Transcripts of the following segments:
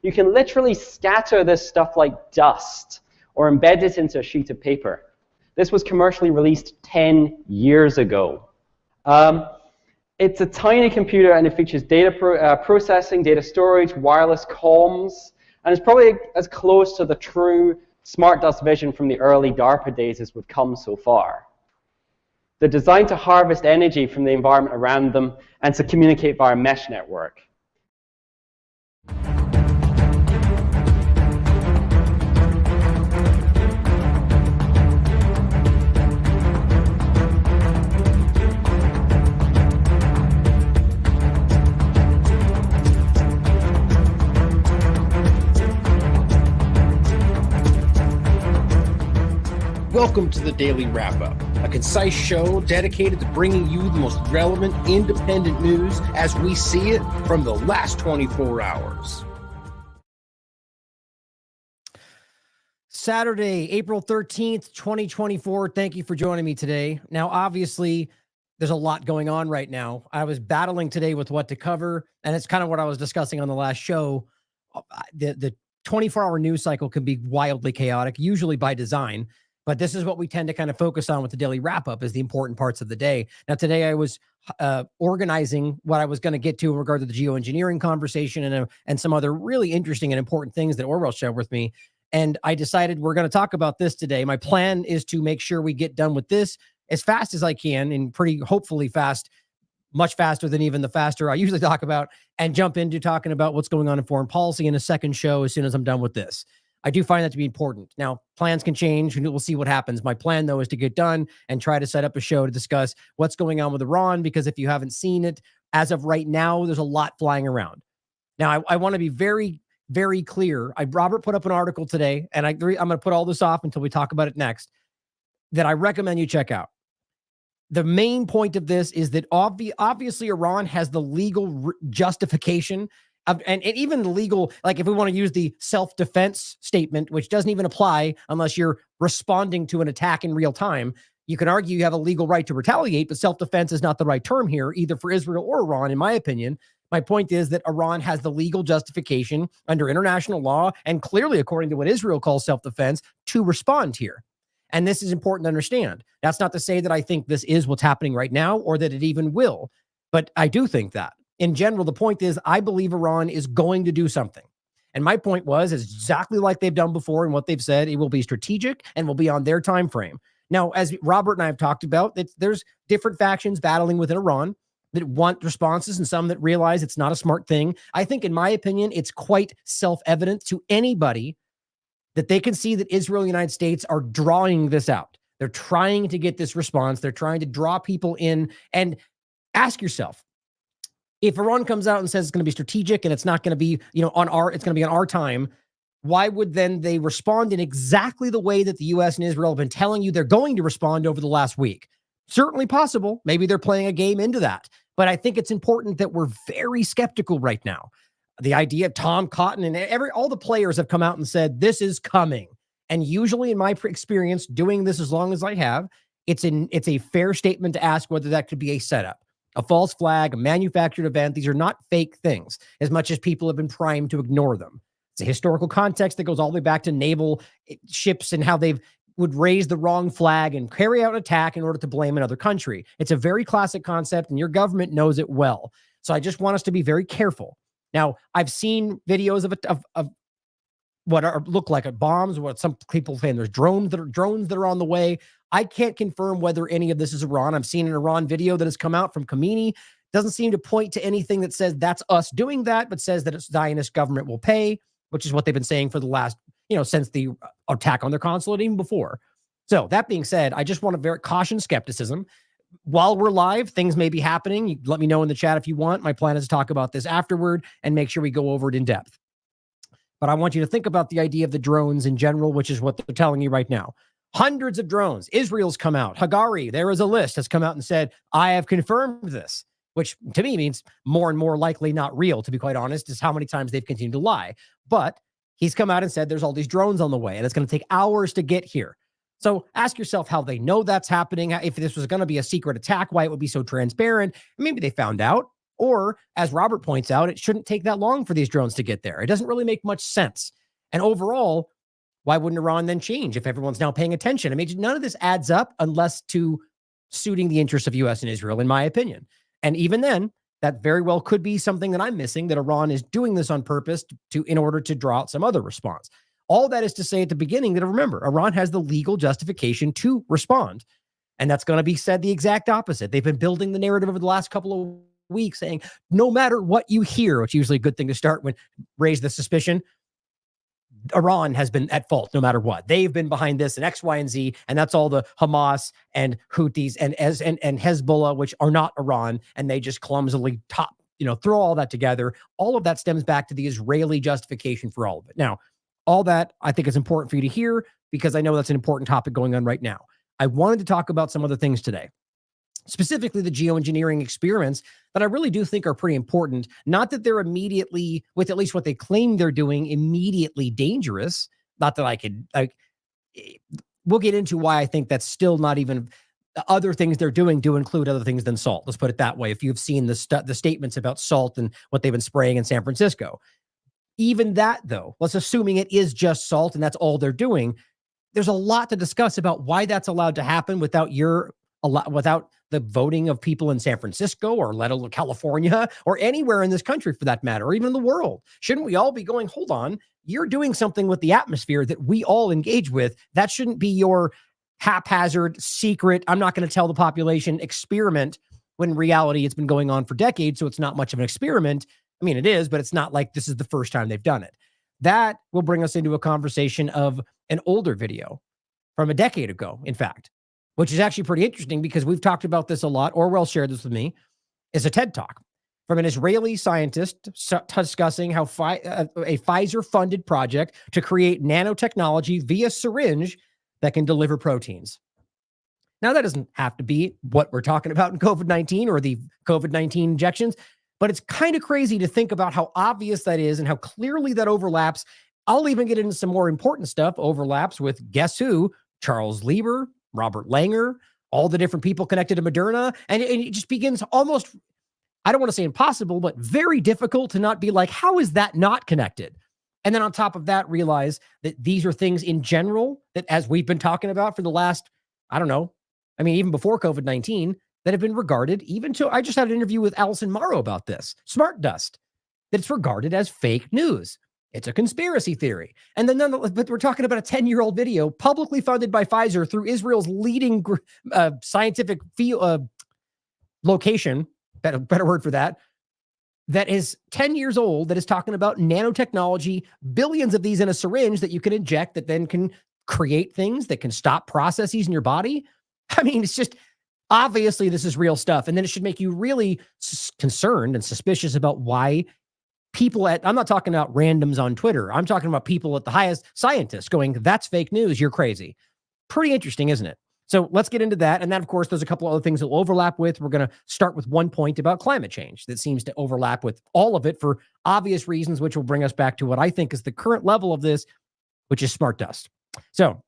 you can literally scatter this stuff like dust or embed it into a sheet of paper. This was commercially released 10 years ago. It's a tiny computer, and it features data processing, data storage, wireless comms, and it's probably as close to the true smart dust vision from the early DARPA days as we've come so far. They're designed to harvest energy from the environment around them and to communicate via a mesh network. Welcome to the Daily Wrap-Up, a concise show dedicated to bringing you the most relevant independent news as we see it from the last 24 hours. Saturday, April 13th, 2024. Thank you for joining me today. Now, obviously, there's a lot going on right now. I was battling today with what to cover, and it's kind of what I was discussing on the last show. The 24-hour news cycle can be wildly chaotic, usually by design. But this is what we tend to kind of focus on with the daily wrap-up, is the important parts of the day. Now, today I was organizing what I was going to get to in regard to the geoengineering conversation and some other really interesting and important things that Orwell shared with me. And I decided we're going to talk about this today. My plan is to make sure we get done with this as fast as I can, and pretty hopefully fast, much faster than even the faster I usually talk about, and jump into talking about what's going on in foreign policy in a second show as soon as I'm done with this. I do find that to be important. Now, plans can change, and we'll see what happens. My plan, though, is to get done and try to set up a show to discuss what's going on with Iran, because if you haven't seen it, as of right now, there's a lot flying around. Now, I want to be very, very clear. Robert put up an article today, and I'm going to put all this off until we talk about it next, that I recommend you check out. The main point of this is that obviously Iran has the legal justification and even legal, like if we want to use the self-defense statement, which doesn't even apply unless you're responding to an attack in real time. You can argue you have a legal right to retaliate, but self-defense is not the right term here, either for Israel or Iran, in my opinion. My point is that Iran has the legal justification under international law, and clearly according to what Israel calls self-defense, to respond here. And this is important to understand. That's not to say that I think this is what's happening right now, or that it even will, but I do think that. In general, the point is, I believe Iran is going to do something. And my point is exactly like they've done before, and what they've said, it will be strategic and will be on their time frame. Now, as Robert and I have talked about, there's different factions battling within Iran that want responses and some that realize it's not a smart thing. I think, in my opinion, it's quite self-evident to anybody that they can see that Israel and the United States are drawing this out. They're trying to get this response. They're trying to draw people in. And ask yourself, if Iran comes out and says it's going to be strategic and it's not going to be, it's going to be on our time, why would then they respond in exactly the way that the U.S. and Israel have been telling you they're going to respond over the last week? Certainly possible. Maybe they're playing a game into that. But I think it's important that we're very skeptical right now. The idea of Tom Cotton and all the players have come out and said, this is coming. And usually in my experience, doing this as long as I have, it's a fair statement to ask whether that could be a setup. A false flag, a manufactured event. These are not fake things, as much as people have been primed to ignore them. It's a historical context that goes all the way back to naval ships and how they would raise the wrong flag and carry out an attack in order to blame another country. It's a very classic concept, and your government knows it well. So I just want us to be very careful. Now, I've seen videos of what look like bombs, what some people saying there's drones that are on the way. I can't confirm whether any of this is Iran. I've seen an Iran video that has come out from Khomeini. Doesn't seem to point to anything that says that's us doing that, but says that it's Zionist government will pay, which is what they've been saying for the last, since the attack on their consulate, even before. So that being said, I just want to very caution skepticism. While we're live, things may be happening. You let me know in the chat if you want. My plan is to talk about this afterward and make sure we go over it in depth. But I want you to think about the idea of the drones in general, which is what they're telling you right now. Hundreds of drones. Israel's come out. Hagari, there is a list, has come out and said, I have confirmed this, which to me means more and more likely not real, to be quite honest, is how many times they've continued to lie. But he's come out and said there's all these drones on the way, and it's going to take hours to get here. So ask yourself how they know that's happening. If this was going to be a secret attack, why it would be so transparent. Maybe they found out, Or, as Robert points out, it shouldn't take that long for these drones to get there. It doesn't really make much sense. And overall, why wouldn't Iran then change if everyone's now paying attention? I mean, none of this adds up unless to suiting the interests of U.S. and Israel, in my opinion. And even then, that very well could be something that I'm missing, that Iran is doing this on purpose in order to draw out some other response. All that is to say at the beginning that, remember, Iran has the legal justification to respond. And that's going to be said the exact opposite. They've been building the narrative over the last couple of weeks saying, no matter what you hear, which is usually a good thing to start when raise the suspicion, Iran has been at fault no matter what. They've been behind this and X, Y, and Z, and that's all the Hamas and Houthis and Hezbollah, which are not Iran, and they just clumsily throw all that together. All of that stems back to the Israeli justification for all of it. Now, all that I think is important for you to hear because I know that's an important topic going on right now. I wanted to talk about some other things today, specifically the geoengineering experiments that I really do think are pretty important. Not that they're immediately, with at least what they claim they're doing, immediately dangerous. Not that I could, we'll get into why I think that's still not even, other things they're doing do include other things than salt. Let's put it that way. If you've seen the statements about salt and what they've been spraying in San Francisco. Even that, though, let's assuming it is just salt and that's all they're doing. There's a lot to discuss about why that's allowed to happen without the voting of people in San Francisco or let alone California or anywhere in this country for that matter, or even the world. Shouldn't we all be going, hold on, you're doing something with the atmosphere that we all engage with. That shouldn't be your haphazard, secret, I'm not going to tell the population experiment, when in reality it's been going on for decades, so it's not much of an experiment. I mean, it is, but it's not like this is the first time they've done it. That will bring us into a conversation of an older video from a decade ago, in fact, which is actually pretty interesting because we've talked about this a lot. Orwell shared this with me. Is a TED Talk from an Israeli scientist discussing how a Pfizer-funded project to create nanotechnology via syringe that can deliver proteins. Now, that doesn't have to be what we're talking about in COVID-19 or the COVID-19 injections, but it's kind of crazy to think about how obvious that is and how clearly that overlaps. I'll even get into some more important stuff, overlaps with guess who? Charles Lieber, Robert Langer, all the different people connected to Moderna. And it just begins almost, I don't want to say impossible, but very difficult to not be like, how is that not connected? And then on top of that, realize that these are things in general that, as we've been talking about for the last, I don't know, I mean, even before COVID-19, that have been regarded, even to, I just had an interview with Alison Morrow about this, smart dust, that it's regarded as fake news. It's a conspiracy theory. And then, but we're talking about a 10-year-old video publicly funded by Pfizer through Israel's leading scientific location, better word for that, that is 10 years old, that is talking about nanotechnology, billions of these in a syringe that you can inject that then can create things that can stop processes in your body. I mean, it's just, obviously this is real stuff. And then it should make you really concerned and suspicious about why people I'm not talking about randoms on Twitter. I'm talking about people at the highest, scientists going, that's fake news. You're crazy. Pretty interesting, isn't it? So let's get into that. And then, of course, there's a couple other things that we'll overlap with. We're going to start with one point about climate change that seems to overlap with all of it for obvious reasons, which will bring us back to what I think is the current level of this, which is smart dust. So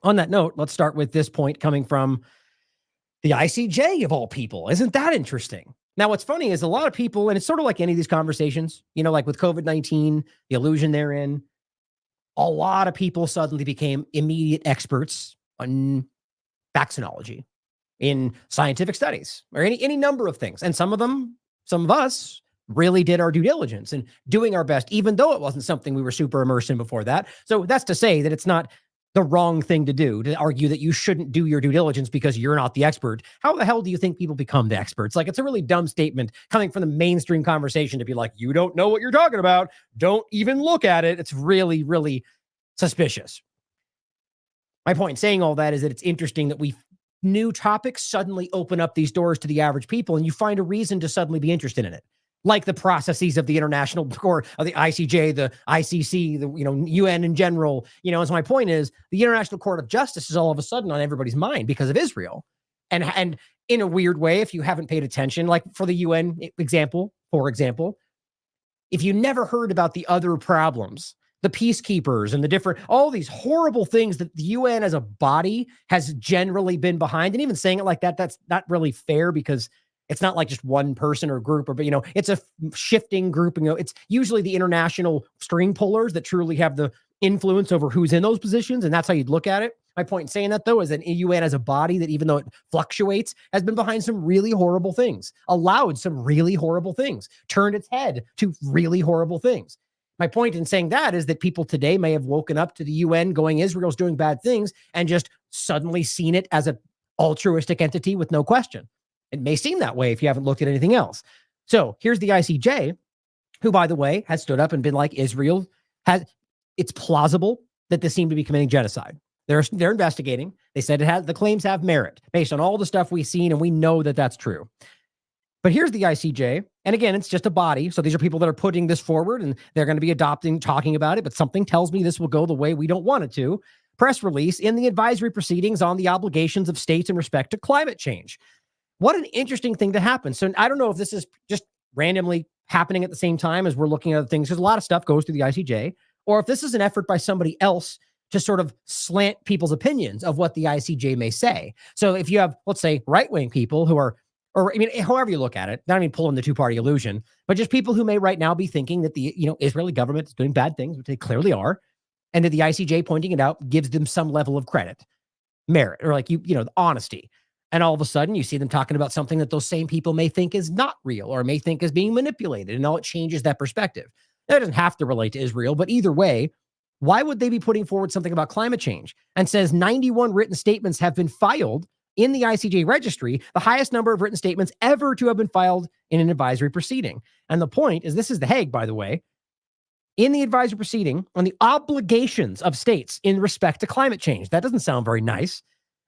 on that note, let's start with this point coming from the ICJ of all people. Isn't that interesting? Now, what's funny is a lot of people, and it's sort of like any of these conversations, like with COVID-19, the illusion therein, a lot of people suddenly became immediate experts on vaccinology, in scientific studies, or any number of things. And some of us really did our due diligence and doing our best, even though it wasn't something we were super immersed in before that. So that's to say that it's not the wrong thing to do, to argue that you shouldn't do your due diligence because you're not the expert. How the hell do you think people become the experts? Like, it's a really dumb statement coming from the mainstream conversation to be like, you don't know what you're talking about. Don't even look at it. It's really, really suspicious. My point in saying all that is that it's interesting that new topics suddenly open up these doors to the average people, and you find a reason to suddenly be interested in it. Like the processes of the international court, of the ICJ, the ICC, the UN in general. So my point is, the International Court of Justice is all of a sudden on everybody's mind because of Israel. And in a weird way, if you haven't paid attention, like for the UN example, for example, if you never heard about the other problems, the peacekeepers and the different, all these horrible things that the UN as a body has generally been behind, and even saying it like that, that's not really fair because It's not like just one person or group, but it's a shifting group. It's usually the international string pullers that truly have the influence over who's in those positions, and that's how you'd look at it. My point in saying that, though, is that UN as a body that, even though it fluctuates, has been behind some really horrible things, allowed some really horrible things, turned its head to really horrible things. My point in saying that is that people today may have woken up to the UN going, Israel's doing bad things, and just suddenly seen it as an altruistic entity with no question. It may seem that way if you haven't looked at anything else. So here's the ICJ, who, by the way, has stood up and been like, Israel has, it's plausible that this seemed to be committing genocide. They're investigating. They said the claims have merit based on all the stuff we've seen, and we know that that's true. But here's the ICJ. And again, it's just a body. So these are people that are putting this forward, and they're going to be talking about it. But something tells me this will go the way we don't want it to. Press release in the advisory proceedings on the obligations of states in respect to climate change. What an interesting thing to happen. So I don't know if this is just randomly happening at the same time as we're looking at things, because a lot of stuff goes through the ICJ, or if this is an effort by somebody else to sort of slant people's opinions of what the ICJ may say. So if you have, let's say, right-wing people who are, or I mean, however you look at it, not I mean pulling the two-party illusion, but just people who may right now be thinking that the Israeli government is doing bad things, which they clearly are, and that the ICJ pointing it out gives them some level of credit, merit, or honesty. And all of a sudden you see them talking about something that those same people may think is not real or may think is being manipulated, and all it changes that perspective. That doesn't have to relate to Israel, but either way, why would they be putting forward something about climate change? And says 91 written statements have been filed in the ICJ registry, the highest number of written statements ever to have been filed in an advisory proceeding. And the point is, this is The Hague, by the way, in the advisory proceeding on the obligations of states in respect to climate change. That doesn't sound very nice.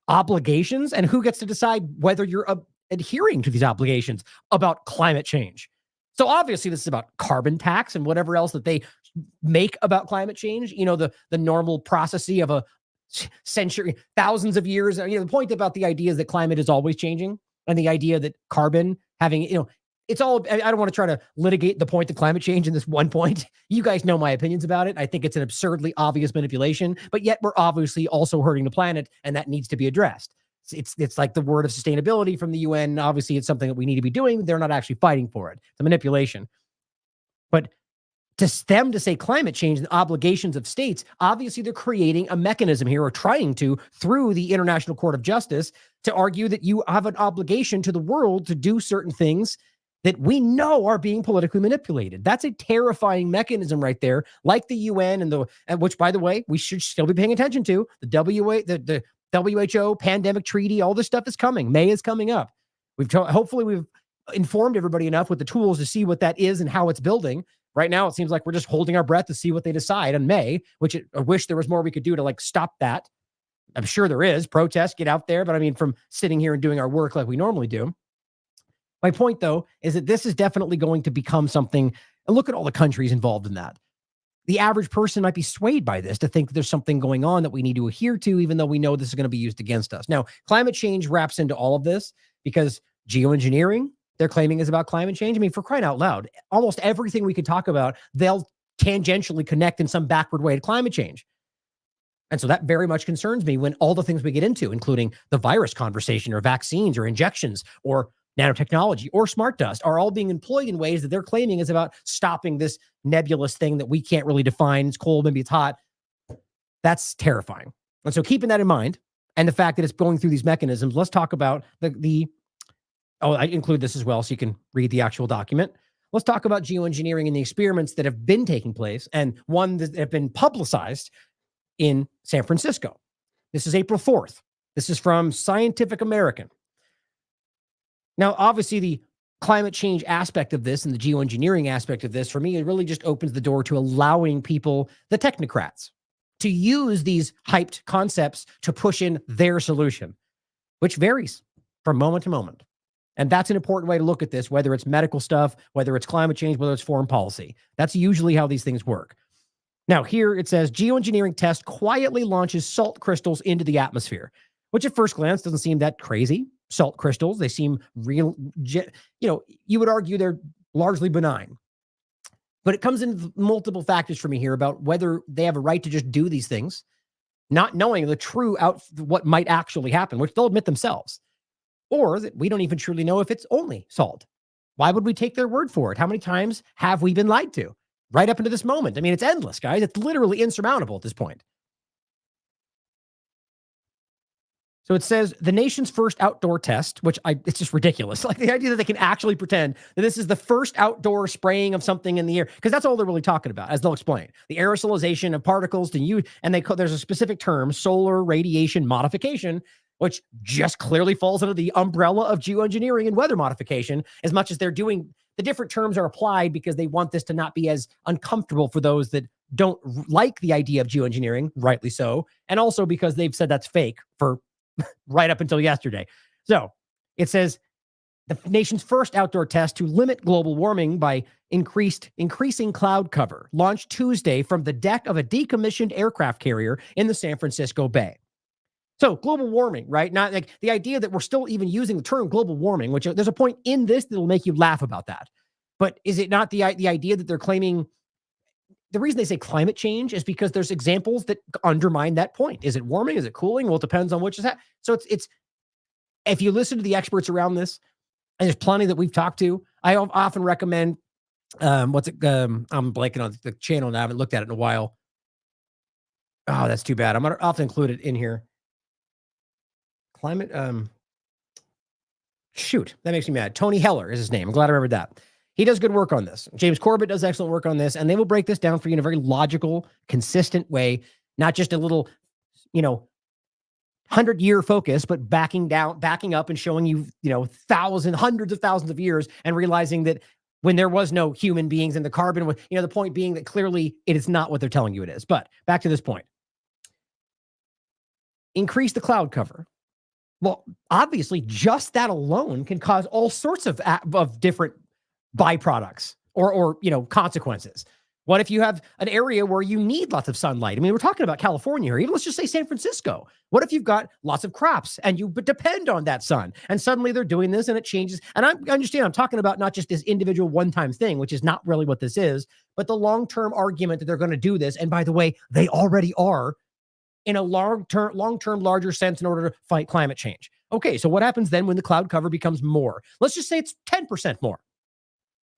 Obligations, and who gets to decide whether you're adhering to these obligations about climate change? So obviously this is about carbon tax and whatever else that they make about climate change, the normal processes of a century, thousands of years. The point about the idea is that climate is always changing, and the idea that carbon having, it's all, I don't want to try to litigate the point of climate change in this one point. You guys know my opinions about it. I think it's an absurdly obvious manipulation, but yet we're obviously also hurting the planet, and that needs to be addressed. It's like the word of sustainability from the UN. Obviously, it's something that we need to be doing. They're not actually fighting for it. It's a manipulation. But to them to say climate change and obligations of states, obviously they're creating a mechanism here, or trying to, through the International Court of Justice, to argue that you have an obligation to the world to do certain things that we know are being politically manipulated. That's a terrifying mechanism right there, like the UN and which, by the way, we should still be paying attention to. The WHO pandemic treaty, all this stuff is coming. May is coming up. Hopefully we've informed everybody enough with the tools to see what that is and how it's building. Right now, it seems like we're just holding our breath to see what they decide in May, which I wish there was more we could do to stop that. I'm sure there is. Protest, get out there. But I mean, from sitting here and doing our work like we normally do. My point, though, is that this is definitely going to become something, and look at all the countries involved in that. The average person might be swayed by this to think that there's something going on that we need to adhere to, even though we know this is going to be used against us. Now, climate change wraps into all of this because geoengineering, they're claiming, is about climate change. I mean, for crying out loud, almost everything we could talk about, they'll tangentially connect in some backward way to climate change. And so that very much concerns me when all the things we get into, including the virus conversation or vaccines or injections or nanotechnology or smart dust, are all being employed in ways that they're claiming is about stopping this nebulous thing that we can't really define. It's cold, maybe it's hot. That's terrifying. And so keeping that in mind, and the fact that it's going through these mechanisms, let's talk about I include this as well so you can read the actual document. Let's talk about geoengineering and the experiments that have been taking place, and one that have been publicized in San Francisco. This is April 4th. This is from Scientific American. Now, obviously, the climate change aspect of this and the geoengineering aspect of this, for me, it really just opens the door to allowing people, the technocrats, to use these hyped concepts to push in their solution, which varies from moment to moment. And that's an important way to look at this, whether it's medical stuff, whether it's climate change, whether it's foreign policy. That's usually how these things work. Now, here it says, geoengineering test quietly launches salt crystals into the atmosphere, which at first glance doesn't seem that crazy. Salt crystals, they seem real, you would argue they're largely benign. But it comes in multiple factors for me here about whether they have a right to just do these things, not knowing the true what might actually happen, which they'll admit themselves. or that we don't even truly know if it's only salt. Why would we take their word for it? How many times have we been lied to right up into this moment? I mean, it's endless, guys. It's literally insurmountable at this point. So it says the nation's first outdoor test, which it's just ridiculous. Like the idea that they can actually pretend that this is the first outdoor spraying of something in the air, because that's all they're really talking about, as they'll explain. The aerosolization of particles to use, and there's a specific term, solar radiation modification, which just clearly falls under the umbrella of geoengineering and weather modification, as much as they're doing, the different terms are applied because they want this to not be as uncomfortable for those that don't like the idea of geoengineering, rightly so, and also because they've said that's fake for right up until yesterday. So it says the nation's first outdoor test to limit global warming by increasing cloud cover launched Tuesday from the deck of a decommissioned aircraft carrier in the San Francisco Bay. So global warming, right? Not like the idea that we're still even using the term global warming, which there's a point in this that'll make you laugh about that. But is it not the idea that they're claiming? The reason they say climate change is because there's examples that undermine that point. Is it warming? Is it cooling? Well, it depends on which is happening. So it's if you listen to the experts around this, and there's plenty that we've talked to, I often recommend I'm blanking on the channel now. I haven't looked at it in a while. Oh, that's too bad. I'm gonna often include it in here. Climate shoot, that makes me mad. Tony Heller is his name. I'm glad I remembered that. He does good work on this. James Corbett does excellent work on this, and they will break this down for you in a very logical, consistent way, not just a little, 100-year focus, but backing up and showing you, hundreds of thousands of years, and realizing that when there was no human beings and the carbon was, the point being that clearly it is not what they're telling you it is. But back to this point. Increase the cloud cover. Well, obviously, just that alone can cause all sorts of different byproducts or consequences. What if you have an area where you need lots of sunlight? I mean, we're talking about California here. Even let's just say San Francisco. What if you've got lots of crops and you depend on that sun, and suddenly they're doing this and it changes? And I understand I'm talking about not just this individual one-time thing, which is not really what this is, but the long-term argument that they're going to do this. And by the way, they already are in a long-term, larger sense in order to fight climate change. Okay, so what happens then when the cloud cover becomes more? Let's just say it's 10% more.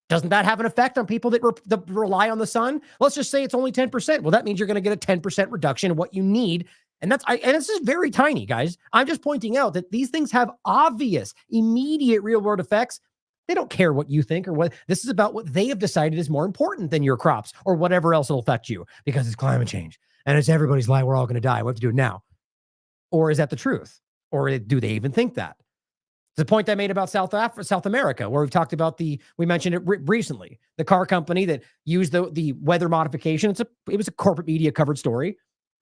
Doesn't that have an effect on people that rely on the sun? Let's just say it's only 10%. Well, that means you're going to get a 10% reduction in what you need. And this is very tiny, guys. I'm just pointing out that these things have obvious, immediate real-world effects. They don't care what you think or what. This is about what they have decided is more important than your crops or whatever else will affect you, because it's climate change. And it's everybody's lie. We're all going to die. What to do now? Or is that the truth? Or do they even think that? The point I made about South America, where we've talked about we mentioned it recently, the car company that used the weather modification. It was a corporate media covered story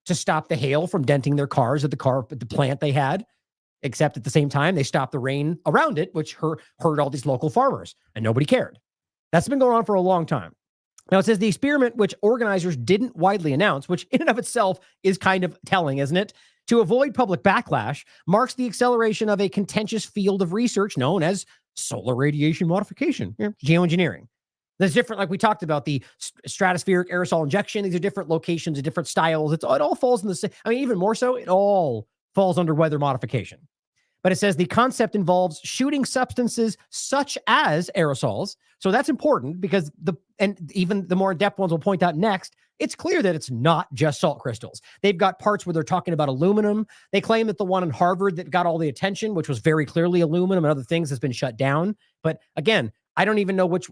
to stop the hail from denting their cars at the plant they had. Except at the same time, they stopped the rain around it, which hurt all these local farmers, and nobody cared. That's been going on for a long time. Now, it says the experiment, which organizers didn't widely announce, which in and of itself is kind of telling, isn't it? To avoid public backlash, marks the acceleration of a contentious field of research known as solar radiation modification, geoengineering. There's different, like we talked about, the stratospheric aerosol injection. These are different locations and different styles. It all falls in the same. I mean, even more so, it all falls under weather modification. But it says the concept involves shooting substances such as aerosols. So that's important because and even the more in-depth ones we'll point out next, it's clear that it's not just salt crystals. They've got parts where they're talking about aluminum. They claim that the one in Harvard that got all the attention, which was very clearly aluminum and other things, has been shut down. But again, I don't even know which.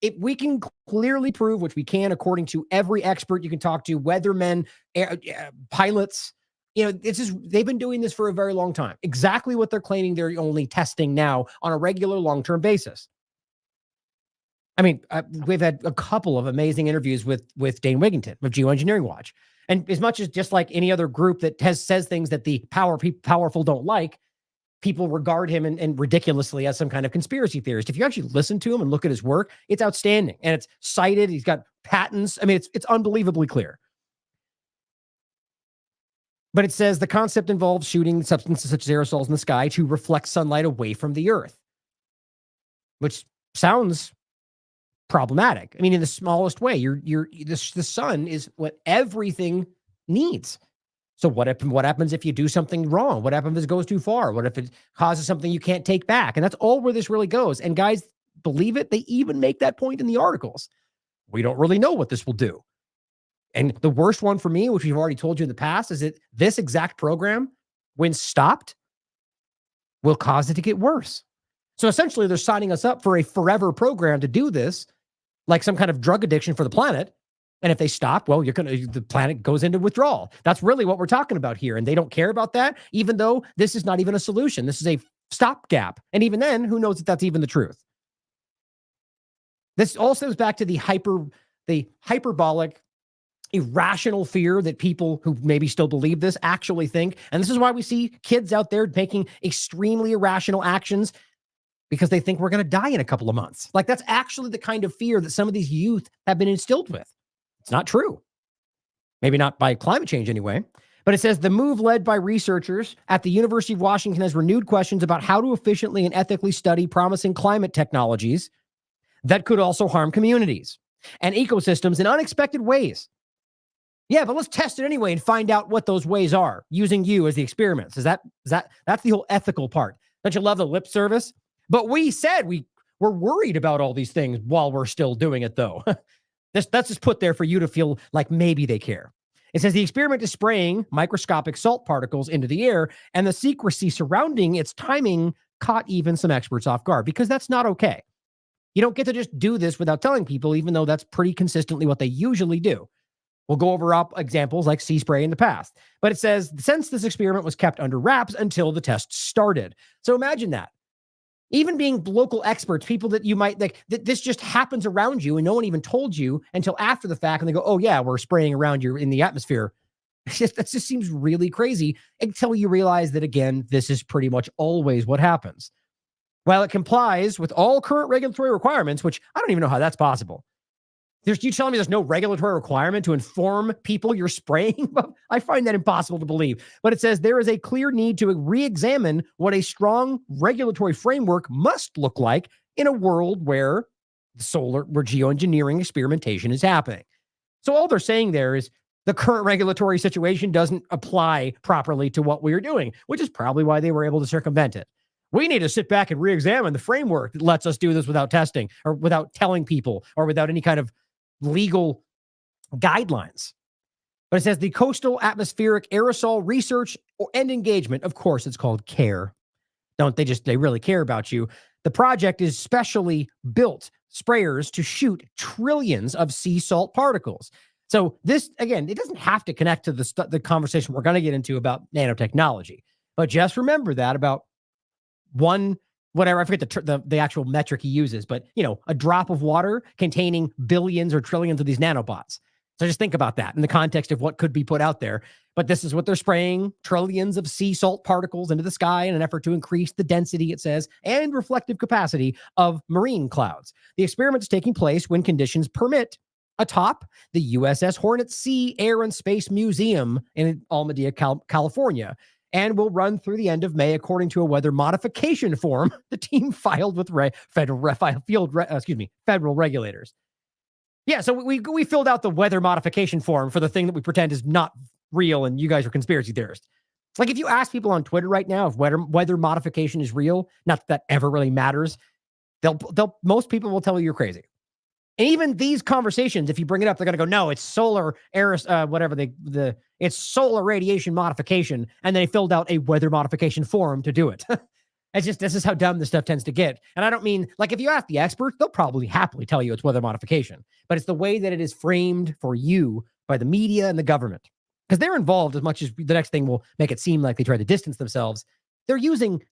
If we can clearly prove, which we can according to every expert you can talk to, weathermen, pilots, they've been doing this for a very long time. Exactly what they're claiming they're only testing now on a regular long-term basis. I mean, we've had a couple of amazing interviews with Dane Wigington of Geoengineering Watch. And as much as just like any other group that says things that the powerful don't like, people regard him and ridiculously as some kind of conspiracy theorist. If you actually listen to him and look at his work, it's outstanding. And it's cited. He's got patents. I mean, it's unbelievably clear. But it says the concept involves shooting substances such as aerosols in the sky to reflect sunlight away from the earth, which sounds problematic. I mean, in the smallest way, the sun is what everything needs. So what happens if you do something wrong? What happens if it goes too far? What if it causes something you can't take back? And that's all where this really goes. And guys, believe it, they even make that point in the articles. We don't really know what this will do. And the worst one for me, which we've already told you in the past, is that this exact program, when stopped, will cause it to get worse. So essentially, they're signing us up for a forever program to do this, like some kind of drug addiction for the planet. And if they stop, well, the planet goes into withdrawal. That's really what we're talking about here. And they don't care about that, even though this is not even a solution. This is a stopgap. And even then, who knows if that's even the truth? This all stems back to the hyperbolic, irrational fear that people who maybe still believe this actually think. And this is why we see kids out there making extremely irrational actions because they think we're going to die in a couple of months. Like, that's actually the kind of fear that some of these youth have been instilled with. It's not true. Maybe not by climate change anyway. But it says the move led by researchers at the University of Washington has renewed questions about how to efficiently and ethically study promising climate technologies that could also harm communities and ecosystems in unexpected ways. Yeah, but let's test it anyway and find out what those ways are using you as the experiments. That's the whole ethical part. Don't you love the lip service? But we said we're worried about all these things while we're still doing it, though. That's just put there for you to feel like maybe they care. It says the experiment is spraying microscopic salt particles into the air, and the secrecy surrounding its timing caught even some experts off guard, because that's not okay. You don't get to just do this without telling people, even though that's pretty consistently what they usually do. We'll go over examples like sea spray in the past. But it says, since this experiment was kept under wraps until the test started. So imagine that. Even being local experts, people that you might like, this just happens around you and no one even told you until after the fact. And they go, oh yeah, we're spraying around you in the atmosphere. That just seems really crazy until you realize that, again, this is pretty much always what happens. While it complies with all current regulatory requirements, which I don't even know how that's possible. You telling me there's no regulatory requirement to inform people you're spraying? I find that impossible to believe. But it says there is a clear need to re-examine what a strong regulatory framework must look like in a world where geoengineering experimentation is happening. So all they're saying there is the current regulatory situation doesn't apply properly to what we are doing, which is probably why they were able to circumvent it. We need to sit back and re-examine the framework that lets us do this without testing or without telling people or without any kind of legal guidelines. But it says the Coastal Atmospheric Aerosol Research and Engagement, of course, it's called CARE. They really care about you. The project is specially built sprayers to shoot trillions of sea salt particles. So this, again, it doesn't have to connect to the conversation we're going to get into about nanotechnology. But just remember that about whatever, I forget the actual metric he uses, but a drop of water containing billions or trillions of these nanobots. So just think about that in the context of what could be put out there. But this is what they're spraying, trillions of sea salt particles into the sky in an effort to increase the density, it says, and reflective capacity of marine clouds. The experiment is taking place when conditions permit atop the USS Hornet Sea Air and Space Museum in Alameda, California, and will run through the end of May, according to a weather modification form the team filed with federal regulators. Yeah, so we filled out the weather modification form for the thing that we pretend is not real, and you guys are conspiracy theorists. Like, if you ask people on Twitter right now if weather modification is real, not that that ever really matters, most people will tell you you're crazy. And even these conversations, if you bring it up, they're going to go, no, it's solar it's solar radiation modification. And they filled out a weather modification form to do it. This is how dumb this stuff tends to get. And I don't mean, like, if you ask the experts, they'll probably happily tell you it's weather modification, but it's the way that it is framed for you by the media and the government, because they're involved as much as the next thing will make it seem like they try to distance themselves. They're using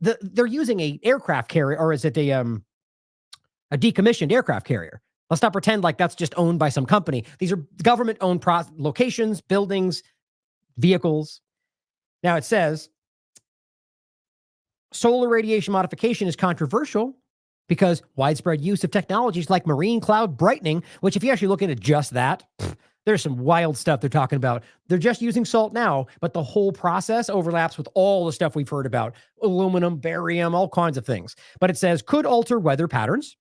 they're using a aircraft carrier, or is it a decommissioned aircraft carrier? Let's not pretend like that's just owned by some company. These are government-owned locations, buildings, vehicles. Now it says, solar radiation modification is controversial because widespread use of technologies like marine cloud brightening, which if you actually look into just that, there's some wild stuff they're talking about. They're just using salt now, but the whole process overlaps with all the stuff we've heard about, aluminum, barium, all kinds of things. But it says, could alter weather patterns.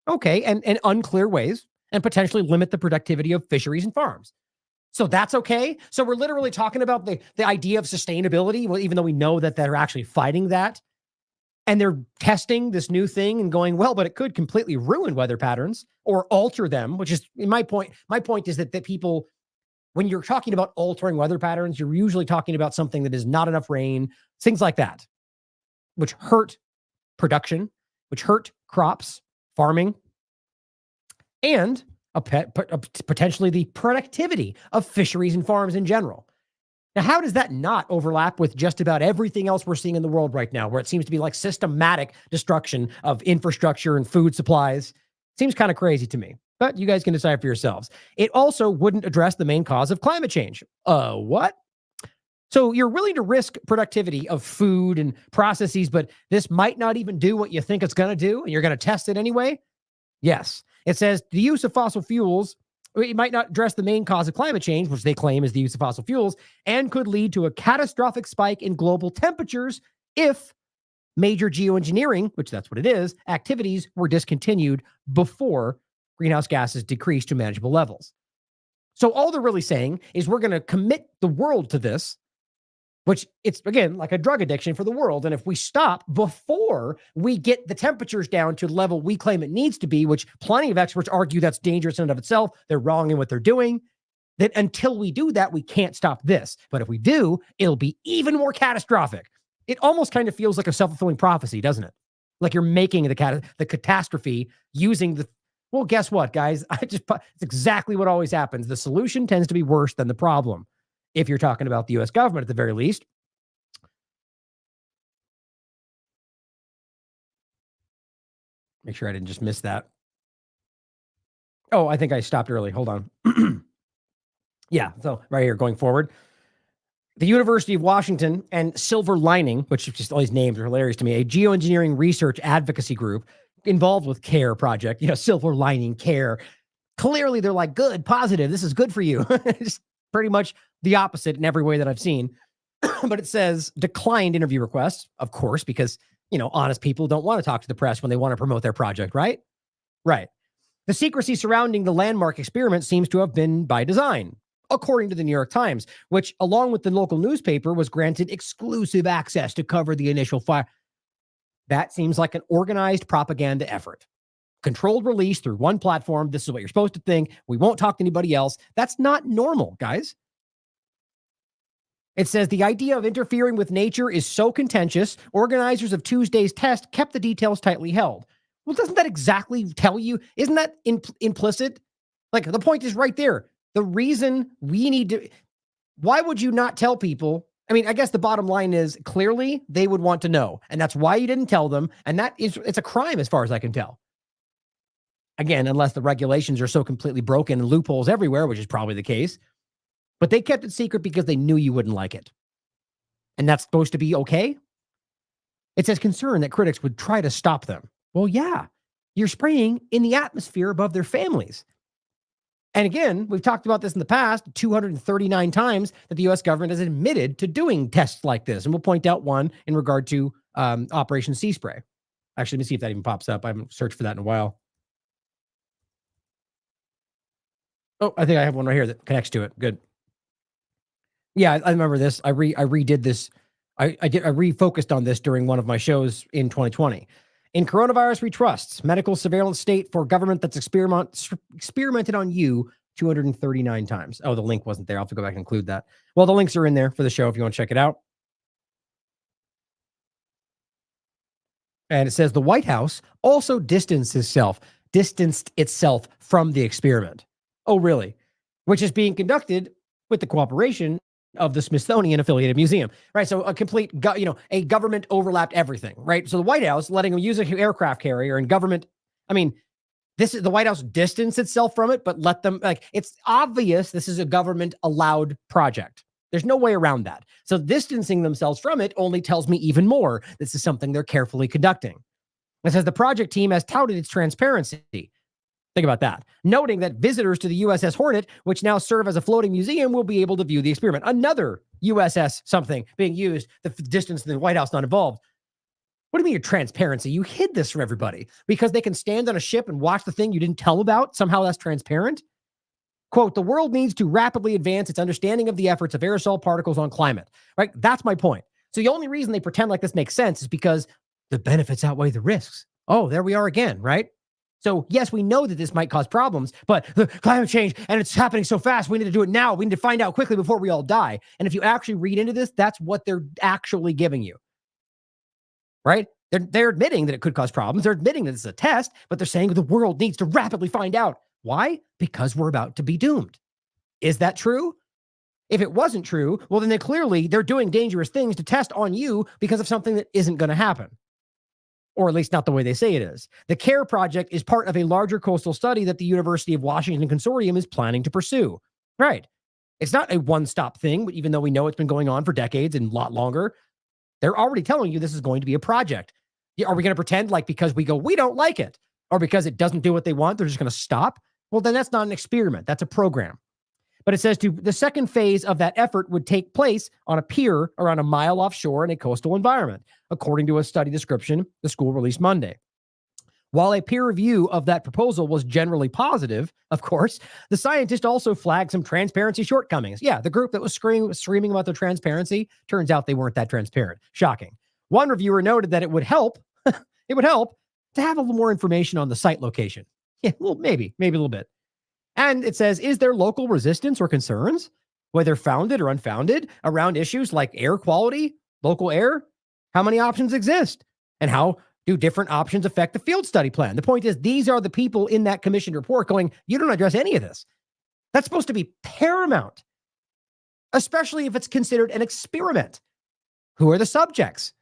Okay, and unclear ways, and potentially limit the productivity of fisheries and farms. So that's okay. So we're literally talking about the idea of sustainability, well, even though we know that they're actually fighting that. And they're testing this new thing and going, well, but it could completely ruin weather patterns or alter them, which is my point. My point is that people, when you're talking about altering weather patterns, you're usually talking about something that is not enough rain, things like that, which hurt production, which hurt crops, farming, and potentially the productivity of fisheries and farms in general. Now, how does that not overlap with just about everything else we're seeing in the world right now, where it seems to be like systematic destruction of infrastructure and food supplies? Seems kind of crazy to me, but you guys can decide for yourselves. It also wouldn't address the main cause of climate change. What? So you're willing to risk productivity of food and processes, but this might not even do what you think it's going to do, and you're going to test it anyway? Yes. It says the use of fossil fuels, it might not address the main cause of climate change, which they claim is the use of fossil fuels, and could lead to a catastrophic spike in global temperatures if major geoengineering, which that's what it is, activities were discontinued before greenhouse gases decreased to manageable levels. So all they're really saying is we're going to commit the world to this, which it's, again, like a drug addiction for the world. And if we stop before we get the temperatures down to the level we claim it needs to be, which plenty of experts argue that's dangerous in and of itself, they're wrong in what they're doing, that until we do that, we can't stop this. But if we do, it'll be even more catastrophic. It almost kind of feels like a self-fulfilling prophecy, doesn't it? Like you're making the catastrophe using the, well, guess what, guys? It's exactly what always happens. The solution tends to be worse than the problem. If you're talking about the U.S. government at the very least. Make sure I didn't just miss that. Oh, I think I stopped early. Hold on. Yeah, so right here, going forward. The University of Washington and Silver Lining, which just all these names are hilarious to me, a geoengineering research advocacy group involved with CARE project, Silver Lining, CARE. Clearly, they're like, good, positive, this is good for you. It's pretty much the opposite in every way that I've seen. But it says declined interview requests, of course, because, honest people don't want to talk to the press when they want to promote their project, right? Right. The secrecy surrounding the landmark experiment seems to have been by design, according to the New York Times, which, along with the local newspaper, was granted exclusive access to cover the initial fire. That seems like an organized propaganda effort. Controlled release through one platform. This is what you're supposed to think. We won't talk to anybody else. That's not normal, guys. It says the idea of interfering with nature is so contentious, organizers of Tuesday's test kept the details tightly held. Well, doesn't that exactly tell you? Isn't that implicit? Like, the point is right there. The reason we need to, why would you not tell people? I mean, I guess the bottom line is clearly they would want to know. And that's why you didn't tell them. And it's a crime as far as I can tell. Again, unless the regulations are so completely broken and loopholes everywhere, which is probably the case. But they kept it secret because they knew you wouldn't like it. And that's supposed to be okay? It says concern that critics would try to stop them. Well, yeah, you're spraying in the atmosphere above their families. And again, we've talked about this in the past, 239 times that the U.S. government has admitted to doing tests like this. And we'll point out one in regard to Operation Sea Spray. Actually, let me see if that even pops up. I haven't searched for that in a while. Oh, I think I have one right here that connects to it. Good. Yeah, I remember this. I redid this. I refocused on this during one of my shows in 2020. In Coronavirus We Trust, medical surveillance state for government that's experimented on you 239 times. Oh, the link wasn't there. I'll have to go back and include that. Well, the links are in there for the show if you want to check it out. And it says the White House also distanced itself from the experiment. Oh, really? Which is being conducted with the cooperation of the Smithsonian Affiliated Museum, right? So a complete, a government overlapped everything, right? So the White House letting them use an aircraft carrier and government, this is the White House distanced itself from it, but let them, it's obvious this is a government allowed project. There's no way around that. So distancing themselves from it only tells me even more. This is something they're carefully conducting. It says the project team has touted its transparency. Think about that. Noting that visitors to the USS Hornet, which now serve as a floating museum, will be able to view the experiment. Another USS something being used, the distance to the White House not involved. What do you mean your transparency? You hid this from everybody because they can stand on a ship and watch the thing you didn't tell about. Somehow that's transparent. Quote, the world needs to rapidly advance its understanding of the efforts of aerosol particles on climate, right? That's my point. So the only reason they pretend like this makes sense is because the benefits outweigh the risks. Oh, there we are again, right? So yes, we know that this might cause problems, but the climate change, and it's happening so fast, we need to do it now. We need to find out quickly before we all die. And if you actually read into this, that's what they're actually giving you, right? They're admitting that it could cause problems. They're admitting that it's a test, but they're saying the world needs to rapidly find out. Why? Because we're about to be doomed. Is that true? If it wasn't true, well, then they're doing dangerous things to test on you because of something that isn't going to happen. Or at least not the way they say it is. The CARE project is part of a larger coastal study that the University of Washington Consortium is planning to pursue. Right. It's not a one-stop thing, but even though we know it's been going on for decades and a lot longer, they're already telling you this is going to be a project. Are we going to pretend like because we don't like it, or because it doesn't do what they want, they're just going to stop? Well, then that's not an experiment. That's a program. But it says the second phase of that effort would take place on a pier around a mile offshore in a coastal environment, according to a study description the school released Monday. While a peer review of that proposal was generally positive, of course, the scientist also flagged some transparency shortcomings. Yeah, the group that was screaming about their transparency, turns out they weren't that transparent. Shocking. One reviewer noted that it would help to have a little more information on the site location. Yeah, well, maybe a little bit. And it says, is there local resistance or concerns, whether founded or unfounded, around issues like air quality, local air? How many options exist? And how do different options affect the field study plan? The point is, these are the people in that commissioned report going, you don't address any of this. That's supposed to be paramount, especially if it's considered an experiment. Who are the subjects?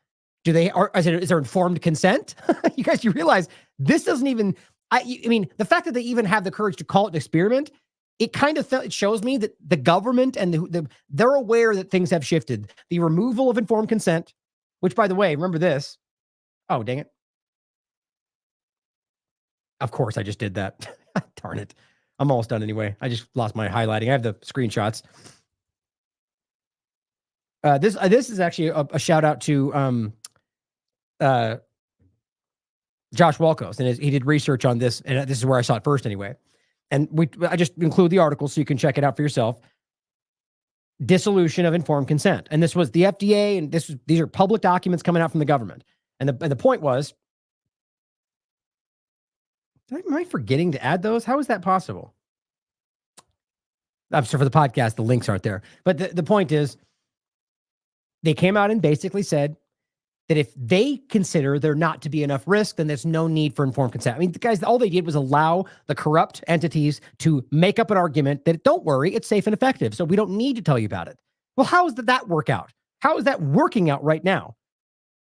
Is there informed consent? You realize this doesn't even... I mean, the fact that they even have the courage to call it an experiment, it kind of it shows me that the government and they're aware that things have shifted. The removal of informed consent, which, by the way, remember this. Oh, dang it. Of course, I just did that. Darn it. I'm almost done anyway. I just lost my highlighting. I have the screenshots. This is actually a shout out to Josh Walkos, and he did research on this, and this is where I saw it first anyway. And I just include the article so you can check it out for yourself. Dissolution of informed consent. And this was the FDA, and these are public documents coming out from the government. And the point was, am I forgetting to add those? How is that possible? I'm sorry, for the podcast, the links aren't there. But the point is, they came out and basically said that if they consider there not to be enough risk, then there's no need for informed consent. I mean, the guys, all they did was allow the corrupt entities to make up an argument that, don't worry, it's safe and effective, so we don't need to tell you about it. Well, how does that work out? How is that working out right now?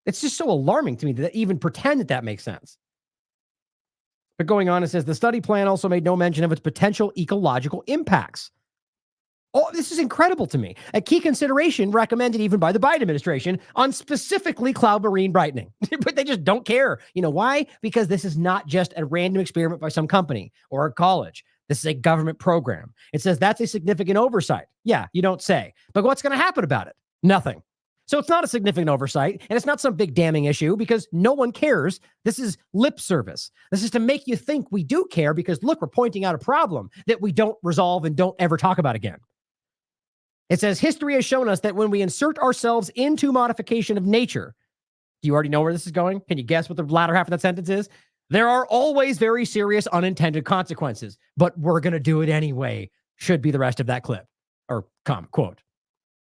It's just so alarming to me that even pretend that makes sense. But going on, it says, the study plan also made no mention of its potential ecological impacts. Oh, this is incredible to me. A key consideration recommended even by the Biden administration on specifically cloud marine brightening. But they just don't care. You know why? Because this is not just a random experiment by some company or a college. This is a government program. It says that's a significant oversight. Yeah, you don't say. But what's going to happen about it? Nothing. So it's not a significant oversight, and it's not some big damning issue because no one cares. This is lip service. This is to make you think we do care because, look, we're pointing out a problem that we don't resolve and don't ever talk about again. It says, history has shown us that when we insert ourselves into modification of nature, do you already know where this is going? Can you guess what the latter half of that sentence is? There are always very serious unintended consequences, but we're going to do it anyway, should be the rest of that clip or quote.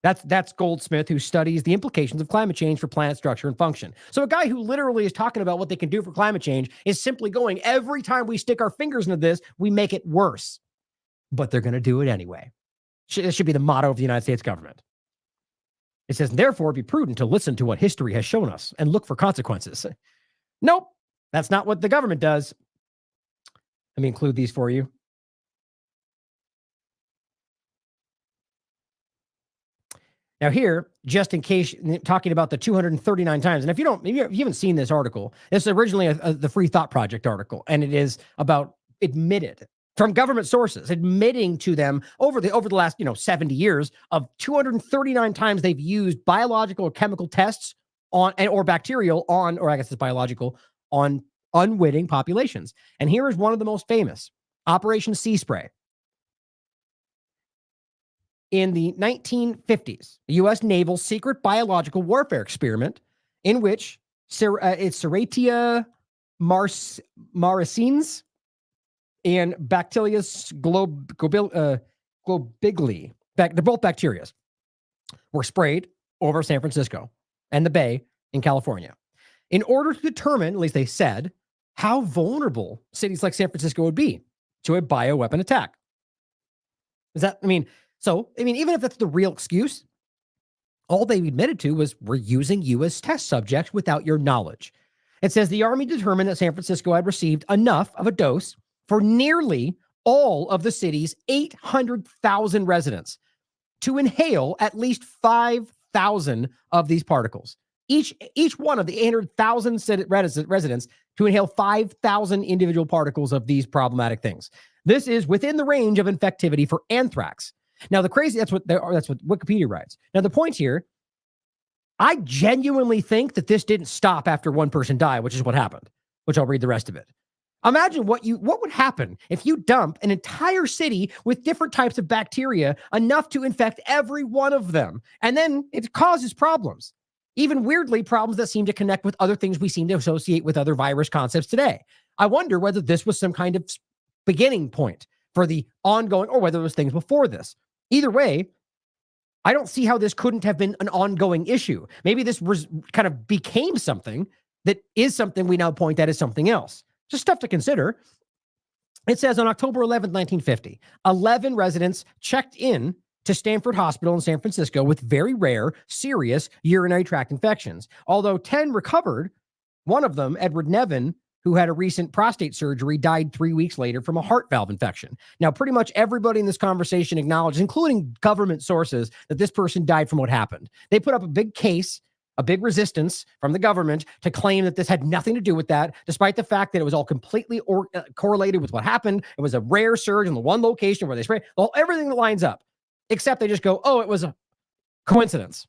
That's Goldsmith, who studies the implications of climate change for planet structure and function. So a guy who literally is talking about what they can do for climate change is simply going, every time we stick our fingers into this, we make it worse. But they're going to do it anyway. This should be the motto of the United States government. It says, therefore, be prudent to listen to what history has shown us and look for consequences. Nope, that's not what the government does. Let me include these for you. Now here, just in case, talking about the 239 times, and if you haven't seen this article, it's originally the Free Thought Project article, and it is about admitted from government sources, admitting to them over the last 70 years of 239 times they've used biological or chemical tests on, or bacterial on, or I guess it's biological, on unwitting populations. And here is one of the most famous, Operation Sea Spray. in the 1950s, a U.S. naval secret biological warfare experiment in which it's Serratia maricines and Bacillus globigli, they're both bacteria, were sprayed over San Francisco and the Bay in California in order to determine, at least they said, how vulnerable cities like San Francisco would be to a bioweapon attack. Even if that's the real excuse, all they admitted to was we're using U.S. test subjects without your knowledge. It says the Army determined that San Francisco had received enough of a dose for nearly all of the city's 800,000 residents to inhale at least 5,000 of these particles. Each one of the 800,000 residents to inhale 5,000 individual particles of these problematic things. This is within the range of infectivity for anthrax. Now, that's what Wikipedia writes. Now, the point here, I genuinely think that this didn't stop after one person died, which is what happened, which I'll read the rest of it. Imagine what would happen if you dump an entire city with different types of bacteria, enough to infect every one of them, and then it causes problems. Even weirdly, problems that seem to connect with other things we seem to associate with other virus concepts today. I wonder whether this was some kind of beginning point for the ongoing, or whether it was things before this. Either way, I don't see how this couldn't have been an ongoing issue. Maybe this was kind of became something that is something we now point at as something else. Just stuff to consider. It says on October 11th, 1950, 11 residents checked in to Stanford Hospital in San Francisco with very rare, serious urinary tract infections. Although 10 recovered, one of them, Edward Nevin, who had a recent prostate surgery, died 3 weeks later from a heart valve infection. Now, pretty much everybody in this conversation acknowledged, including government sources, that this person died from what happened. They put up a big case, a big resistance from the government to claim that this had nothing to do with that, despite the fact that it was all completely correlated with what happened. It was a rare surge in the one location where they sprayed. Well, everything that lines up, except they just go, oh, it was a coincidence.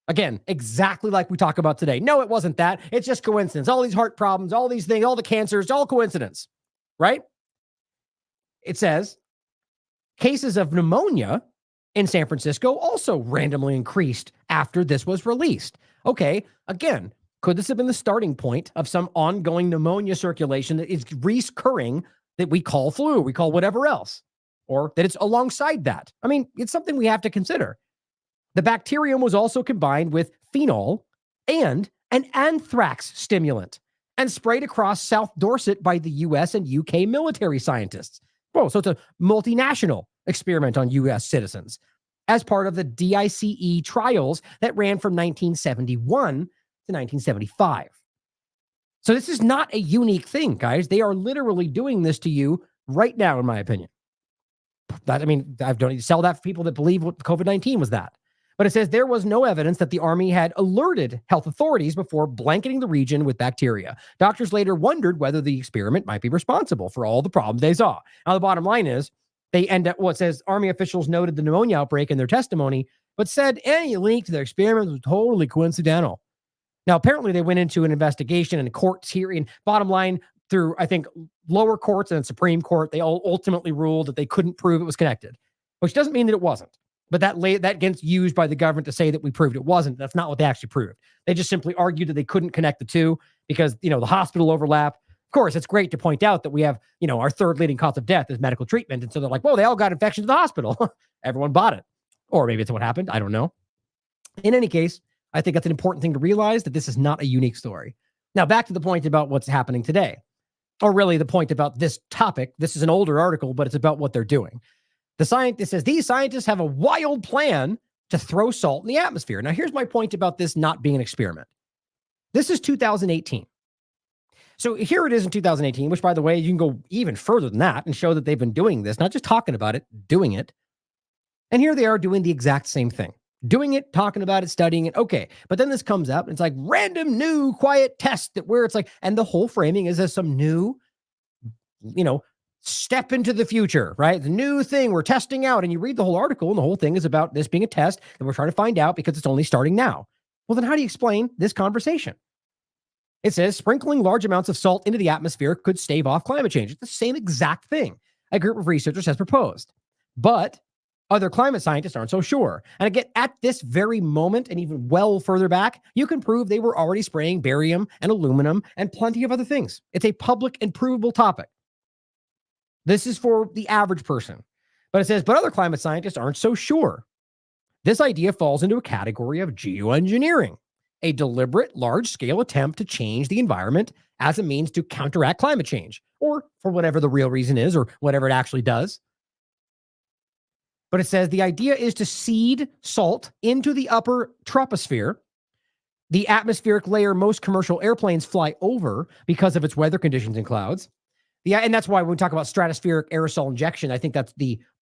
Again, exactly like we talk about today. No, it wasn't that. It's just coincidence. All these heart problems, all these things, all the cancers, it's all coincidence, right? It says cases of pneumonia in San Francisco also randomly increased after this was released. Okay, again, could this have been the starting point of some ongoing pneumonia circulation that is recurring that we call flu, we call whatever else, or that it's alongside that? I mean, it's something we have to consider. The bacterium was also combined with phenol and an anthrax stimulant and sprayed across South Dorset by the US and UK military scientists. Whoa, so it's a multinational experiment on US citizens as part of the DICE trials that ran from 1971 to 1975. So this is not a unique thing, guys. They are literally doing this to you right now, in my opinion. I don't need to sell that for people that believe what COVID-19 was that. But it says there was no evidence that the Army had alerted health authorities before blanketing the region with bacteria. Doctors later wondered whether the experiment might be responsible for all the problems they saw. Now, the bottom line is they end up, it says Army officials noted the pneumonia outbreak in their testimony, but said any link to their experiment was totally coincidental. Now, apparently they went into an investigation and courts hearing. Bottom line, through, I think, lower courts and Supreme Court, they all ultimately ruled that they couldn't prove it was connected, which doesn't mean that it wasn't. But that gets used by the government to say that we proved it wasn't. That's not what they actually proved. They just simply argued that they couldn't connect the two because, the hospital overlap. Of course, it's great to point out that we have, our third leading cause of death is medical treatment. And so they're like, well, they all got infections in the hospital. Everyone bought it. Or maybe it's what happened. I don't know. In any case, I think that's an important thing to realize, that this is not a unique story. Now, back to the point about what's happening today, or really the point about this topic. This is an older article, but it's about what they're doing. The scientist says these scientists have a wild plan to throw salt in the atmosphere. Now, here's my point about this not being an experiment. This is 2018. So here it is in 2018, which, by the way, you can go even further than that and show that they've been doing this, not just talking about it, doing it. And here they are doing the exact same thing. Doing it, talking about it, studying it. Okay. But then this comes up and it's like random new quiet test and the whole framing is as some new, step into the future, right? The new thing we're testing out. And you read the whole article and the whole thing is about this being a test that we're trying to find out because it's only starting now. Well, then how do you explain this conversation? It says sprinkling large amounts of salt into the atmosphere could stave off climate change. It's the same exact thing a group of researchers has proposed. But Other climate scientists aren't so sure. And again, at this very moment, and even well further back, you can prove they were already spraying barium and aluminum and plenty of other things. It's a public and provable topic. This is for the average person. But it says, but other climate scientists aren't so sure. This idea falls into a category of geoengineering, a deliberate, large-scale attempt to change the environment as a means to counteract climate change, or for whatever the real reason is, or whatever it actually does. But it says the idea is to seed salt into the upper troposphere, the atmospheric layer most commercial airplanes fly over because of its weather conditions and clouds. And that's why when we talk about stratospheric aerosol injection, I think that's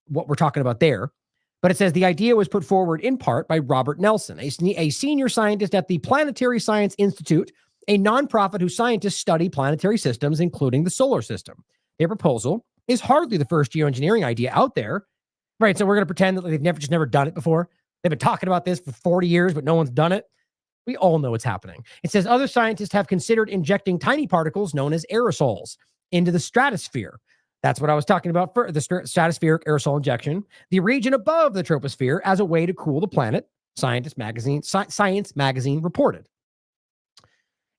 what we're talking about there. But it says the idea was put forward in part by Robert Nelson, a senior scientist at the Planetary Science Institute, a nonprofit whose scientists study planetary systems, including the solar system. Their proposal is hardly the first geoengineering idea out there. Right, so we're going to pretend that they've never done it before. They've been talking about this for 40 years, but no one's done it. We all know what's happening. It says other scientists have considered injecting tiny particles known as aerosols into the stratosphere. That's what I was talking about for the stratospheric aerosol injection, the region above the troposphere, as a way to cool the planet, Science magazine reported.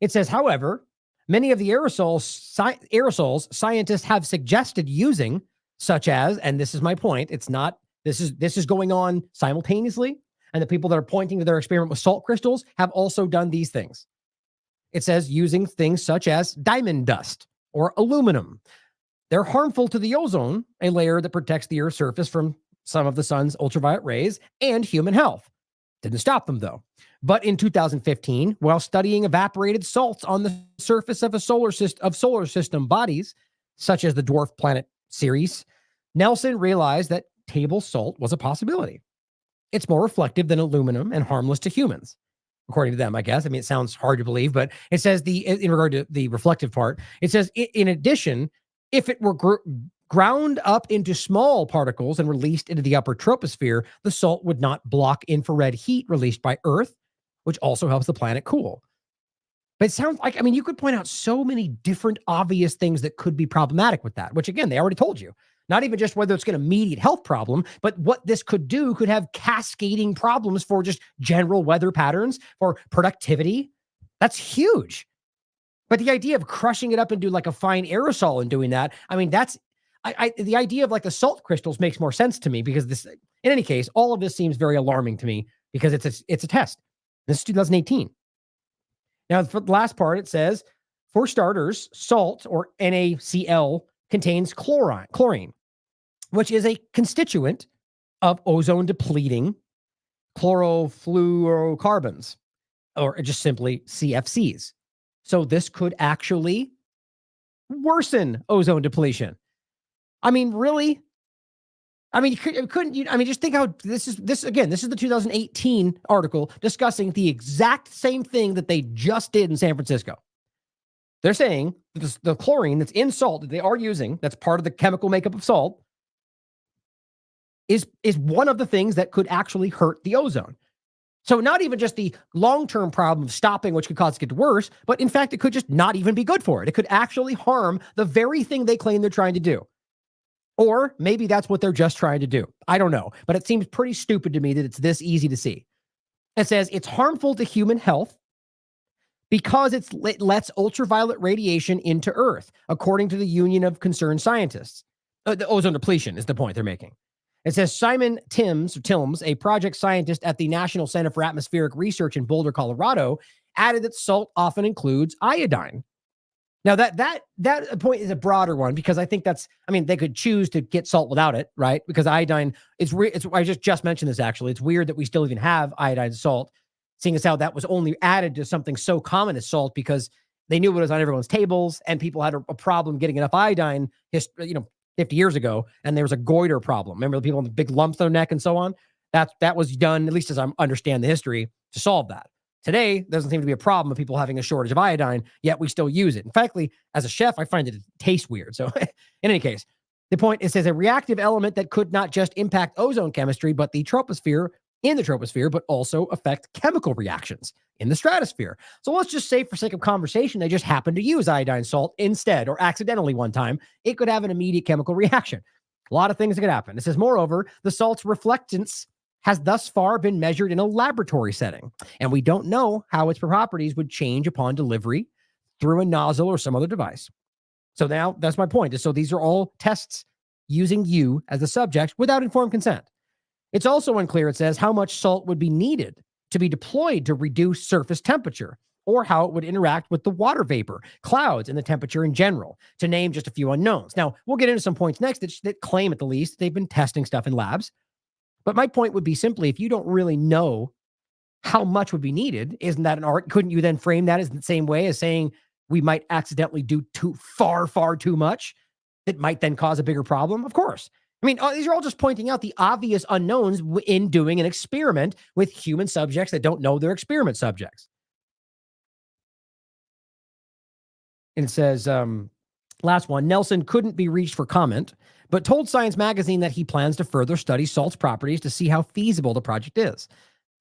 It says, however, many of the aerosols scientists have suggested using, such as, and this is my point, it's not, this is going on simultaneously, and the people that are pointing to their experiment with salt crystals have also done these things. It says using things such as diamond dust or aluminum. They're harmful to the ozone, a layer that protects the Earth's surface from some of the sun's ultraviolet rays, and human health. Didn't stop them, though. But in 2015, while studying evaporated salts on the surface of solar system bodies, such as the dwarf planet Ceres, Nelson realized that table salt was a possibility. It's more reflective than aluminum and harmless to humans, according to them, I guess. I mean, it sounds hard to believe, but it says in regard to the reflective part, it says, in addition, if it were ground up into small particles and released into the upper troposphere, the salt would not block infrared heat released by Earth, which also helps the planet cool. But it sounds like, I mean, you could point out so many different obvious things that could be problematic with that, which again, they already told you. Not even just whether it's an immediate health problem, but what this could do could have cascading problems for just general weather patterns, for productivity. That's huge. But the idea of crushing it up into like a fine aerosol and doing that, I mean, that's, the idea of like the salt crystals makes more sense to me, because this, in any case, all of this seems very alarming to me because it's a test. This is 2018. Now, for the last part, it says, for starters, salt, or NaCl, contains chlorine, which is a constituent of ozone-depleting chlorofluorocarbons, or just simply CFCs. So this could actually worsen ozone depletion. I mean, really? I mean, couldn't you? I mean, just think how this is the 2018 article discussing the exact same thing that they just did in San Francisco. They're saying that the chlorine that's in salt that they are using, that's part of the chemical makeup of salt, is one of the things that could actually hurt the ozone. So not even just the long-term problem of stopping, which could cause it to get worse, but in fact, it could just not even be good for it. It could actually harm the very thing they claim they're trying to do. Or maybe that's what they're just trying to do. I don't know, but it seems pretty stupid to me that it's this easy to see. It says it's harmful to human health because it lets ultraviolet radiation into Earth, according to the Union of Concerned Scientists. The ozone depletion is the point they're making. It says Simon Timms, a project scientist at the National Center for Atmospheric Research in Boulder, Colorado, added that salt often includes iodine. Now, that point is a broader one, because I think they could choose to get salt without it, right? Because iodine, I just mentioned this, actually. It's weird that we still even have iodine salt, seeing as how that was only added to something so common as salt because they knew it was on everyone's tables and people had a problem getting enough iodine, 50 years ago, and there was a goiter problem. Remember the people with big lumps on their neck and so on? That was done, at least as I understand the history, to solve that. Today, there doesn't seem to be a problem of people having a shortage of iodine, yet we still use it. In fact, as a chef, I find it tastes weird. So in any case, the point is, a reactive element that could not just impact ozone chemistry, but the troposphere, but also affect chemical reactions in the stratosphere. So let's just say, for sake of conversation, they just happen to use iodine salt instead, or accidentally one time. It could have an immediate chemical reaction. A lot of things that could happen. It says, moreover, the salt's reflectance has thus far been measured in a laboratory setting, and we don't know how its properties would change upon delivery through a nozzle or some other device. So now that's my point. So these are all tests using you as the subject without informed consent. It's also unclear, it says, how much salt would be needed to be deployed to reduce surface temperature, or how it would interact with the water vapor, clouds, and the temperature in general, to name just a few unknowns. Now, we'll get into some points next that claim, at the least, they've been testing stuff in labs. But my point would be simply, if you don't really know how much would be needed, isn't that an art? Couldn't you then frame that as the same way as saying we might accidentally do far too much that might then cause a bigger problem? Of course. I mean, these are all just pointing out the obvious unknowns in doing an experiment with human subjects that don't know they're experiment subjects. And it says, last one, Nelson couldn't be reached for comment, but told Science Magazine that he plans to further study salt's properties to see how feasible the project is.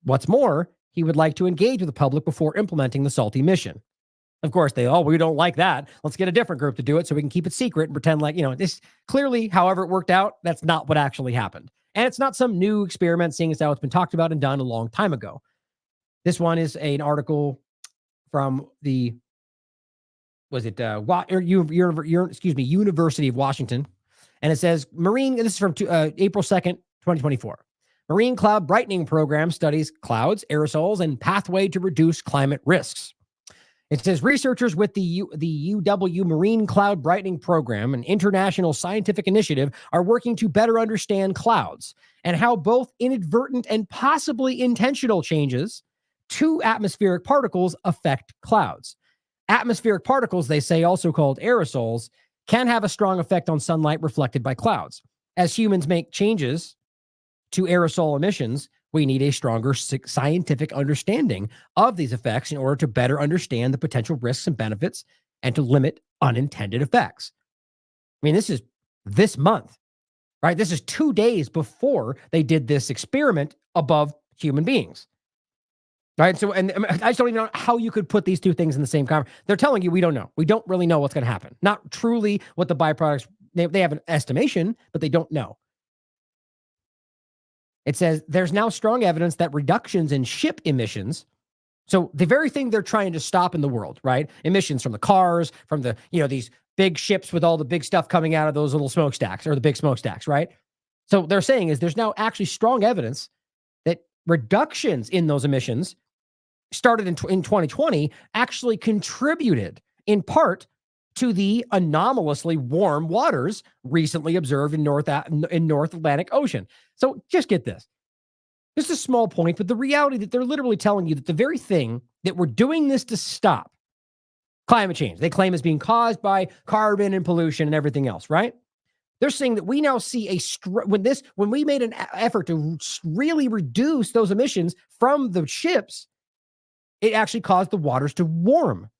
What's more, he would like to engage with the public before implementing the salty mission. Of course, we don't like that. Let's get a different group to do it so we can keep it secret and pretend like, this clearly, however it worked out, that's not what actually happened. And it's not some new experiment, seeing as how it's been talked about and done a long time ago. This one is an article from the, University of Washington. And it says, this is from April 2nd, 2024. Marine Cloud Brightening Program studies clouds, aerosols, and pathway to reduce climate risks. It says researchers with the UW Marine Cloud Brightening Program, an international scientific initiative, are working to better understand clouds and how both inadvertent and possibly intentional changes to atmospheric particles affect clouds. Atmospheric particles, they say, also called aerosols, can have a strong effect on sunlight reflected by clouds. As humans make changes to aerosol emissions, we need a stronger scientific understanding of these effects in order to better understand the potential risks and benefits and to limit unintended effects. I mean, this is this month, right? This is 2 days before they did this experiment above human beings. Right. So, and I just don't even know how you could put these two things in the same conversation. They're telling you we don't know. We don't really know what's going to happen. Not truly what the byproducts, they have an estimation, but they don't know. It says there's now strong evidence that reductions in ship emissions, so the very thing they're trying to stop in the world, right? Emissions from the cars, from the, these big ships with all the big stuff coming out of those little smokestacks or the big smokestacks, right? So they're saying is there's now actually strong evidence that reductions in those emissions started in 2020 actually contributed in part to the anomalously warm waters recently observed in North Atlantic Ocean. So just get this. Just a small point, but the reality that they're literally telling you that the very thing that we're doing this to stop, climate change, they claim is being caused by carbon and pollution and everything else, right? They're saying that we now see when we made an effort to really reduce those emissions from the ships, it actually caused the waters to warm.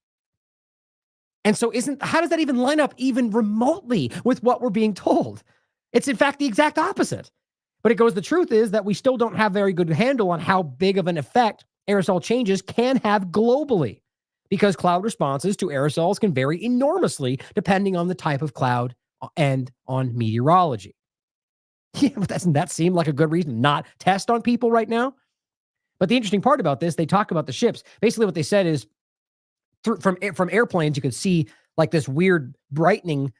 And so how does that even line up even remotely with what we're being told? It's in fact the exact opposite. But it goes, the truth is that we still don't have very good handle on how big of an effect aerosol changes can have globally, because cloud responses to aerosols can vary enormously depending on the type of cloud and on meteorology. Yeah, but doesn't that seem like a good reason to not test on people right now? But the interesting part about this, they talk about the ships. Basically what they said is from airplanes, you could see like this weird brightening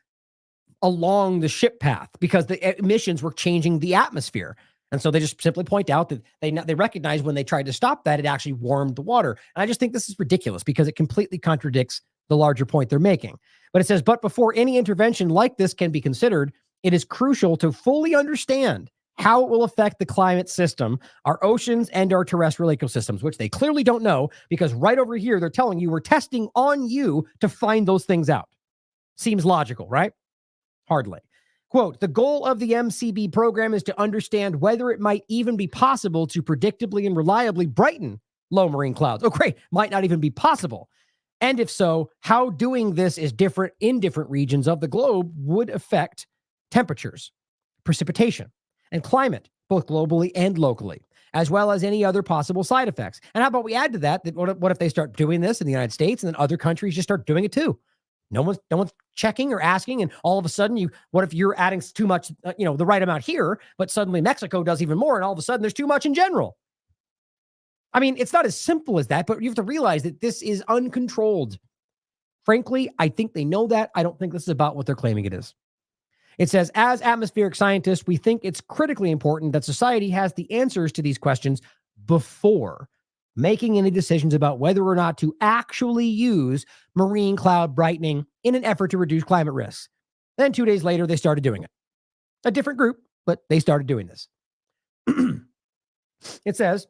along the ship path because the emissions were changing the atmosphere. And so they just simply point out that they recognize when they tried to stop that, it actually warmed the water. And I just think this is ridiculous because it completely contradicts the larger point they're making. But it says, but before any intervention like this can be considered, it is crucial to fully understand how it will affect the climate system, our oceans, and our terrestrial ecosystems, which they clearly don't know because right over here, they're telling you we're testing on you to find those things out. Seems logical, right? Hardly. Quote, the goal of the MCB program is to understand whether it might even be possible to predictably and reliably brighten low marine clouds. Oh, great. Might not even be possible. And if so, how doing this is different in different regions of the globe would affect temperatures, precipitation, and climate, both globally and locally, as well as any other possible side effects. And how about we add to that, what if they start doing this in the United States and then other countries just start doing it too? No one's checking or asking. And all of a sudden, what if you're adding too much, the right amount here, but suddenly Mexico does even more, and all of a sudden there's too much in general. I mean, it's not as simple as that, but you have to realize that this is uncontrolled. Frankly, I think they know that. I don't think this is about what they're claiming it is. It says, as atmospheric scientists, we think it's critically important that society has the answers to these questions before making any decisions about whether or not to actually use marine cloud brightening in an effort to reduce climate risks. Then 2 days later, they started doing it. A different group, but they started doing this. It says,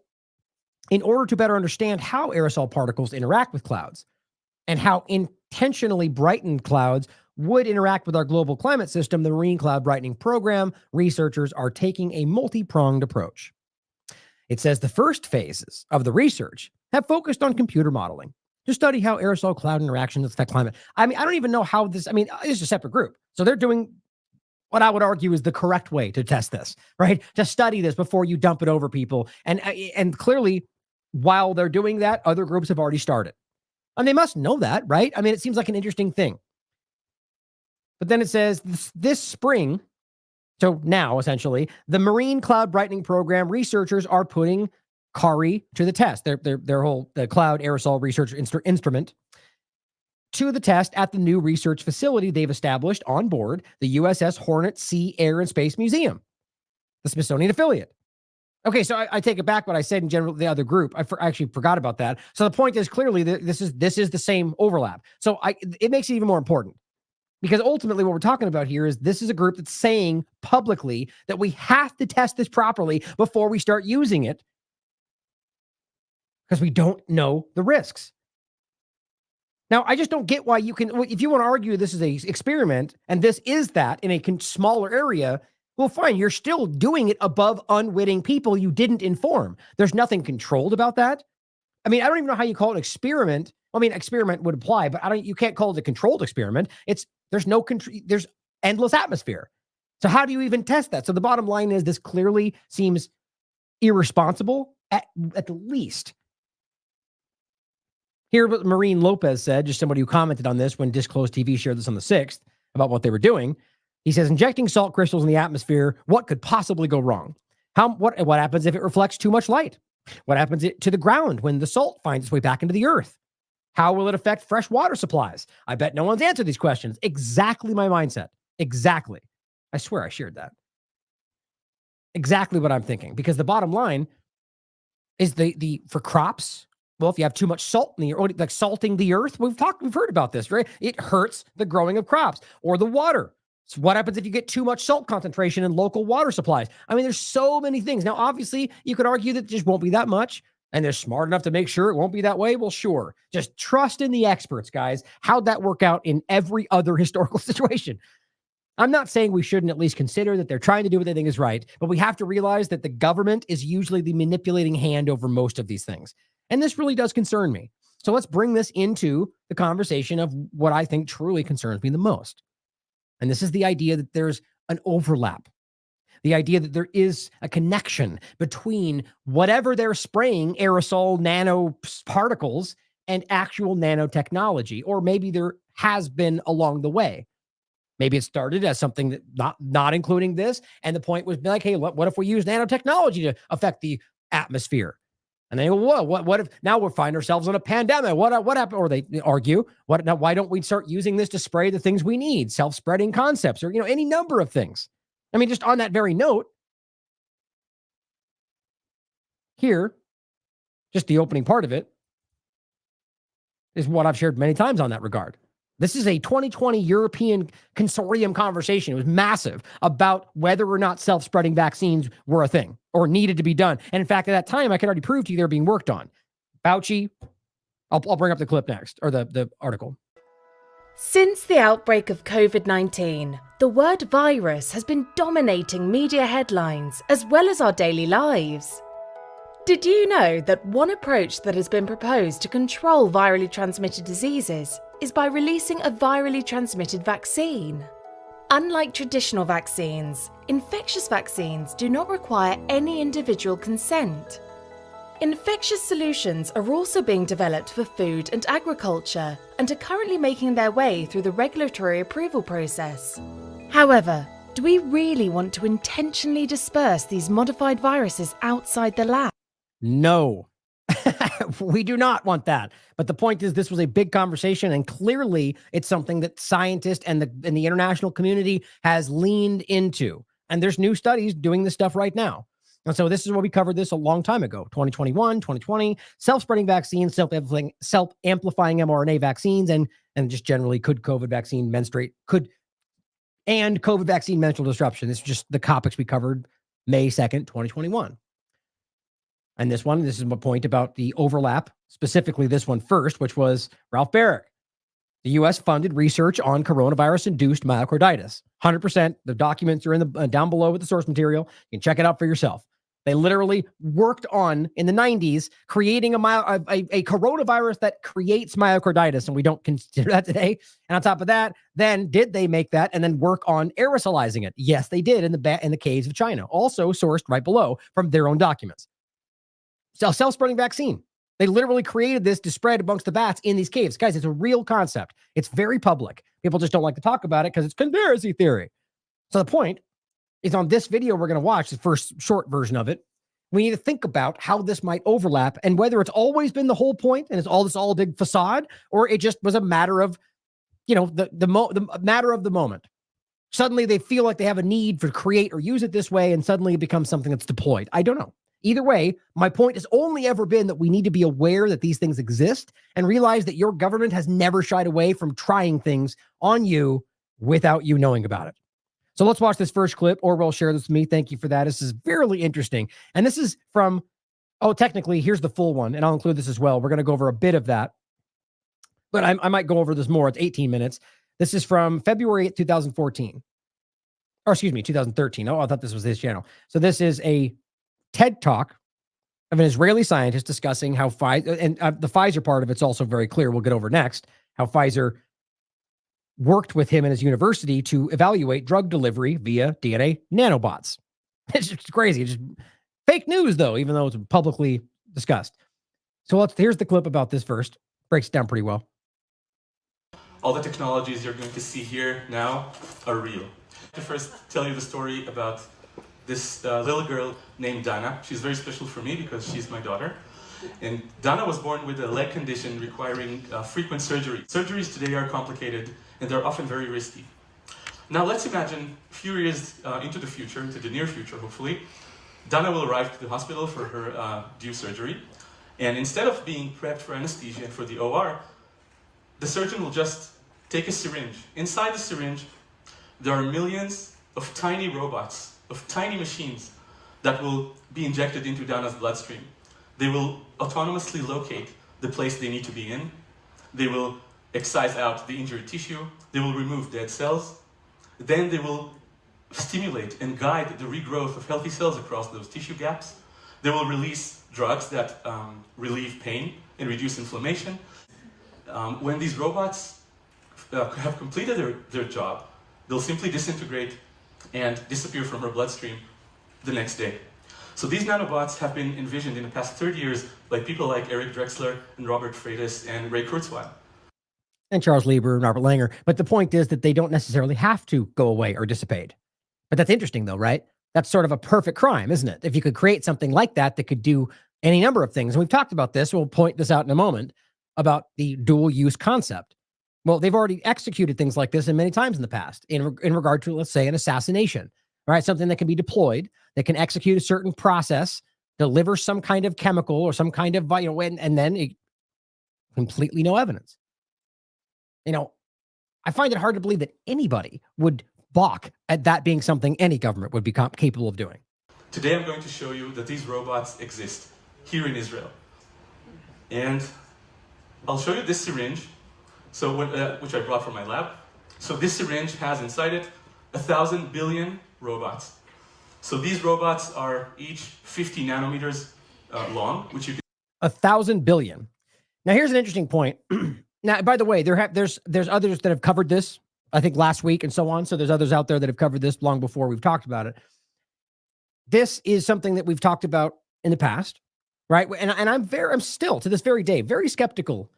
in order to better understand how aerosol particles interact with clouds and how intentionally brightened clouds would interact with our global climate system, the Marine Cloud Brightening Program researchers are taking a multi-pronged approach. It says the first phases of the research have focused on computer modeling to study how aerosol cloud interactions affect climate. I mean, I don't even know how this, it's a separate group. So they're doing what I would argue is the correct way to test this, right? To study this before you dump it over people. And clearly, while they're doing that, other groups have already started. And they must know that, right? I mean, it seems like an interesting thing. But then it says this spring, so now essentially, the Marine Cloud Brightening Program researchers are putting CARI to the test, their whole cloud aerosol research instrument, to the test at the new research facility they've established on board the USS Hornet Sea, Air, and Space Museum, the Smithsonian affiliate. Okay, so I take it back what I said in general, the other group. I actually forgot about that. So the point is clearly that this is the same overlap. So it makes it even more important. Because ultimately what we're talking about here is this is a group that's saying publicly that we have to test this properly before we start using it because we don't know the risks. Now, I just don't get why you can, if you want to argue this is an experiment and this is that in a smaller area, well, fine, you're still doing it above unwitting people you didn't inform. There's nothing controlled about that. I mean, I don't even know how you call it an experiment. I mean, experiment would apply, but you can't call it a controlled experiment. There's endless atmosphere. So how do you even test that? So the bottom line is this clearly seems irresponsible at the least. Here, what Maureen Lopez said, just somebody who commented on this when Disclosed TV shared this on the 6th about what they were doing. He says, injecting salt crystals in the atmosphere, what could possibly go wrong? What happens if it reflects too much light? What happens to the ground when the salt finds its way back into the earth? How will it affect fresh water supplies? I bet no one's answered these questions. Exactly my mindset. Exactly. I swear I shared that. Exactly what I'm thinking. Because the bottom line is for crops, well, if you have too much salt in the earth, like salting the earth, we've heard about this, right? It hurts the growing of crops or the water. So what happens if you get too much salt concentration in local water supplies? I mean, there's so many things. Now, obviously, you could argue that it just won't be that much, and they're smart enough to make sure it won't be that way. Well, sure. Just trust in the experts, guys. How'd that work out in every other historical situation? I'm not saying we shouldn't at least consider that they're trying to do what they think is right, but we have to realize that the government is usually the manipulating hand over most of these things. And this really does concern me. So let's bring this into the conversation of what I think truly concerns me the most. And this is the idea that there's an overlap. The idea that there is a connection between whatever they're spraying, aerosol nano particles, and actual nanotechnology, or maybe there has been along the way. Maybe it started as something that not including this, and the point was like, hey, what if we use nanotechnology to affect the atmosphere? And they go, whoa, what if now we find ourselves in a pandemic? What happened? Or they argue, why don't we start using this to spray the things we need? Self-spreading concepts, or any number of things. I mean, just on that very note, here, just the opening part of it is what I've shared many times on that regard. This is a 2020 European consortium conversation. It was massive about whether or not self-spreading vaccines were a thing or needed to be done. And in fact, at that time, I could already prove to you they're being worked on. Fauci, I'll bring up the clip next, or the article. Since the outbreak of COVID-19, the word virus has been dominating media headlines as well as our daily lives. Did you know that one approach that has been proposed to control virally transmitted diseases is by releasing a virally transmitted vaccine? Unlike traditional vaccines, infectious vaccines do not require any individual consent. Infectious solutions are also being developed for food and agriculture and are currently making their way through the regulatory approval process. However, do we really want to intentionally disperse these modified viruses outside the lab? No, we do not want that. But the point is, this was a big conversation, and clearly it's something that scientists and the international community has leaned into. And there's new studies doing this stuff right now. And so this is where we covered this a long time ago, 2021, 2020, self-spreading vaccines, self-amplifying mRNA vaccines, and just generally COVID vaccine menstrual disruption. This is just the topics we covered May 2nd, 2021. And this is my point about the overlap, specifically this one first, which was Ralph Barrick. The U.S. funded research on coronavirus-induced myocarditis. 100%. The documents are in the down below with the source material. You can check it out for yourself. They literally worked on, in the 90s, creating a coronavirus that creates myocarditis, and we don't consider that today. And on top of that, then did they make that and then work on aerosolizing it? Yes, they did in the caves of China, also sourced right below from their own documents. Self-spreading vaccine. They literally created this to spread amongst the bats in these caves. Guys, it's a real concept. It's very public. People just don't like to talk about it because it's conspiracy theory. So the point is, on this video we're going to watch, the first short version of it, we need to think about how this might overlap and whether it's always been the whole point and it's all a big facade, or it just was a matter of, the matter of the moment. Suddenly they feel like they have a need to create or use it this way, and suddenly it becomes something that's deployed. I don't know. Either way, my point has only ever been that we need to be aware that these things exist and realize that your government has never shied away from trying things on you without you knowing about it. So let's watch this first clip. Orwell shared this with me. Thank you for that. This is very interesting. And this is from, technically, here's the full one, and I'll include this as well. We're going to go over a bit of that, but I might go over this more. It's 18 minutes. This is from February 2014. Or excuse me, 2013. Oh, I thought this was his channel. So this is a TED Talk of an Israeli scientist discussing how Pfizer, and the Pfizer part of it's also very clear. We'll get over next, how Pfizer worked with him and his university to evaluate drug delivery via DNA nanobots. It's just crazy. It's just fake news, though, even though it's publicly discussed. So here's the clip about this first. Breaks it down pretty well. All the technologies you're going to see here now are real. To first tell you the story about this little girl named Dana. She's very special for me because she's my daughter. And Dana was born with a leg condition requiring frequent surgery. Surgeries today are complicated and they're often very risky. Now let's imagine a few years into the future, into the near future hopefully, Dana will arrive to the hospital for her due surgery. And instead of being prepped for anesthesia and for the OR, the surgeon will just take a syringe. Inside the syringe, there are millions of tiny robots, of tiny machines that will be injected into Dana's bloodstream. They will autonomously locate the place they need to be in. They will excise out the injured tissue. They will remove dead cells. Then they will stimulate and guide the regrowth of healthy cells across those tissue gaps. They will release drugs that relieve pain and reduce inflammation. When these robots have completed their job, they'll simply disintegrate and disappear from her bloodstream the next day. So these nanobots have been envisioned in the past 30 years by people like Eric Drexler and Robert Freitas and Ray Kurzweil. And Charles Lieber and Robert Langer. But the point is that they don't necessarily have to go away or dissipate. But that's interesting though, right? That's sort of a perfect crime, isn't it? If you could create something like that that could do any number of things. And we've talked about this. We'll point this out in a moment about the dual use concept. Well, they've already executed things like this many times in the past in regard to, let's say, an assassination, right? Something that can be deployed, that can execute a certain process, deliver some kind of chemical or some kind of, and then completely no evidence. I find it hard to believe that anybody would balk at that being something any government would be capable of doing. Today I'm going to show you that these robots exist here in Israel. And I'll show you this syringe, which I brought from my lab. So this syringe has inside it 1,000 billion robots. So these robots are each 50 nanometers long, which you can... 1,000 billion. Now here's an interesting point. Now, by the way, there's others that have covered this, I think last week and so on. So there's others out there that have covered this long before we've talked about it. This is something that we've talked about in the past. right? And I'm still to this very day very skeptical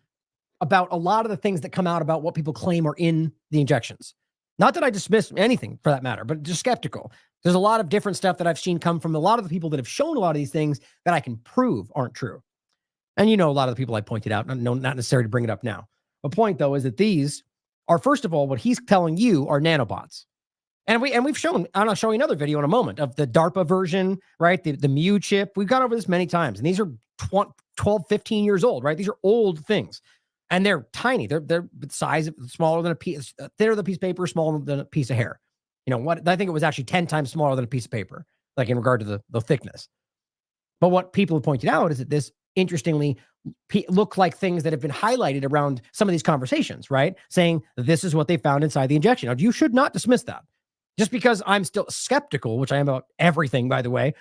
about a lot of the things that come out about what people claim are in the injections. Not that I dismiss anything for that matter, but just skeptical. There's a lot of different stuff that I've seen come from a lot of the people that have shown a lot of these things that I can prove aren't true. And you know, a lot of the people I pointed out, not necessary to bring it up now. The point though is that these are, first of all, what he's telling you are nanobots. And we've shown, I'll show you another video in a moment of the DARPA version, right? The Mu chip. We've gone over this many times, and these are 12, 15 years old, right? These are old things. And they're tiny. They're the size of smaller than a piece, thinner than a piece of paper, smaller than a piece of hair. You know what? I think it was actually 10 times smaller than a piece of paper, like in regard to the thickness. But what people have pointed out is that this, interestingly, look like things that have been highlighted around some of these conversations, right? Saying this is what they found inside the injection. Now, you should not dismiss that. Just because I'm still skeptical, which I am about everything, by the way.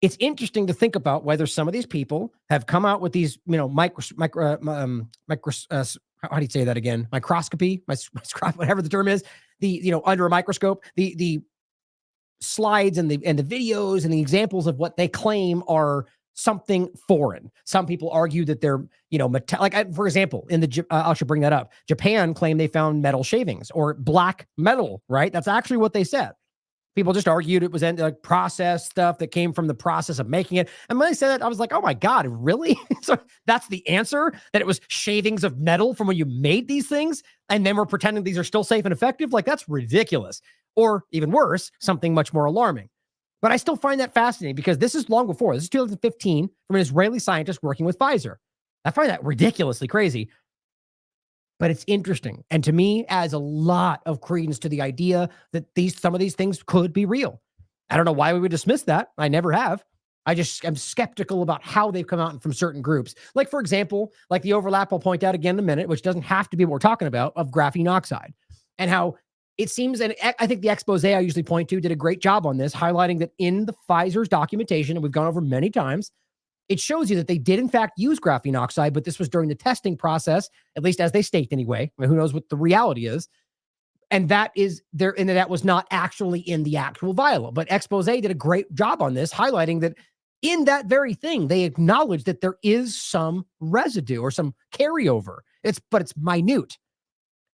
It's interesting to think about whether some of these people have come out with these, you know, how do you say that again? Microscopy, whatever the term is, under a microscope, the slides and the videos and the examples of what they claim are something foreign. Some people argue that they're, for example, I should bring that up. Japan claimed they found metal shavings or black metal, right? That's actually what they said. People just argued it was like processed stuff that came from the process of making it. And when I said that, I was like, oh my God, really? So that's the answer, that it was shavings of metal from when you made these things? And then we're pretending these are still safe and effective? Like, that's ridiculous. Or even worse, something much more alarming. But I still find that fascinating because this is long before. This is 2015 from an Israeli scientist working with Pfizer. I find that ridiculously crazy. But it's interesting. And to me, adds a lot of credence to the idea that some of these things could be real. I don't know why we would dismiss that. I never have. I just am skeptical about how they've come out from certain groups. Like, for example, like the overlap I'll point out again in a minute, which doesn't have to be what we're talking about, of graphene oxide. And how it seems, and I think the expose I usually point to did a great job on this, highlighting that in the Pfizer's documentation, and we've gone over many times, it shows you that they did in fact use graphene oxide, but this was during the testing process, at least as they state anyway. I mean, who knows what the reality is. And that is there, and that was not actually in the actual vial. But expose did a great job on this, highlighting that in that very thing, they acknowledge that there is some residue or some carryover. But it's minute.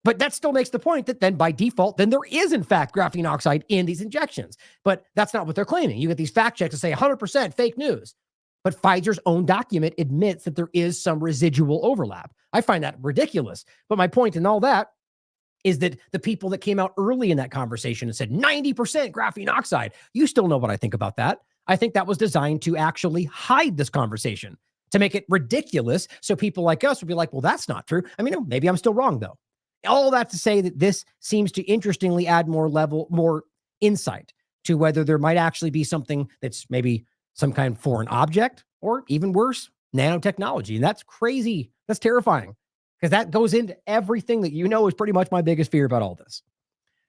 But that still makes the point that then by default, then there is in fact graphene oxide in these injections. But that's not what they're claiming. You get these fact checks that say 100% fake news. But Pfizer's own document admits that there is some residual overlap. I find that ridiculous. But my point in all that is that the people that came out early in that conversation and said 90% graphene oxide, you still know what I think about that. I think that was designed to actually hide this conversation, to make it ridiculous. So people like us would be like, well, that's not true. I mean, maybe I'm still wrong though. All that to say that this seems to interestingly add more insight to whether there might actually be something that's maybe some kind of foreign object, or even worse, nanotechnology. And that's crazy. That's terrifying, because that goes into everything that is pretty much my biggest fear about all this.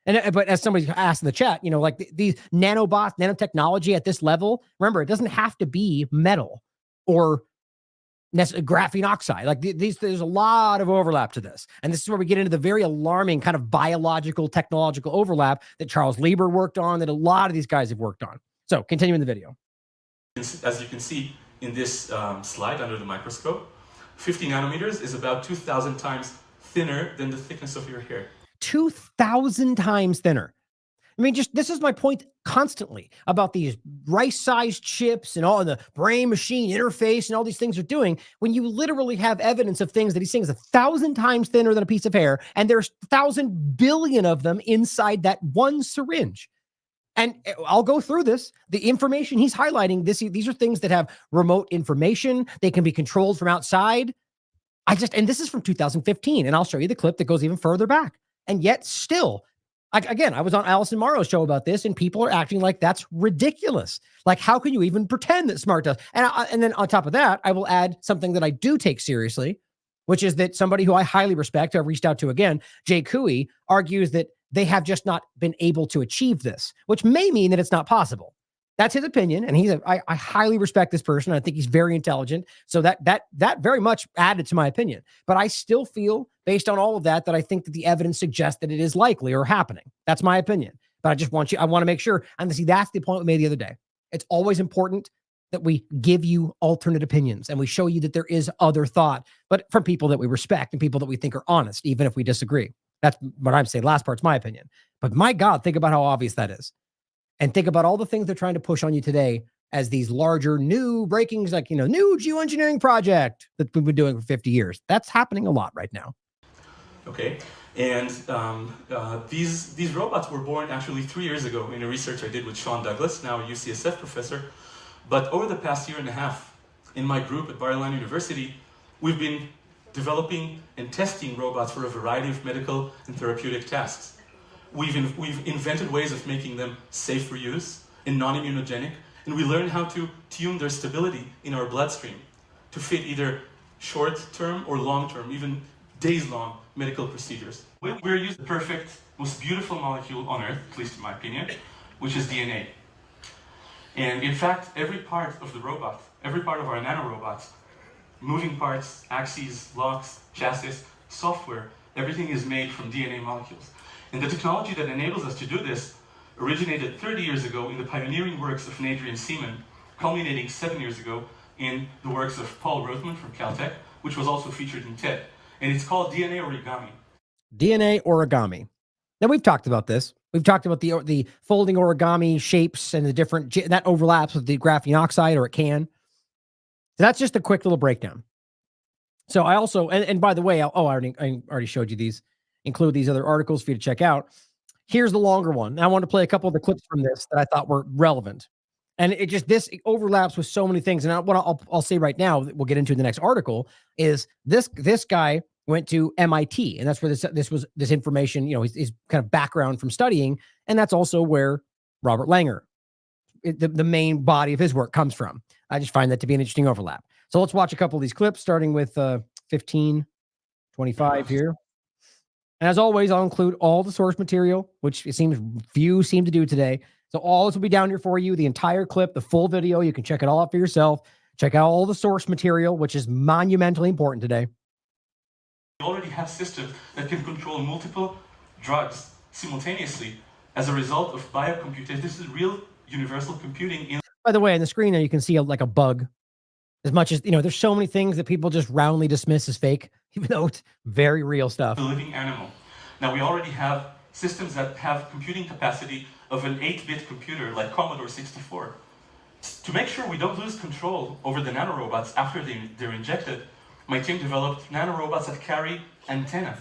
But as somebody asked in the chat, like these nanobots, nanotechnology at this level, remember, it doesn't have to be metal or graphene oxide. Like there's a lot of overlap to this. And this is where we get into the very alarming kind of biological, technological overlap that Charles Lieber worked on, that a lot of these guys have worked on. So continuing the video. As you can see in this slide under the microscope, 50 nanometers is about 2,000 times thinner than the thickness of your hair. 2,000 times thinner. I mean, this is my point constantly about these rice-sized chips and all the brain-machine interface and all these things are doing, when you literally have evidence of things that he's saying is 1,000 times thinner than a piece of hair, and there's 1,000 billion of them inside that one syringe. And I'll go through this. The information he's highlighting, these are things that have remote information. They can be controlled from outside. And this is from 2015, and I'll show you the clip that goes even further back. And yet still, again, I was on Alison Morrow's show about this, and people are acting like that's ridiculous. Like, how can you even pretend that smart does? And then on top of that, I will add something that I do take seriously, which is that somebody who I highly respect, who I've reached out to again, Jay Cooey, argues that they have just not been able to achieve this, which may mean that it's not possible. That's his opinion, and I highly respect this person. I think he's very intelligent, so that very much added to my opinion. But I still feel, based on all of that, that I think that the evidence suggests that it is likely or happening. That's my opinion. But I want to make sure, and see, that's the point we made the other day. It's always important that we give you alternate opinions and we show you that there is other thought, but from people that we respect and people that we think are honest, even if we disagree. That's what I'm saying. Last part's my opinion. But my God, think about how obvious that is. And think about all the things they're trying to push on you today as these larger new breakings, like, new geoengineering project that we've been doing for 50 years. That's happening a lot right now. Okay. And these robots were born actually 3 years ago in a research I did with Sean Douglas, now a UCSF professor. But over the past year and a half, in my group at Bar-Ilan University, we've been developing and testing robots for a variety of medical and therapeutic tasks. We've invented ways of making them safe for use and non-immunogenic, and we learned how to tune their stability in our bloodstream to fit either short-term or long-term, even days-long medical procedures. We're using the perfect, most beautiful molecule on Earth, at least in my opinion, which is DNA. And in fact, every part of the robot, every part of our nanorobots, moving parts, axes, locks, chassis, software, everything is made from DNA molecules. And the technology that enables us to do this originated 30 years ago in the pioneering works of Adrian Seaman, culminating 7 years ago in the works of Paul Rothman from Caltech, which was also featured in TED. And it's called DNA origami. DNA origami. Now, we've talked about this. We've talked about the folding origami shapes and the different, that overlaps with the graphene oxide, or it can. So that's just a quick little breakdown. So I also, and by the way, I already showed you these, include these other articles for you to check out. Here's the longer one. Now, I want to play a couple of the clips from this that I thought were relevant. And it overlaps with so many things. And what I'll say right now, we'll get into in the next article, is this guy went to MIT, and that's where this information, his kind of background from studying, and that's also where Robert Langer, the main body of his work, comes from. I just find that to be an interesting overlap. So let's watch a couple of these clips, starting with 1525 here. And as always, I'll include all the source material, which it seems few seem to do today. So all this will be down here for you, the entire clip, the full video. You can check it all out for yourself. Check out all the source material, which is monumentally important today. We already have systems that can control multiple drugs simultaneously as a result of biocomputation. This is real universal computing. By the way, on the screen there, you can see a bug. As much as, there's so many things that people just roundly dismiss as fake, even though it's very real stuff. A living animal. Now, we already have systems that have computing capacity of an 8-bit computer like Commodore 64. To make sure we don't lose control over the nanorobots after they're injected, my team developed nanorobots that carry antennae.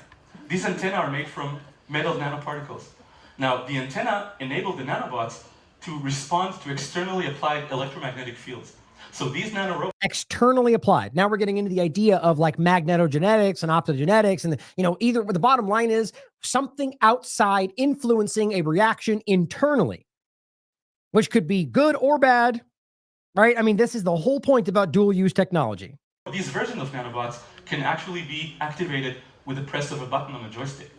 These antennae are made from metal nanoparticles. Now, the antenna enabled the nanobots to respond to externally applied electromagnetic fields. So these nanorobots... Externally applied. Now we're getting into the idea of like magnetogenetics and optogenetics, and either the bottom line is something outside influencing a reaction internally, which could be good or bad, right? I mean, this is the whole point about dual use technology. These versions of nanobots can actually be activated with the press of a button on a joystick.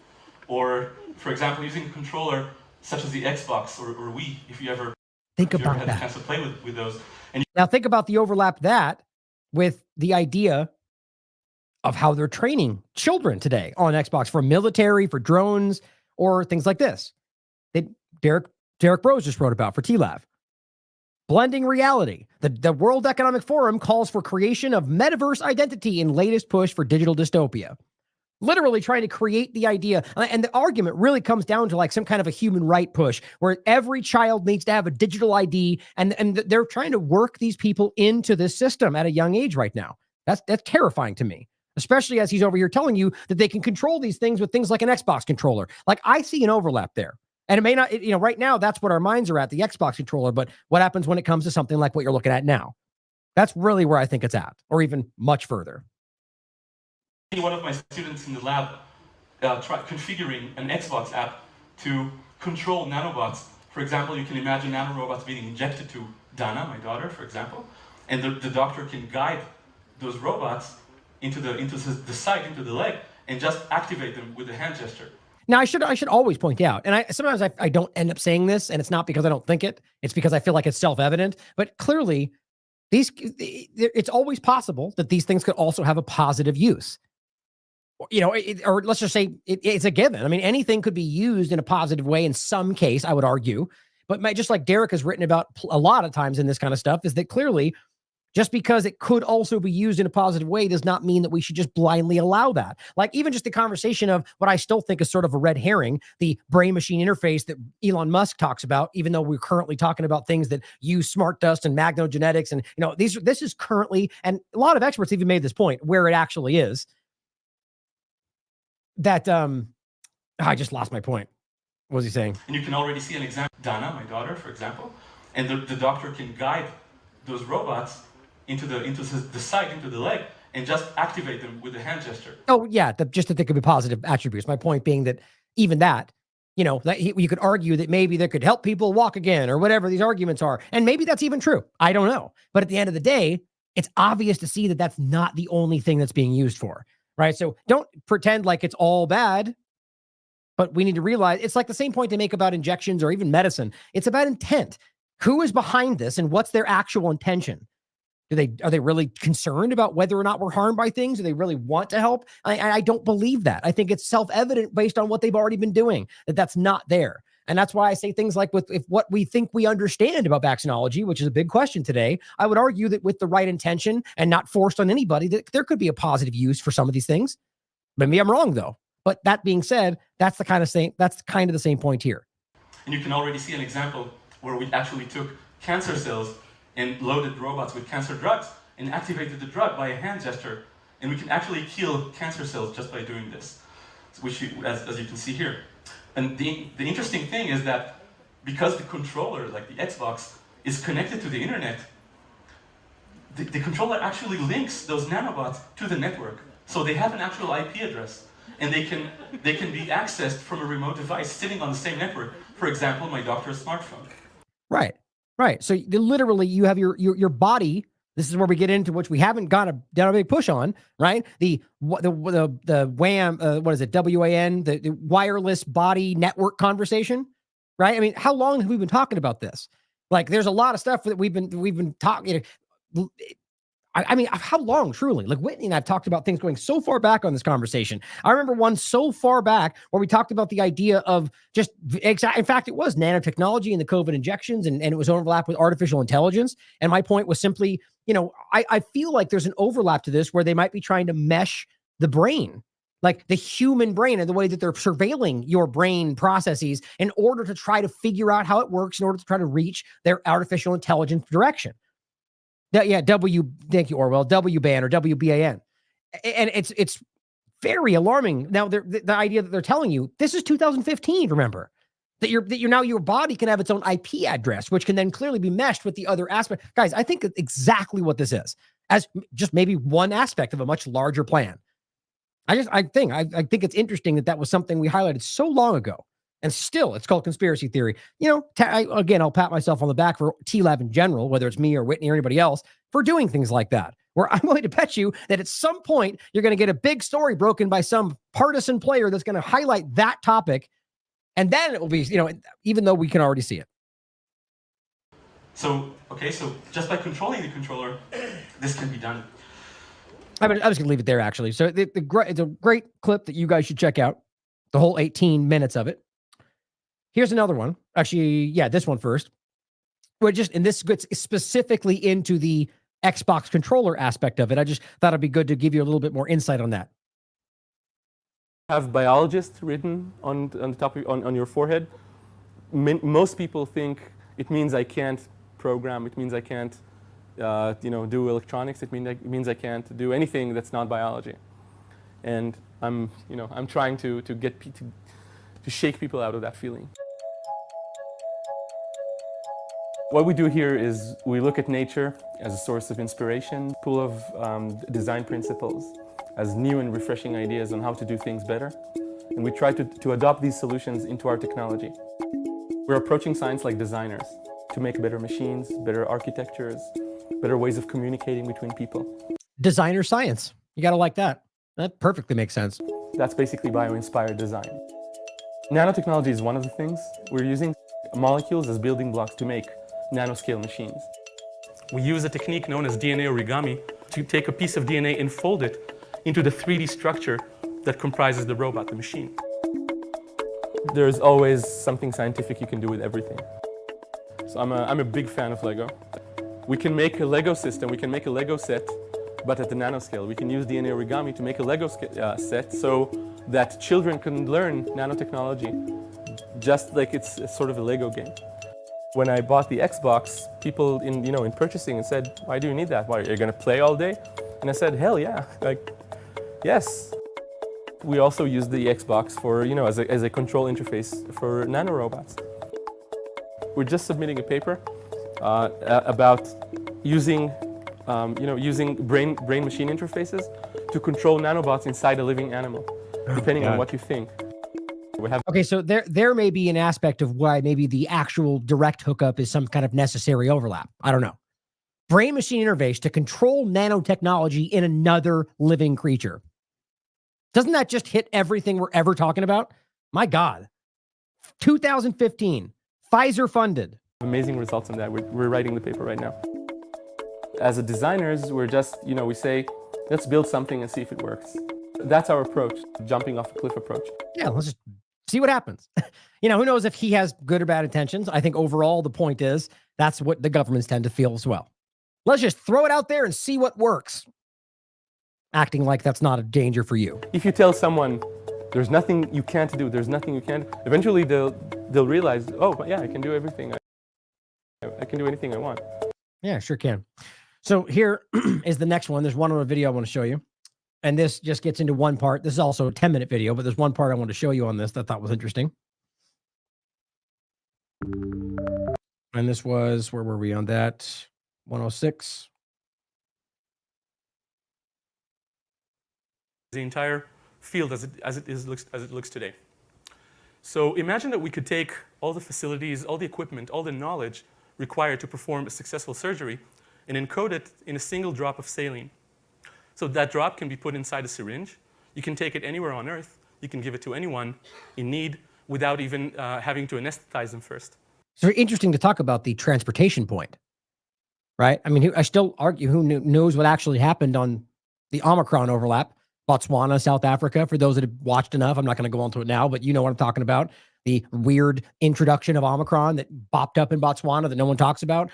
Or, for example, using a controller such as the Xbox or Wii, if you ever had the chance to play with those. And now think about the overlap that with the idea of how they're training children today on Xbox for military, for drones, or things like this that Derek Bros just wrote about for TLAV. Blending reality. The World Economic Forum calls for creation of metaverse identity in latest push for digital dystopia. Literally trying to create the idea. And the argument really comes down to like some kind of a human right push where every child needs to have a digital ID. And they're trying to work these people into this system at a young age right now. That's terrifying to me, especially as he's over here telling you that they can control these things with things like an Xbox controller. Like, I see an overlap there. And it may not, right now, that's what our minds are at, the Xbox controller. But what happens when it comes to something like what you're looking at now? That's really where I think it's at, or even much further. One of my students in the lab tried configuring an Xbox app to control nanobots. For example, you can imagine nanorobots being injected to Dana, my daughter, for example, and the doctor can guide those robots into the site, into the leg, and just activate them with a hand gesture. Now, I should always point out, and sometimes I don't end up saying this, and it's not because I don't think it. It's because I feel like it's self-evident. But clearly, it's always possible that these things could also have a positive use. Or let's just say it's a given. I mean, anything could be used in a positive way in some case, I would argue. But just like Derek has written about a lot of times in this kind of stuff, is that clearly Just because it could also be used in a positive way does not mean that we should just blindly allow that. Like even just the conversation of what I still think is sort of a red herring, the brain-machine interface that Elon Musk talks about, even though we're currently talking about things that use smart dust and magnogenetics. And, this is currently, and a lot of experts even made this point, where it actually is. That, I just lost my point. What was he saying? And you can already see an example. Dana, my daughter, for example, and the doctor can guide those robots into the site, into the leg, and just activate them with a hand gesture. Oh, yeah, just that there could be positive attributes. My point being that even that, you could argue that maybe that could help people walk again or whatever these arguments are. And maybe that's even true. I don't know. But at the end of the day, it's obvious to see that that's not the only thing that's being used for, right? So don't pretend like it's all bad. But we need to realize it's like the same point they make about injections or even medicine. It's about intent. Who is behind this and what's their actual intention? Are they really concerned about whether or not we're harmed by things? Do they really want to help? I don't believe that. I think it's self-evident based on what they've already been doing, that's not there. And that's why I say things like if what we think we understand about vaccinology, which is a big question today, I would argue that with the right intention and not forced on anybody, that there could be a positive use for some of these things. Maybe I'm wrong though. But that being said, that's kind of the same point here. And you can already see an example where we actually took cancer cells and loaded robots with cancer drugs and activated the drug by a hand gesture. And we can actually kill cancer cells just by doing this, which as you can see here. And the interesting thing is that because the controller, like the Xbox, is connected to the internet, the controller actually links those nanobots to the network. So they have an actual IP address. And they can be accessed from a remote device sitting on the same network. For example, my doctor's smartphone. Right. So literally, you have your body. This is where we get into which we haven't done a big push on, right? The WAN, what is it? WAN, the wireless body network conversation, right? I mean, how long have we been talking about this? Like, there's a lot of stuff that we've been talking. I mean, how long, truly? Like, Whitney and I have talked about things going so far back on this conversation. I remember one so far back where we talked about the idea of just, in fact, it was nanotechnology and the COVID injections, and it was overlap with artificial intelligence. And my point was simply, I feel like there's an overlap to this where they might be trying to mesh the brain, like the human brain, and the way that they're surveilling your brain processes in order to try to figure out how it works in order to try to reach their artificial intelligence direction. Thank you, Orwell, WBAN or WBAN. And it's very alarming. Now, the idea that they're telling you, this is 2015, remember, that your body can have its own IP address, which can then clearly be meshed with the other aspect. Guys, I think it's exactly what this is, as just maybe one aspect of a much larger plan. I think it's interesting that was something we highlighted so long ago. And still, it's called conspiracy theory. Again, I'll pat myself on the back for TLAV in general, whether it's me or Whitney or anybody else, for doing things like that. Where I'm willing to bet you that at some point, you're going to get a big story broken by some partisan player that's going to highlight that topic. And then it will be, even though we can already see it. So just by controlling the controller, this can be done. I was going to leave it there, actually. So it's a great clip that you guys should check out, the whole 18 minutes of it. Here's another one. Actually, yeah, this one first. And this gets specifically into the Xbox controller aspect of it. I just thought it'd be good to give you a little bit more insight on that. Have biologist written on the top on your forehead. Most people think it means I can't program. It means I can't, do electronics. It means I can't do anything that's not biology. And I'm trying to shake people out of that feeling. What we do here is we look at nature as a source of inspiration, full of design principles, as new and refreshing ideas on how to do things better. And we try to adopt these solutions into our technology. We're approaching science like designers to make better machines, better architectures, better ways of communicating between people. Designer science. You got to like that. That perfectly makes sense. That's basically bio-inspired design. Nanotechnology is one of the things. We're using molecules as building blocks to make nanoscale machines. We use a technique known as DNA origami to take a piece of DNA and fold it into the 3D structure that comprises the robot, the machine. There's always something scientific you can do with everything. So I'm a big fan of Lego. We can make a Lego system, we can make a Lego set, but at the nanoscale. We can use DNA origami to make a Lego set so that children can learn nanotechnology just like it's sort of a Lego game. When I bought the Xbox, people in purchasing and said, "Why do you need that? Why, are you going to play all day?" And I said, "Hell yeah, like, yes." We also use the Xbox for, as a control interface for nanorobots. We're just submitting a paper about using, using brain-machine interfaces to control nanobots inside a living animal, depending on what you think. Okay, so there may be an aspect of why maybe the actual direct hookup is some kind of necessary overlap. I don't know. Brain-machine interface to control nanotechnology in another living creature. Doesn't that just hit everything we're ever talking about? My God. 2015, Pfizer funded. Amazing results on that. We're writing the paper right now. As a designers, we're just, we say, let's build something and see if it works. That's our approach, jumping off a cliff approach. Yeah, let's just see what happens. Who knows if he has good or bad intentions. I think overall the point is that's what the governments tend to feel as well. Let's just throw it out there and see what works. Acting like that's not a danger for you. If you tell someone there's nothing you can't do, there's nothing you can't, eventually they'll realize, oh yeah, I can do everything. I can do anything I want. Yeah, sure can. So here is the next one. There's one other video I want to show you. And this just gets into one part. This is also a 10-minute video, but there's one part I want to show you on this that I thought was interesting. And this was, where were we on that? 106. The entire field as it looks today. So imagine that we could take all the facilities, all the equipment, all the knowledge required to perform a successful surgery and encode it in a single drop of saline. So that drop can be put inside a syringe. You can take it anywhere on Earth. You can give it to anyone in need without even having to anesthetize them first. It's very interesting to talk about the transportation point, right? I mean, I still argue who knows what actually happened on the Omicron overlap. Botswana, South Africa, for those that have watched enough, I'm not going to go into it now, but you know what I'm talking about. The weird introduction of Omicron that bopped up in Botswana that no one talks about.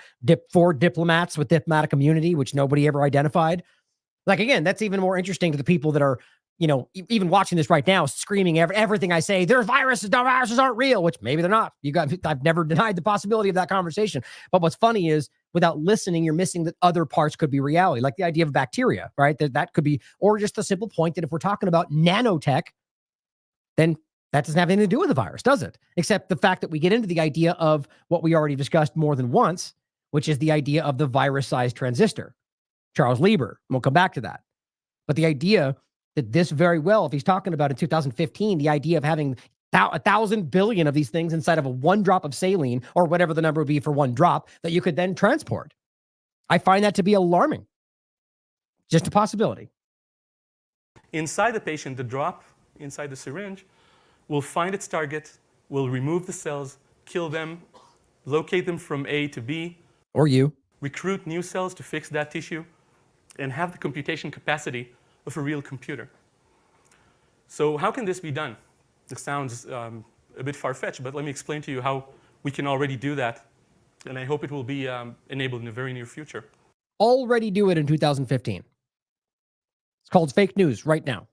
4 diplomats with diplomatic immunity, which nobody ever identified. Like, again, that's even more interesting to the people that are, even watching this right now, screaming everything I say, there's viruses, the viruses aren't real, which maybe they're not. I've never denied the possibility of that conversation. But what's funny is without listening, you're missing that other parts could be reality, like the idea of bacteria, right? That could be, or just the simple point that if we're talking about nanotech, then that doesn't have anything to do with the virus, does it? Except the fact that we get into the idea of what we already discussed more than once, which is the idea of the virus-sized transistor. Charles Lieber, and we'll come back to that. But the idea that this very well, if he's talking about in 2015, the idea of having 1,000 billion of these things inside of a 1 drop of saline, or whatever the number would be for 1 drop, that you could then transport. I find that to be alarming. Just a possibility. Inside the patient, the drop inside the syringe will find its target, will remove the cells, kill them, locate them from A to B. Or you. Recruit new cells to fix that tissue, and have the computation capacity of a real computer. So how can this be done? This sounds a bit far-fetched, but let me explain to you how we can already do that, and I hope it will be enabled in the very near future. Already do it in 2015. It's called fake news right now.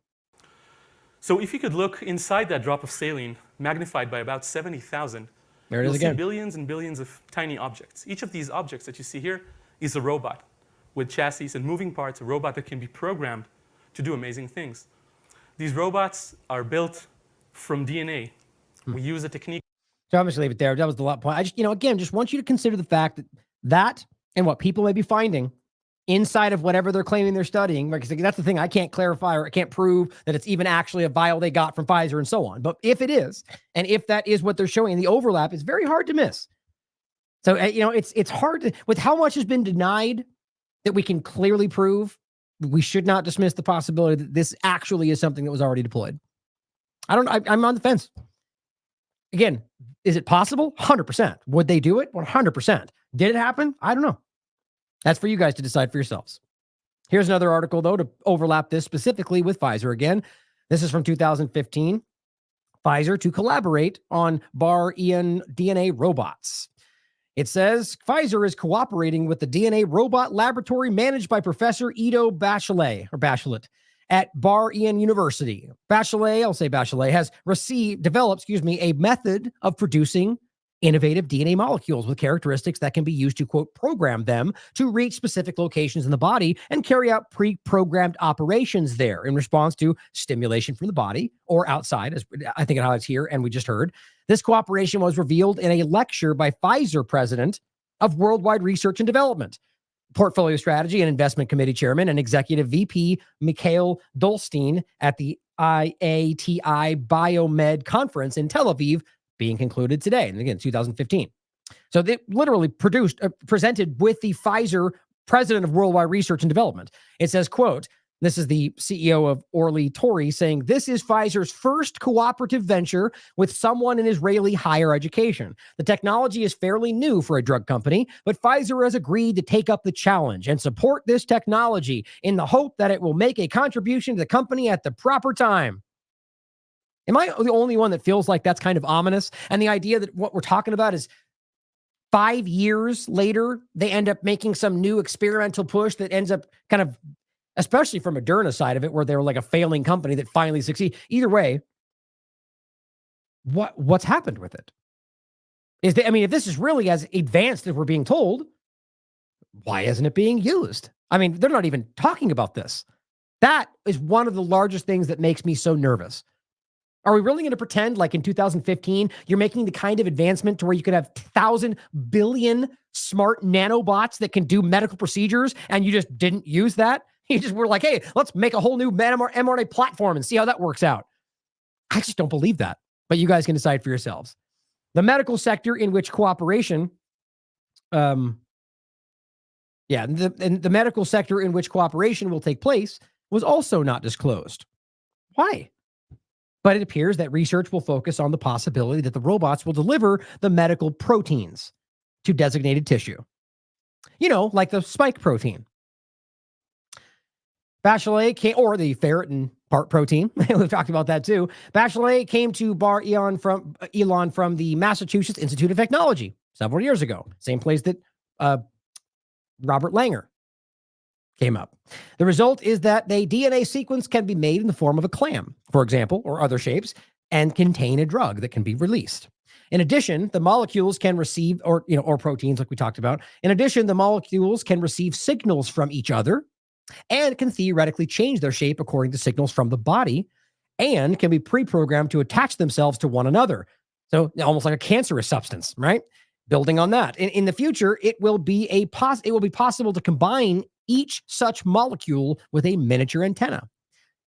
So if you could look inside that drop of saline, magnified by about 70,000, there it is you'll again. see billions and billions of tiny objects. Each of these objects that you see here is a robot with chassis and moving parts, a robot that can be programmed to do amazing things. These robots are built from DNA. We use a technique. So I'm just leave it there. That was the point. I just, again, just want you to consider the fact that and what people may be finding inside of whatever they're claiming they're studying. Because that's the thing I can't clarify, or I can't prove that it's even actually a vial they got from Pfizer and so on. But if it is, and if that is what they're showing, the overlap is very hard to miss. So, it's hard to, with how much has been denied that we can clearly prove, we should not dismiss the possibility that this actually is something that was already deployed. I'm on the fence. Again, is it possible? 100%. Would they do it? 100%. Did it happen? I don't know. That's for you guys to decide for yourselves. Here's another article, though, to overlap this specifically with Pfizer again. This is from 2015. Pfizer to collaborate on bar-EN DNA robots. It says Pfizer is cooperating with the DNA robot laboratory managed by Professor Ido Bachelet at Bar-Ian University. Bachelet has developed a method of producing innovative DNA molecules with characteristics that can be used to, quote, program them to reach specific locations in the body and carry out pre-programmed operations there in response to stimulation from the body or outside, as I think it highlights here, and we just heard. This cooperation was revealed in a lecture by Pfizer president of Worldwide Research and Development, Portfolio Strategy and Investment Committee Chairman and Executive VP Mikhail Dolstein at the IATI Biomed Conference in Tel Aviv, being concluded today, and again, 2015. So they literally presented with the Pfizer president of Worldwide Research and Development. It says, quote, this is the CEO of Orly Tori saying, this is Pfizer's first cooperative venture with someone in Israeli higher education. The technology is fairly new for a drug company, but Pfizer has agreed to take up the challenge and support this technology in the hope that it will make a contribution to the company at the proper time. Am I the only one that feels like that's kind of ominous? And the idea that what we're talking about is 5 years later, they end up making some new experimental push that ends up kind of, especially from Moderna's side of it, where they were like a failing company that finally succeed. Either way, what's happened with it? If this is really as advanced as we're being told, why isn't it being used? I mean, they're not even talking about this. That is one of the largest things that makes me so nervous. Are we really going to pretend like in 2015, you're making the kind of advancement to where you could have 1,000 billion smart nanobots that can do medical procedures and you just didn't use that? You just were like, hey, let's make a whole new mRNA platform and see how that works out. I just don't believe that, but you guys can decide for yourselves. The medical sector in which cooperation, the medical sector in which cooperation will take place was also not disclosed. Why? But it appears that research will focus on the possibility that the robots will deliver the medical proteins to designated tissue. You know, like the spike protein. Bachelet or the ferritin part protein. We've talked about that too. Bachelet came to Bar-Ilan from the Massachusetts Institute of Technology several years ago. Same place that Robert Langer came up. The result is that the DNA sequence can be made in the form of a clam, for example, or other shapes, and contain a drug that can be released. In addition, the molecules can receive, or proteins like we talked about. In addition, the molecules can receive signals from each other and can theoretically change their shape according to signals from the body and can be pre-programmed to attach themselves to one another. So almost like a cancerous substance, right? Building on that. In the future, it will be possible to combine each such molecule with a miniature antenna.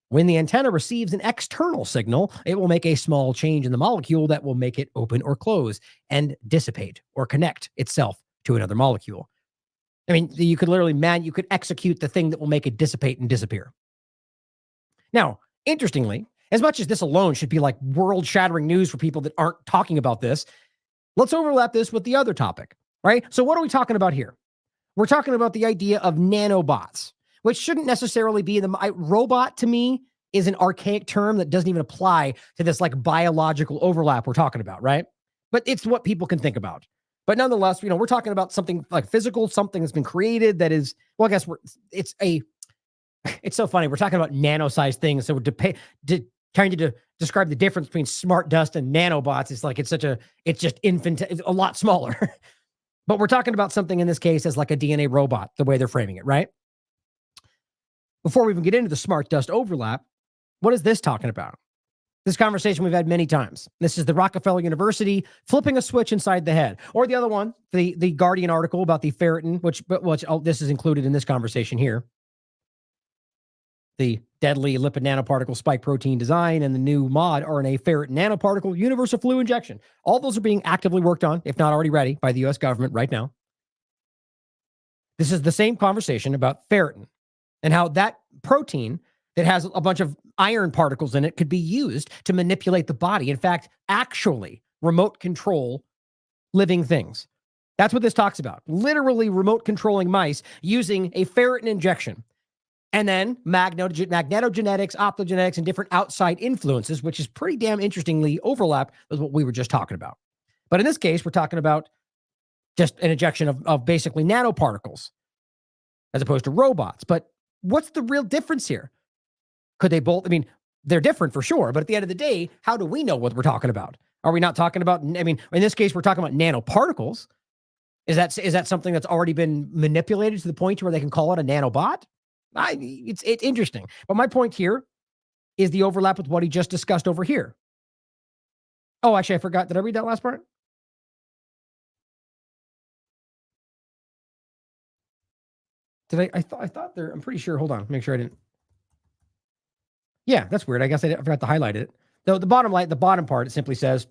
When the antenna receives an external signal, it will make a small change in the molecule that will make it open or close and dissipate or connect itself to another molecule. I mean, you could literally, you could execute the thing that will make it dissipate and disappear. Now, interestingly, as much as this alone should be like world-shattering news for people that aren't talking about this, let's overlap this with the other topic, right? So what are we talking about here? We're talking about the idea of nanobots, which shouldn't necessarily be robot to me is an archaic term that doesn't even apply to this like biological overlap we're talking about, right? But it's what people can think about. But nonetheless, we're talking about something like physical, something that's been created that is, well, I guess it's so funny. We're talking about nano-sized things. So we're trying to describe the difference between smart dust and nanobots. It's just a lot smaller. But we're talking about something in this case as like a DNA robot, the way they're framing it, right? Before we even get into the smart dust overlap, what is this talking about? This conversation we've had many times. This is the Rockefeller University flipping a switch inside the head. Or the other one, the Guardian article about the ferritin, which this is included in this conversation here. The deadly lipid nanoparticle spike protein design and the new mod RNA ferritin nanoparticle universal flu injection. All those are being actively worked on, if not already ready, by the U.S. government right now. This is the same conversation about ferritin and how that protein that has a bunch of iron particles in it could be used to manipulate the body. In fact, actually remote control living things. That's what this talks about. Literally remote controlling mice using a ferritin injection. And then magnetogenetics, optogenetics, and different outside influences, which is pretty damn interestingly overlap with what we were just talking about. But in this case, we're talking about just an injection of basically nanoparticles as opposed to robots. But what's the real difference here? Could they both, I mean, they're different for sure, but at the end of the day, how do we know what we're talking about? Are we not talking about, I mean, in this case, we're talking about nanoparticles. Is that something that's already been manipulated to the point where they can call it a nanobot? It's interesting. But my point here is the overlap with what he just discussed over here. Oh, actually, I forgot. Did I read that last part? Did I thought there, I'm pretty sure. Hold on. Make sure I didn't. Yeah, that's weird. I guess I forgot to highlight it. Though the bottom part, it simply says,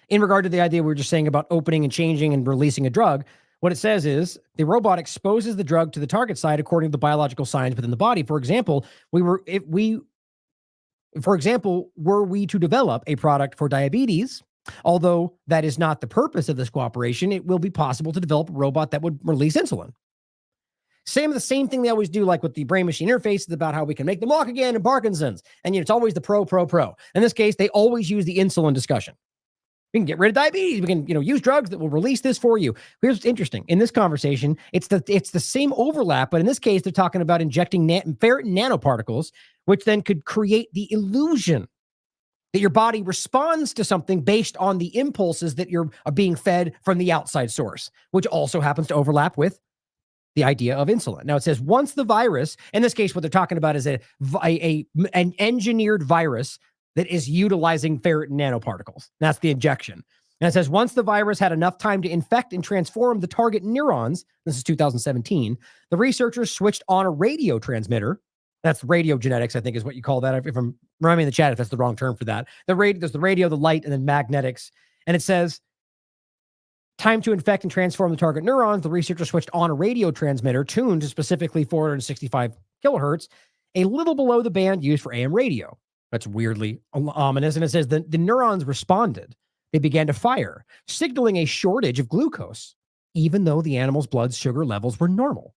in regard to the idea we were just saying about opening and changing and releasing a drug, what it says is the robot exposes the drug to the target site according to the biological signs within the body. For example, were we to develop a product for diabetes, although that is not the purpose of this cooperation, it will be possible to develop a robot that would release insulin. The same thing they always do, like with the brain-machine interface, is about how we can make them walk again in Parkinson's. And it's always the pro. In this case, they always use the insulin discussion. We can get rid of diabetes. We can, use drugs that will release this for you. Here's what's interesting. In this conversation, it's the same overlap, but in this case, they're talking about injecting ferritin nanoparticles, which then could create the illusion that your body responds to something based on the impulses that are being fed from the outside source, which also happens to overlap with the idea of insulin. Now it says once the virus, in this case, what they're talking about is an engineered virus that is utilizing ferritin nanoparticles. That's the injection. And it says once the virus had enough time to infect and transform the target neurons, this is 2017, the researchers switched on a radio transmitter. That's radio genetics, I think is what you call that. If I'm remembering in the chat, if that's the wrong term for that. There's the radio, the light, and then magnetics. And it says time to infect and transform the target neurons, the researchers switched on a radio transmitter tuned to specifically 465 kilohertz, a little below the band used for AM radio. That's weirdly ominous. And it says the neurons responded. They began to fire, signaling a shortage of glucose, even though the animal's blood sugar levels were normal.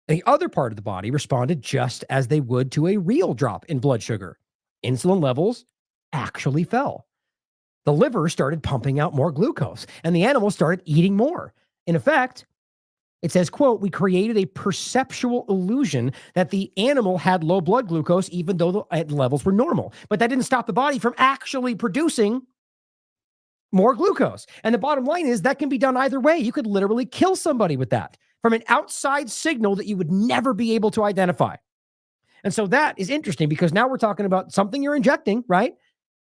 The other part of the body responded just as they would to a real drop in blood sugar. Insulin levels actually fell. The liver started pumping out more glucose, and the animal started eating more. In effect, it says, quote, we created a perceptual illusion that the animal had low blood glucose, even though the levels were normal. But that didn't stop the body from actually producing more glucose. And the bottom line is that can be done either way. You could literally kill somebody with that from an outside signal that you would never be able to identify. And so that is interesting because now we're talking about something you're injecting, right?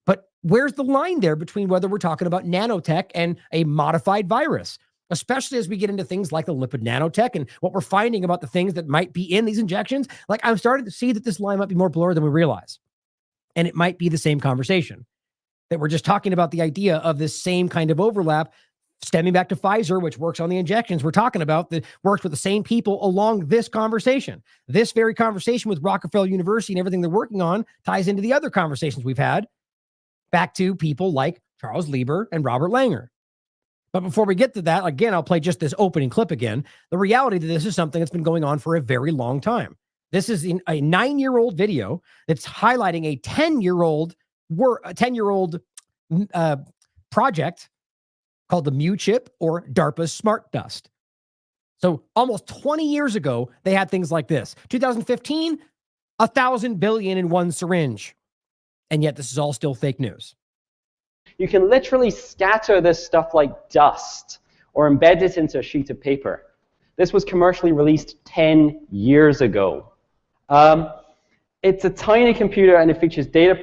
But where's the line there between whether we're talking about nanotech and a modified virus, especially as we get into things like the lipid nanotech and what we're finding about the things that might be in these injections? Like I'm starting to see that this line might be more blurred than we realize. And it might be the same conversation that we're just talking about the idea of this same kind of overlap stemming back to Pfizer, which works on the injections we're talking about, that works with the same people along this conversation. This very conversation with Rockefeller University and everything they're working on ties into the other conversations we've had back to people like Charles Lieber and Robert Langer. But before we get to that, again, I'll play just this opening clip again. The reality that this is something that's been going on for a very long time. This is in a 9-year-old video that's highlighting a 10-year-old project called the Mu chip or DARPA's Smart Dust. So almost 20 years ago, they had things like this. 2015, 1,000 billion in one syringe. And yet this is all still fake news. You can literally scatter this stuff like dust or embed it into a sheet of paper. This was commercially released 10 years ago. It's a tiny computer and it features data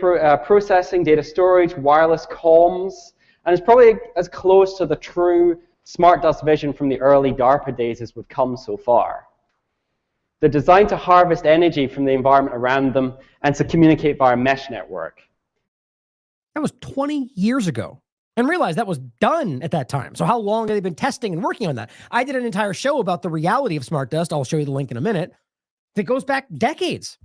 processing, data storage, wireless comms, and it's probably as close to the true smart dust vision from the early DARPA days as we've come so far. They're designed to harvest energy from the environment around them and to communicate via a mesh network. That was 20 years ago. And realize that was done at that time. So how long have they been testing and working on that? I did an entire show about the reality of smart dust. I'll show you the link in a minute. That goes back decades.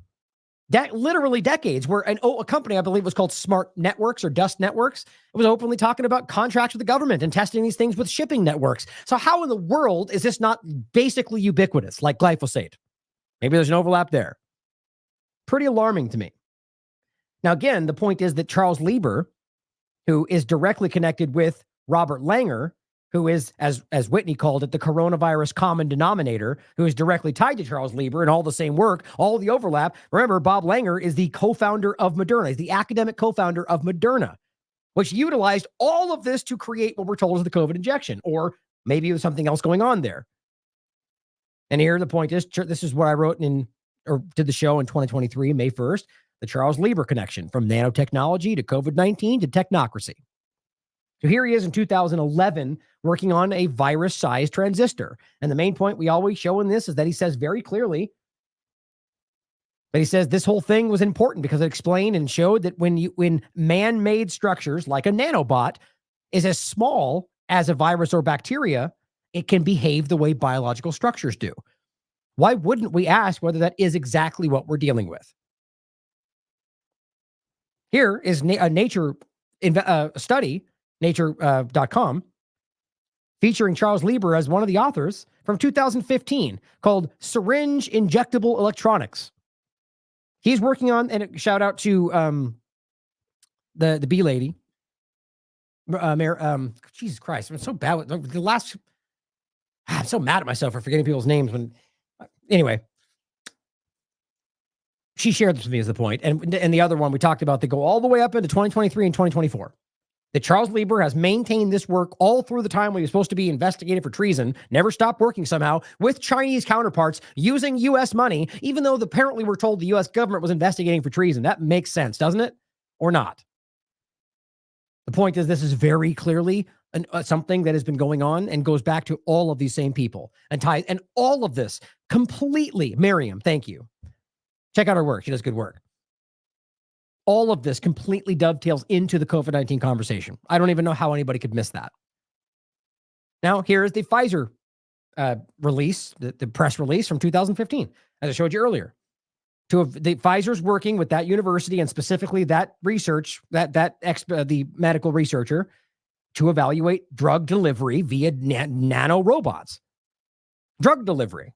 Literally decades, where a company, I believe was called Smart Networks or Dust Networks, it was openly talking about contracts with the government and testing these things with shipping networks. So how in the world is this not basically ubiquitous, like glyphosate? Maybe there's an overlap there. Pretty alarming to me. Now, again, the point is that Charles Lieber, who is directly connected with Robert Langer, who is, as Whitney called it, the coronavirus common denominator, who is directly tied to Charles Lieber and all the same work, all the overlap. Remember, Bob Langer is the co-founder of Moderna. He's the academic co-founder of Moderna, which utilized all of this to create what we're told is the COVID injection, or maybe there's something else going on there. And here the point is, this is what I wrote or did the show in 2023, May 1st, the Charles Lieber connection from nanotechnology to COVID-19 to technocracy. So here he is in 2011 working on a virus-sized transistor. And the main point we always show in this is that he says very clearly that he says this whole thing was important because it explained and showed that when man-made structures like a nanobot is as small as a virus or bacteria, it can behave the way biological structures do. Why wouldn't we ask whether that is exactly what we're dealing with? Here is a Nature study, nature.com, featuring Charles Lieber as one of the authors from 2015 called Syringe Injectable Electronics. He's working on, and shout out to the bee lady. Jesus Christ, I'm so bad with the last. I'm so mad at myself for forgetting people's names. Anyway, she shared this with me as the point. And the other one we talked about, they go all the way up into 2023 and 2024. That Charles Lieber has maintained this work all through the time when he was supposed to be investigated for treason, never stopped working somehow with Chinese counterparts using U.S. money, even though apparently we're told the U.S. government was investigating for treason. That makes sense, doesn't it? Or not? The point is, this is very clearly something that has been going on and goes back to all of these same people and ties, and all of this completely. Miriam, thank you. Check out her work. She does good work. All of this completely dovetails into the COVID-19 conversation. I don't even know how anybody could miss that. Now, here is the Pfizer release, the press release from 2015, as I showed you earlier. Pfizer's working with that university and specifically that research, the medical researcher, to evaluate drug delivery via nanorobots. Drug delivery.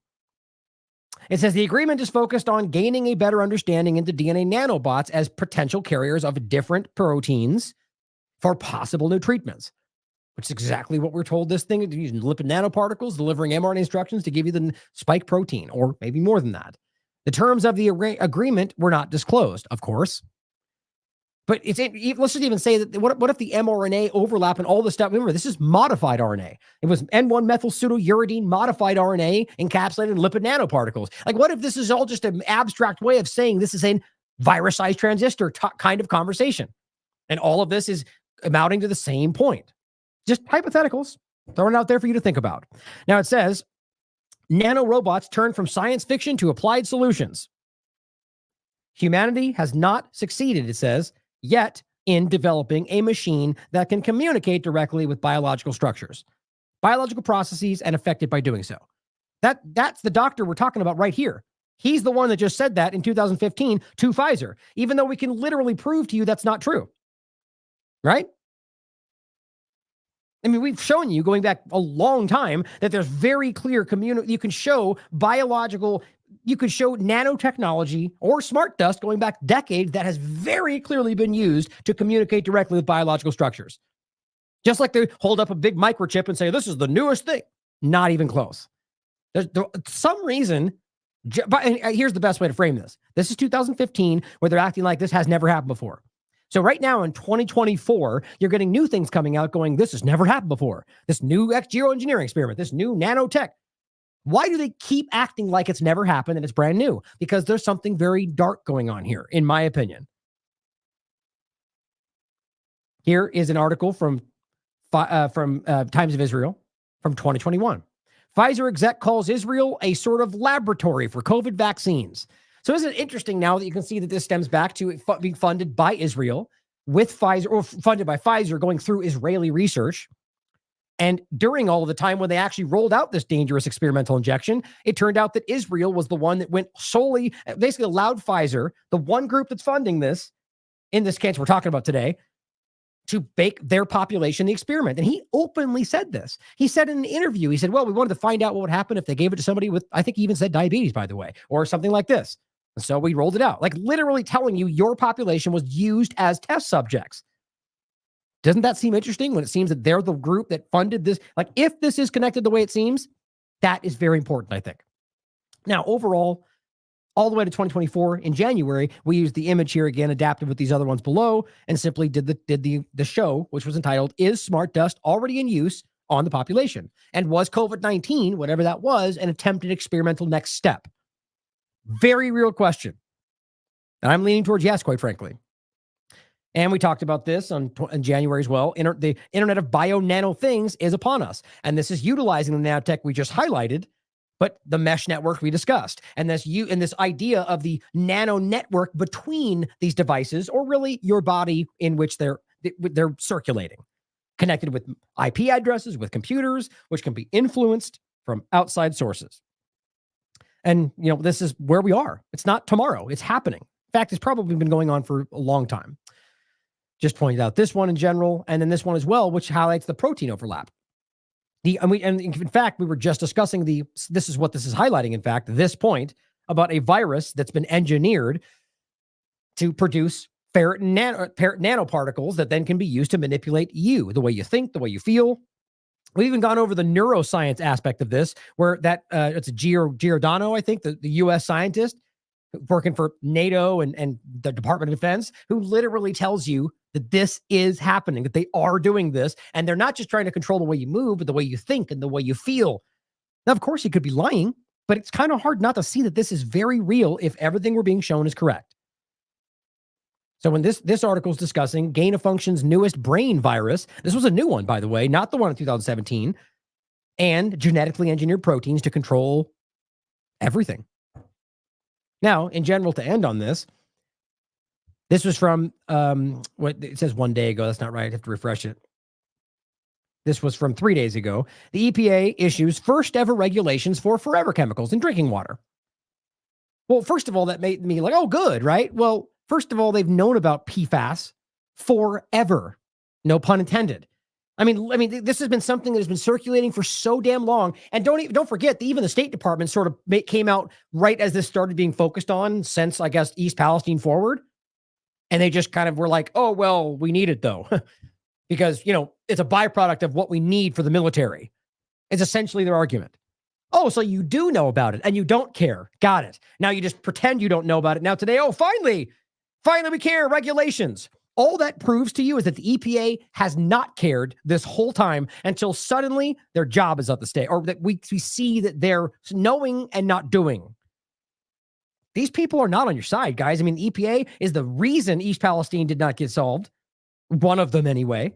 It says the agreement is focused on gaining a better understanding into DNA nanobots as potential carriers of different proteins for possible new treatments, which is exactly what we're told this thing is using lipid nanoparticles, delivering mRNA instructions to give you the spike protein, or maybe more than that. The terms of the agreement were not disclosed, of course. But let's just even say that what if the mRNA overlap and all this stuff? Remember, this is modified RNA. It was N1-methyl pseudouridine modified RNA encapsulated in lipid nanoparticles. Like, what if this is all just an abstract way of saying this is a virus-sized transistor kind of conversation? And all of this is amounting to the same point. Just hypotheticals, throwing it out there for you to think about. Now it says, nanorobots turn from science fiction to applied solutions. Humanity has not succeeded, it says, yet in developing a machine that can communicate directly with biological structures, biological processes, and affected by doing so. That's the doctor we're talking about right here. He's the one that just said that in 2015 to Pfizer, even though we can literally prove to you that's not true. Right? I mean, we've shown you going back a long time that there's very clear you can show you could show nanotechnology or smart dust going back decades that has very clearly been used to communicate directly with biological structures. Just like they hold up a big microchip and say, this is the newest thing. Not even close. There's some reason, and here's the best way to frame this. This is 2015, where they're acting like this has never happened before. So right now in 2024, you're getting new things coming out going, this has never happened before. This new geoengineering experiment, this new nanotech. Why do they keep acting like it's never happened and it's brand new? Because there's something very dark going on here, in my opinion. Here is an article from Times of Israel from 2021. Pfizer exec calls Israel a sort of laboratory for COVID vaccines. So isn't it interesting now that you can see that this stems back to it being funded by Israel with Pfizer, or funded by Pfizer going through Israeli research? And during all of the time when they actually rolled out this dangerous experimental injection, it turned out that Israel was the one that went solely, basically allowed Pfizer, the one group that's funding this, in this case we're talking about today, to bake their population the experiment. And he openly said this. He said in an interview, he said, well, we wanted to find out what would happen if they gave it to somebody with, I think he even said diabetes, by the way, or something like this. And so we rolled it out, like literally telling you your population was used as test subjects. Doesn't that seem interesting when it seems that they're the group that funded this? Like, if this is connected the way it seems, that is very important, I think. Now, overall, all the way to 2024 in January, we used the image here again, adapted with these other ones below, and simply did the show, which was entitled, "Is Smart Dust Already in Use on the Population? And was COVID-19, whatever that was, an attempted experimental next step?" Very real question. And I'm leaning towards yes, quite frankly. And we talked about this in January as well. The Internet of Bio-Nano Things is upon us. And this is utilizing the nanotech we just highlighted, but the mesh network we discussed. And this idea of the nano network between these devices, or really your body in which they're circulating, connected with IP addresses, with computers, which can be influenced from outside sources. And, this is where we are. It's not tomorrow. It's happening. In fact, it's probably been going on for a long time. Just pointed out this one in general, and then this one as well, which highlights the protein overlap. And in fact, we were just discussing this is what this is highlighting, in fact, this point about a virus that's been engineered to produce ferret nanoparticles that then can be used to manipulate you, the way you think, the way you feel. We've even gone over the neuroscience aspect of this, where it's Giordano, I think, the U.S. scientist working for NATO and the Department of Defense, who literally tells you that this is happening, that they are doing this, and they're not just trying to control the way you move, but the way you think and the way you feel. Now, of course, he could be lying, but it's kind of hard not to see that this is very real if everything we're being shown is correct. So when this article is discussing gain-of-function's newest brain virus, this was a new one, by the way, not the one in 2017, and genetically engineered proteins to control everything. Now, in general, to end on this was from, what it says 1 day ago. That's not right. I have to refresh it. This was from 3 days ago. The EPA issues first ever regulations for forever chemicals in drinking water. Well, first of all, that made me like, oh, good, right? Well, first of all, they've known about PFAS forever. No pun intended. I mean, this has been something that has been circulating for so damn long. And don't forget that even the State Department sort of came out right as this started being focused on since, I guess, East Palestine forward. And they just kind of were like, oh, well, we need it though. Because, it's a byproduct of what we need for the military. It's essentially their argument. Oh, so you do know about it and you don't care. Got it. Now you just pretend you don't know about it. Now today, oh, finally we care. Regulations. All that proves to you is that the EPA has not cared this whole time until suddenly their job is up the stake, or that we see that they're knowing and not doing. These people are not on your side, guys. I mean, the EPA is the reason East Palestine did not get solved. One of them anyway.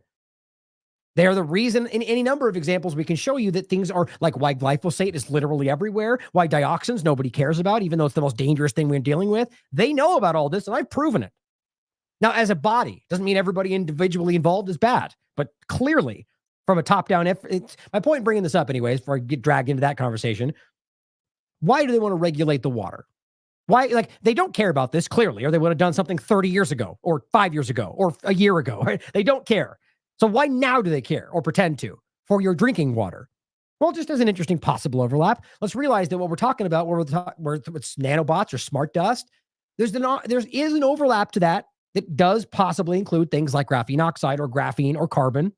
They are the reason in any number of examples we can show you that things are like why glyphosate is literally everywhere, why dioxins nobody cares about, even though it's the most dangerous thing we're dealing with. They know about all this, and I've proven it. Now, as a body, doesn't mean everybody individually involved is bad, but clearly from a top-down effort, my point in bringing this up anyways, before I get dragged into that conversation, why do they want to regulate the water? Why, like, they don't care about this clearly, or they would have done something 30 years ago, or 5 years ago, or a year ago, right? They don't care. So why now do they care, or pretend to, for your drinking water? Well, just as an interesting possible overlap, let's realize that what we're talking about, where it's nanobots or smart dust, there is an overlap to that does possibly include things like graphene oxide or graphene or carbon.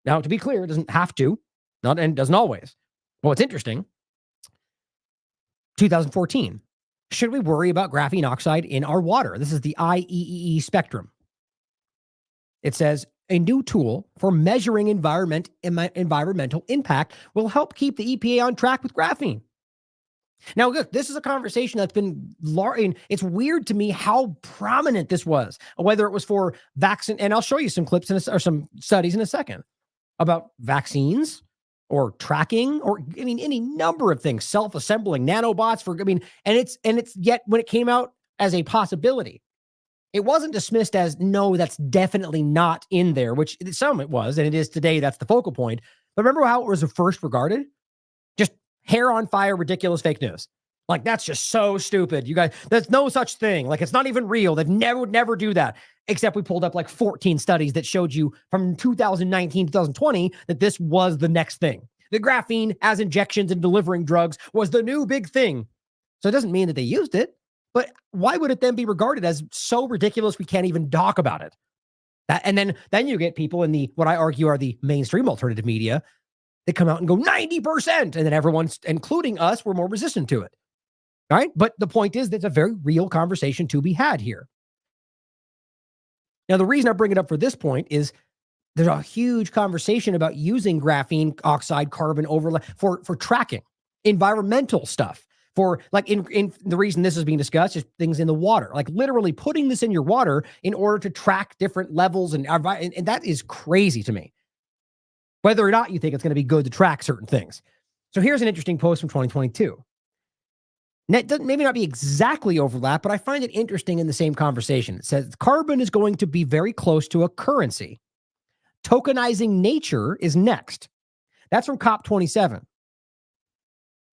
Now, to be clear, it doesn't have to, and doesn't always. Well, it's interesting. 2014. Should we worry about graphene oxide in our water? This is the IEEE spectrum. It says, a new tool for measuring environmental impact will help keep the EPA on track with graphene. Now, look, this is a conversation that's been large. It's weird to me how prominent this was, whether it was for vaccine, and I'll show you some clips or some studies in a second about vaccines or tracking, or any number of things, self-assembling nanobots and it's yet when it came out as a possibility, it wasn't dismissed as, no, that's definitely not in there, which some it was, and it is today. That's the focal point. But remember how it was first regarded? Just hair on fire, ridiculous fake news. Like, that's just so stupid. You guys, there's no such thing. Like, it's not even real. They've would never do that. Except we pulled up like 14 studies that showed you from 2019 to 2020 that this was the next thing. The graphene as injections and delivering drugs was the new big thing. So it doesn't mean that they used it, but why would it then be regarded as so ridiculous we can't even talk about it? And then you get people in the, what I argue are the mainstream alternative media, that come out and go 90%. And then everyone's, including us, we're more resistant to it. All right. But the point is, there's a very real conversation to be had here. Now, the reason I bring it up for this point is there's a huge conversation about using graphene oxide carbon overlay for tracking environmental stuff. For like in the reason this is being discussed is things in the water, like literally putting this in your water in order to track different levels. And that is crazy to me, whether or not you think it's going to be good to track certain things. So here's an interesting post from 2022. And it doesn't maybe not be exactly overlap, but I find it interesting in the same conversation. It says carbon is going to be very close to a currency. Tokenizing nature is next. That's from COP27.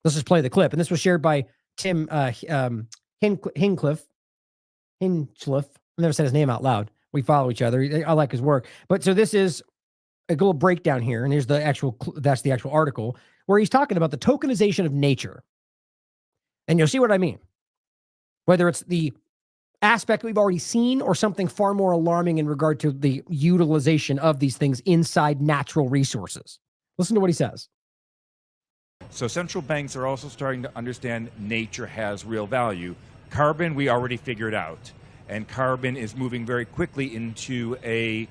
Let's just play the clip. And this was shared by Tim Hinchliffe. I've never said his name out loud. We follow each other. I like his work. But so this is a little breakdown here. And here's that's the actual article where he's talking about the tokenization of nature. And you'll see what I mean. Whether it's the aspect we've already seen or something far more alarming in regard to the utilization of these things inside natural resources. Listen to what he says. So central banks are also starting to understand nature has real value. Carbon, we already figured out. And carbon is moving very quickly into a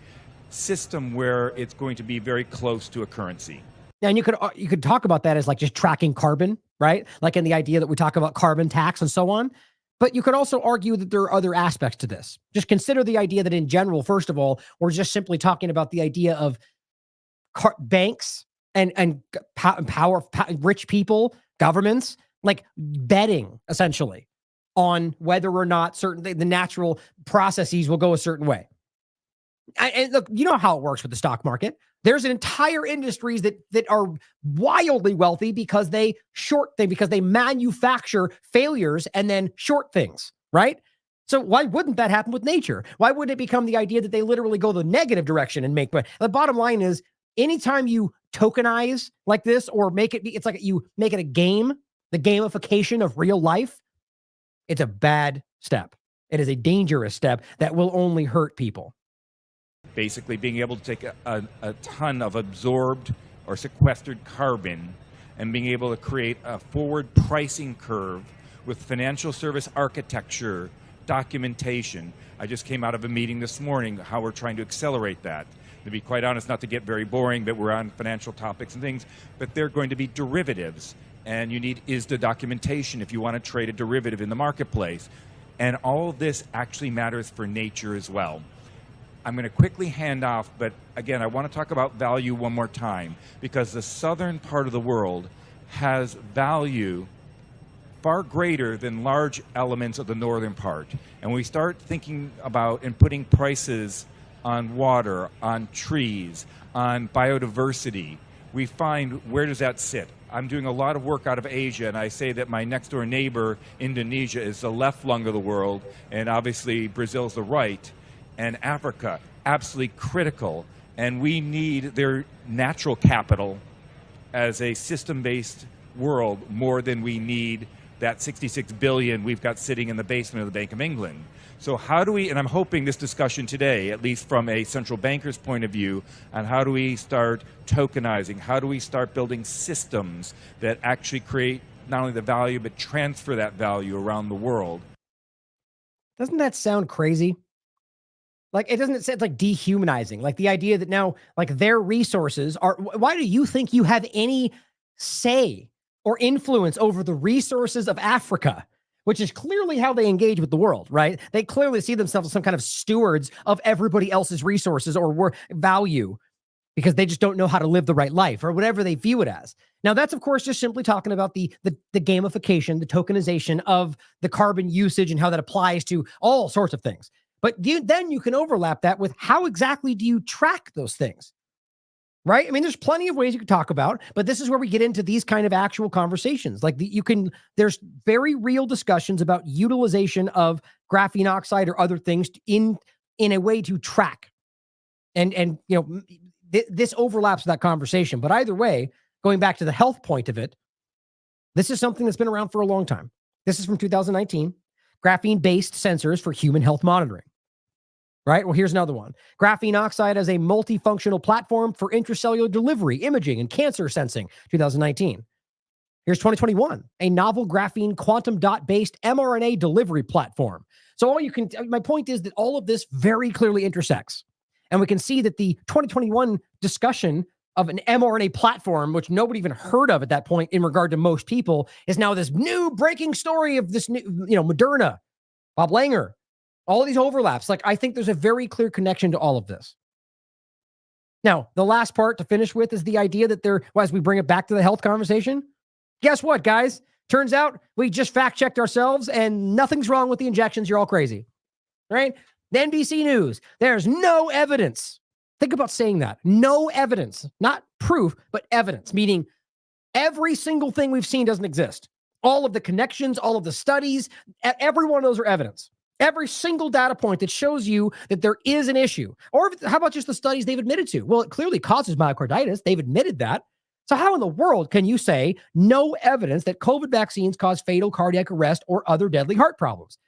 system where it's going to be very close to a currency. And you could talk about that as like just tracking carbon, right? Like in the idea that we talk about carbon tax and so on. But you could also argue that there are other aspects to this. Just consider the idea that in general, first of all, we're just simply talking about the idea of banks and rich people, governments, like betting essentially on whether or not the natural processes will go a certain way. And look, you know how it works with the stock market. There's entire industries that are wildly wealthy because they manufacture failures and then short things, right? So why wouldn't that happen with nature? Why wouldn't it become the idea that they literally go the negative direction and make? But the bottom line is, anytime you tokenize like this or it's like you make it a game, the gamification of real life, it's a bad step. It is a dangerous step that will only hurt people. Basically being able to take a ton of absorbed or sequestered carbon and being able to create a forward pricing curve with financial service architecture, documentation. I just came out of a meeting this morning how we're trying to accelerate that. To be quite honest, not to get very boring, but we're on financial topics and things, but they're going to be derivatives. And you need ISDA documentation if you want to trade a derivative in the marketplace. And all of this actually matters for nature as well. I'm going to quickly hand off, but again, I want to talk about value one more time, because the southern part of the world has value far greater than large elements of the northern part. And when we start thinking about and putting prices on water, on trees, on biodiversity, we find, where does that sit? I'm doing a lot of work out of Asia, and I say that my next door neighbor, Indonesia, is the left lung of the world, and obviously Brazil's the right. And Africa, absolutely critical. And we need their natural capital as a system-based world more than we need that 66 billion we've got sitting in the basement of the Bank of England. So how do we, and I'm hoping this discussion today, at least from a central banker's point of view, on how do we start tokenizing, how do we start building systems that actually create not only the value, but transfer that value around the world. Doesn't that sound crazy? Like, it doesn't, it's like dehumanizing, like the idea that now, like, their resources are, why do you think you have any say or influence over the resources of Africa, which is clearly how they engage with the world, right? They clearly see themselves as some kind of stewards of everybody else's resources or value, because they just don't know how to live the right life or whatever they view it as. Now, that's, of course, just simply talking about the gamification, the tokenization of the carbon usage and how that applies to all sorts of things. But then you can overlap that with how exactly do you track those things, right? I mean, there's plenty of ways you could talk about, but this is where we get into these kind of actual conversations. Like, there's very real discussions about utilization of graphene oxide or other things in a way to track. And you know, this overlaps with that conversation. But either way, going back to the health point of it, this is something that's been around for a long time. This is from 2019, graphene-based sensors for human health monitoring. right? Well, here's another one. Graphene oxide as a multifunctional platform for intracellular delivery, imaging, and cancer sensing, 2019. Here's 2021, a novel graphene quantum dot-based mRNA delivery platform. So my point is that all of this very clearly intersects. And we can see that the 2021 discussion of an mRNA platform, which nobody even heard of at that point in regard to most people, is now this new breaking story of this new, Moderna, Bob Langer, all of these overlaps. Like, I think there's a very clear connection to all of this. Now, the last part to finish with is the idea that as we bring it back to the health conversation, guess what, guys? Turns out we just fact-checked ourselves and nothing's wrong with the injections. You're all crazy, right? The NBC News, there's no evidence. Think about saying that. No evidence, not proof, but evidence, meaning every single thing we've seen doesn't exist. All of the connections, all of the studies, every one of those are evidence. Every single data point that shows you that there is an issue. Or how about just the studies they've admitted to? Well, it clearly causes myocarditis. They've admitted that. So how in the world can you say no evidence that COVID vaccines cause fatal cardiac arrest or other deadly heart problems?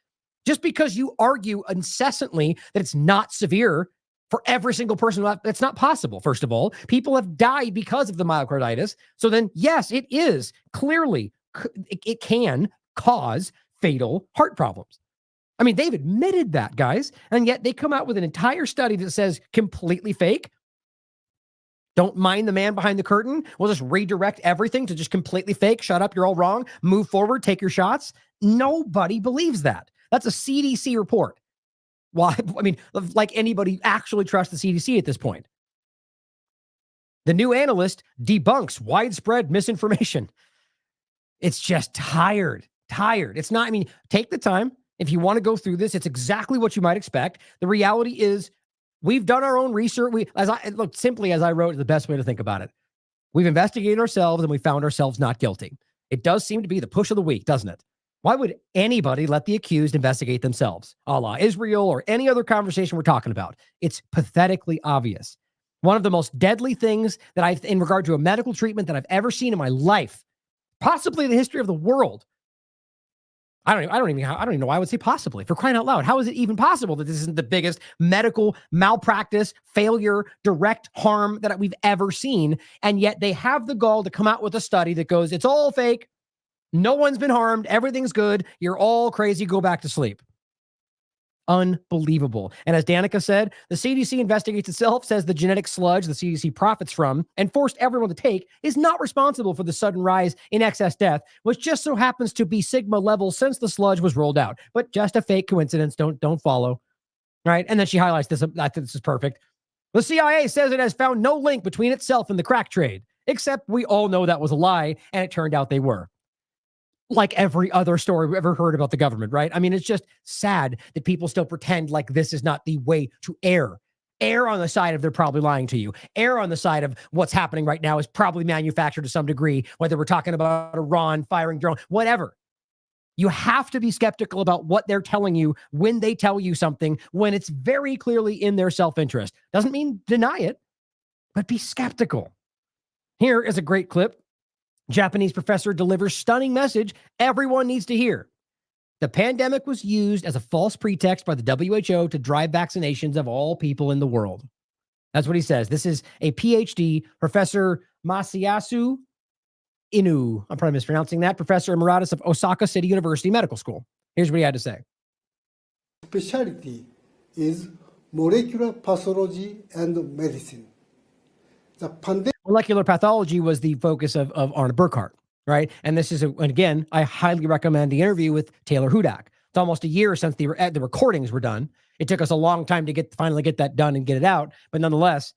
Just because you argue incessantly that it's not severe for every single person, that's not possible, first of all. People have died because of the myocarditis. So then, yes, it is clearly, it can cause fatal heart problems. I mean, they've admitted that, guys, and yet they come out with an entire study that says completely fake. Don't mind the man behind the curtain. We'll just redirect everything to just completely fake. Shut up, you're all wrong. Move forward, take your shots. Nobody believes that. That's a CDC report. Why? I mean, like anybody actually trusts the CDC at this point. The new analyst debunks widespread misinformation. It's just tired. It's not, I mean, take the time. If you want to go through this, it's exactly what you might expect. The reality is we've done our own research. Simply as I wrote, is the best way to think about it. We've investigated ourselves and we found ourselves not guilty. It does seem to be the push of the week, doesn't it? Why would anybody let the accused investigate themselves, a la Israel or any other conversation we're talking about? It's pathetically obvious. One of the most deadly things that in regard to a medical treatment that I've ever seen in my life, possibly the history of the world. I don't even know why I would say possibly, for crying out loud. How is it even possible that this isn't the biggest medical malpractice, failure, direct harm that we've ever seen? And yet they have the gall to come out with a study that goes, it's all fake. No one's been harmed. Everything's good. You're all crazy. Go back to sleep. Unbelievable. And as Danica said, the CDC investigates itself, says the genetic sludge the CDC profits from and forced everyone to take is not responsible for the sudden rise in excess death, which just so happens to be sigma levels since the sludge was rolled out. But just a fake coincidence. Don't follow. Right? And then she highlights this. I think this is perfect. The CIA says it has found no link between itself and the crack trade, except we all know that was a lie, and it turned out they were. Like every other story we've ever heard about the government, right? I mean, it's just sad that people still pretend like this is not the way to err. Err on the side of they're probably lying to you. Err on the side of what's happening right now is probably manufactured to some degree, whether we're talking about Iran firing drone, whatever. You have to be skeptical about what they're telling you when they tell you something, when it's very clearly in their self-interest. Doesn't mean deny it, but be skeptical. Here is a great clip. Japanese professor delivers stunning message everyone needs to hear. The pandemic was used as a false pretext by the WHO to drive vaccinations of all people in the world. That's what he says. This is a PhD, Professor Masayasu Inu. I'm probably mispronouncing that. Professor Emeritus of Osaka City University Medical School. Here's what he had to say. Specialty is molecular pathology and medicine. The pandemic. Molecular pathology was the focus of Arne Burkhardt, right? And this is, again, I highly recommend the interview with Taylor Hudak. It's almost a year since the recordings were done. It took us a long time to finally get that done and get it out. But nonetheless,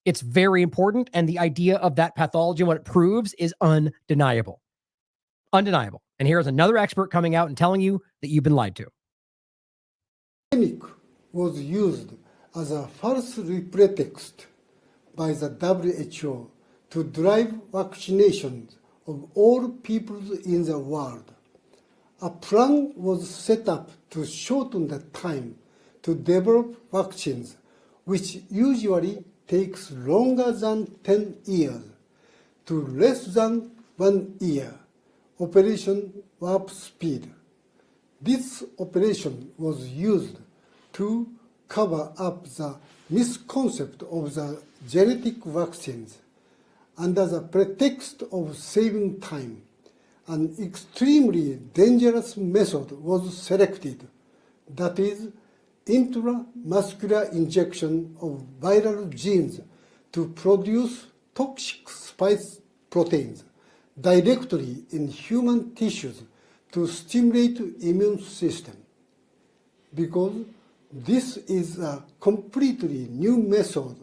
it's very important. And the idea of that pathology and what it proves is undeniable. Undeniable. And here's another expert coming out and telling you that you've been lied to. Pandemic was used as a false pretext by the WHO to drive vaccinations of all people in the world. A plan was set up to shorten the time to develop vaccines, which usually takes longer than 10 years, to less than 1 year. Operation Warp Speed. This operation was used to cover up the misconcept of the genetic vaccines under the pretext of saving time. An extremely dangerous method was selected, that is, intramuscular injection of viral genes to produce toxic spike proteins directly in human tissues to stimulate immune system. Because this is a completely new method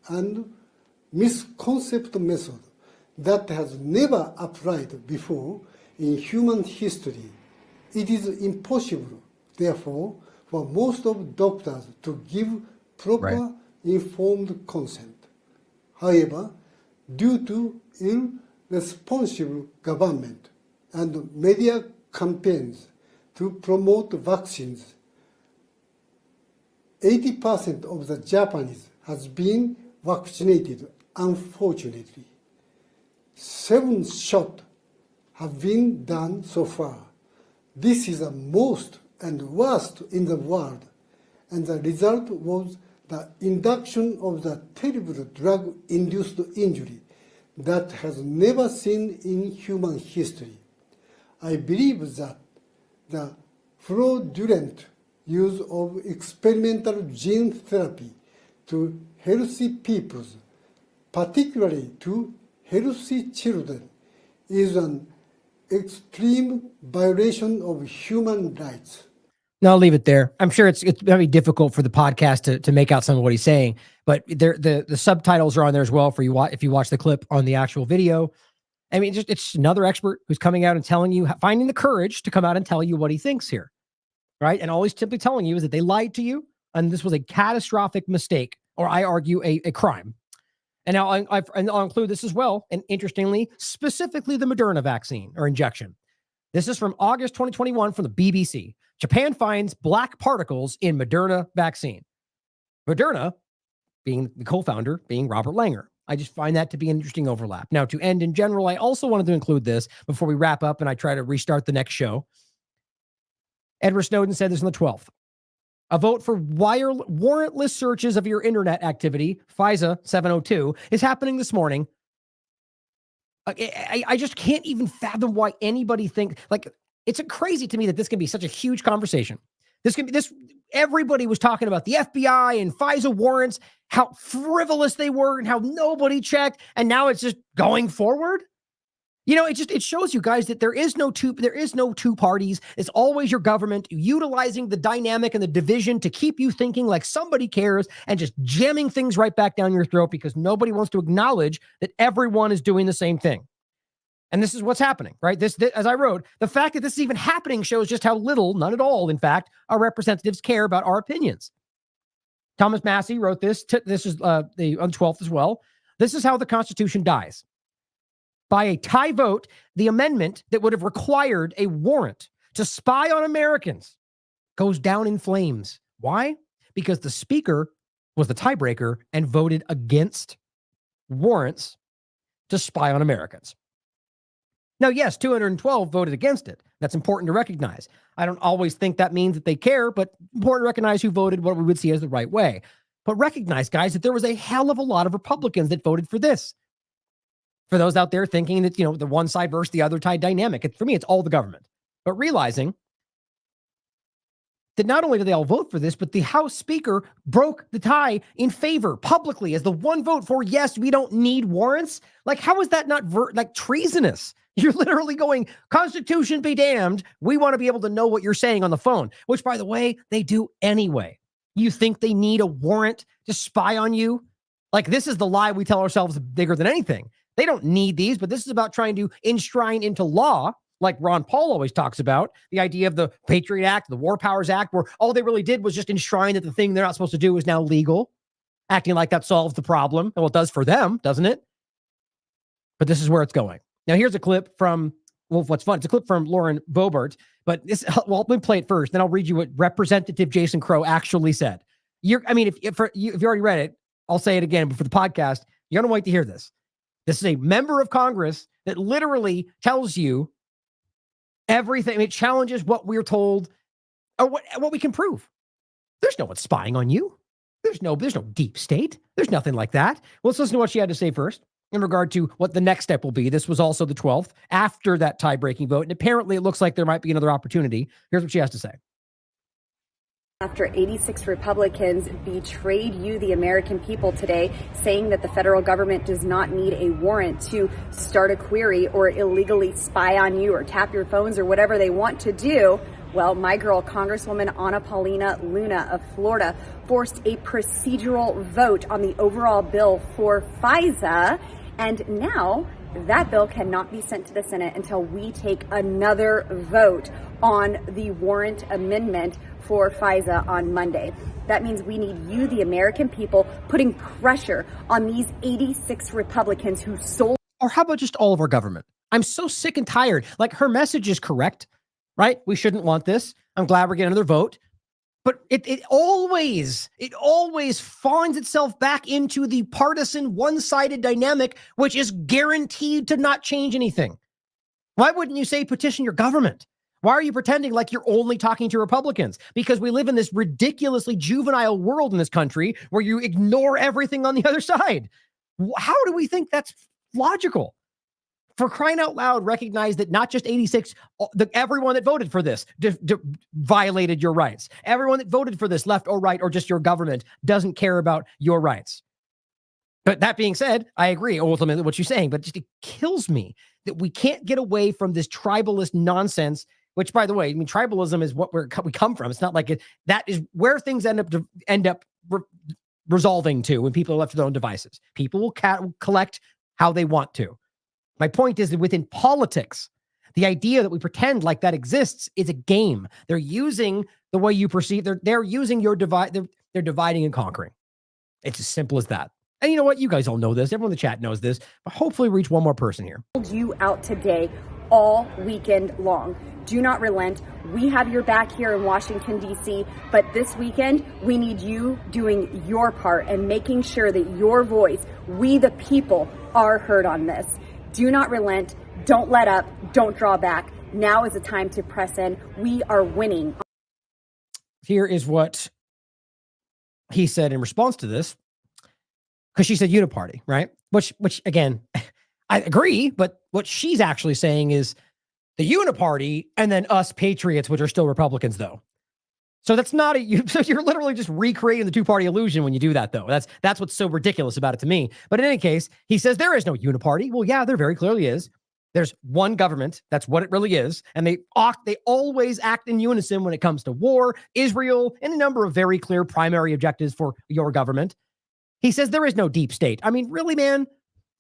and misconcept method that has never applied before in human history. It is impossible, therefore, for most of doctors to give proper informed consent. However, due to irresponsible government and media campaigns to promote vaccines, 80% of the Japanese has been vaccinated, unfortunately. 7 shots have been done so far. This is the most and worst in the world, and the result was the induction of the terrible drug-induced injury that has never seen in human history. I believe that the fraudulent use of experimental gene therapy to healthy people, particularly to healthy children, is an extreme violation of human rights. No, I'll leave it there. I'm sure it's very difficult for the podcast to make out some of what he's saying, but the subtitles are on there as well for you if you watch the clip on the actual video. I mean, it's another expert who's coming out and telling you, finding the courage to come out and tell you what he thinks here, right? And all he's simply telling you is that they lied to you, and this was a catastrophic mistake, or I argue a crime. And now I'll include this as well, and interestingly, specifically the Moderna vaccine or injection. This is from August 2021 from the BBC. Japan finds black particles in Moderna vaccine. Moderna, being the co-founder, being Robert Langer. I just find that to be an interesting overlap. Now, to end in general, I also wanted to include this before we wrap up and I try to restart the next show. Edward Snowden said this on the 12th. A vote for warrantless searches of your internet activity, Pfizer 702, is happening this morning. I just can't even fathom why anybody it's crazy to me that this can be such a huge conversation. Everybody was talking about the FBI and Pfizer warrants, how frivolous they were and how nobody checked. And now it's just going forward. You know, it shows you guys that there is no two parties. It's always your government utilizing the dynamic and the division to keep you thinking like somebody cares and just jamming things right back down your throat because nobody wants to acknowledge that everyone is doing the same thing. And this is what's happening, right? This, as I wrote, the fact that this is even happening shows just how little, none at all, in fact, our representatives care about our opinions. Thomas Massey wrote this. This is on 12th as well. This is how the Constitution dies. By a tie vote, the amendment that would have required a warrant to spy on Americans goes down in flames. Why? Because the Speaker was the tiebreaker and voted against warrants to spy on Americans. Now, yes, 212 voted against it. That's important to recognize. I don't always think that means that they care, but important to recognize who voted what we would see as the right way. But recognize, guys, that there was a hell of a lot of Republicans that voted for this. For those out there thinking that, the one side versus the other side dynamic, for me, it's all the government. But realizing that not only did they all vote for this, but the House Speaker broke the tie in favor publicly as the one vote for, yes, we don't need warrants. Like, how is that not treasonous? You're literally going, Constitution be damned. We want to be able to know what you're saying on the phone, which, by the way, they do anyway. You think they need a warrant to spy on you? Like, this is the lie we tell ourselves bigger than anything. They don't need these, but this is about trying to enshrine into law, like Ron Paul always talks about, the idea of the Patriot Act, the War Powers Act, where all they really did was just enshrine that the thing they're not supposed to do is now legal, acting like that solves the problem. Well, it does for them, doesn't it? But this is where it's going. Now, here's a clip from, what's fun, it's a clip from Lauren Boebert, but let me play it first, then I'll read you what Representative Jason Crow actually said. If you already read it, I'll say it again, but for the podcast, you're going to wait to hear this. This is a member of Congress that literally tells you everything. It challenges what we're told or what we can prove. There's no one spying on you. There's no deep state. There's nothing like that. Well, let's listen to what she had to say first in regard to what the next step will be. This was also the 12th after that tie-breaking vote, and apparently it looks like there might be another opportunity. Here's what she has to say. After 86 Republicans betrayed you, the American people, today, saying that the federal government does not need a warrant to start a query or illegally spy on you or tap your phones or whatever they want to do, well, my girl, Congresswoman Ana Paulina Luna of Florida, forced a procedural vote on the overall bill for Pfizer, and now that bill cannot be sent to the Senate until we take another vote on the warrant amendment for Pfizer on Monday. That means we need you, the American people, putting pressure on these 86 Republicans who sold. Or how about just all of our government? I'm so sick and tired. Like, her message is correct, right? We shouldn't want this. I'm glad we're getting another vote. But it always finds itself back into the partisan, one-sided dynamic, which is guaranteed to not change anything. Why wouldn't you say petition your government? Why are you pretending like you're only talking to Republicans? Because we live in this ridiculously juvenile world in this country where you ignore everything on the other side. How do we think that's logical? For crying out loud, recognize that not just 86, everyone that voted for this violated your rights. Everyone that voted for this, left or right, or just your government, doesn't care about your rights. But that being said, I agree ultimately what you're saying, but it kills me that we can't get away from this tribalist nonsense, which, by the way, I mean, tribalism is what we come from. It's not like that is where things end up resolving to when people are left to their own devices. People will collect how they want to. My point is that within politics, the idea that we pretend like that exists is a game. They're using the way you perceive. They're using your divide. They're dividing and conquering. It's as simple as that. And you know what? You guys all know this. Everyone in the chat knows this. But hopefully reach one more person here. You out today all weekend long. Do not relent. We have your back here in Washington, D.C., but this weekend, we need you doing your part and making sure that your voice, we the people, are heard on this. Do not relent. Don't let up. Don't draw back. Now is the time to press in. We are winning. Here is what he said in response to this, because she said uniparty, right? Which again, I agree, but what she's actually saying is the uniparty and then us patriots, which are still Republicans, though. So that's not so you're literally just recreating the two-party illusion when you do that, though. That's what's so ridiculous about it to me. But in any case, he says there is no uniparty. Well, yeah, there very clearly is. There's one government. That's what it really is. And they always act in unison when it comes to war, Israel, and a number of very clear primary objectives for your government. He says there is no deep state. I mean, really, man?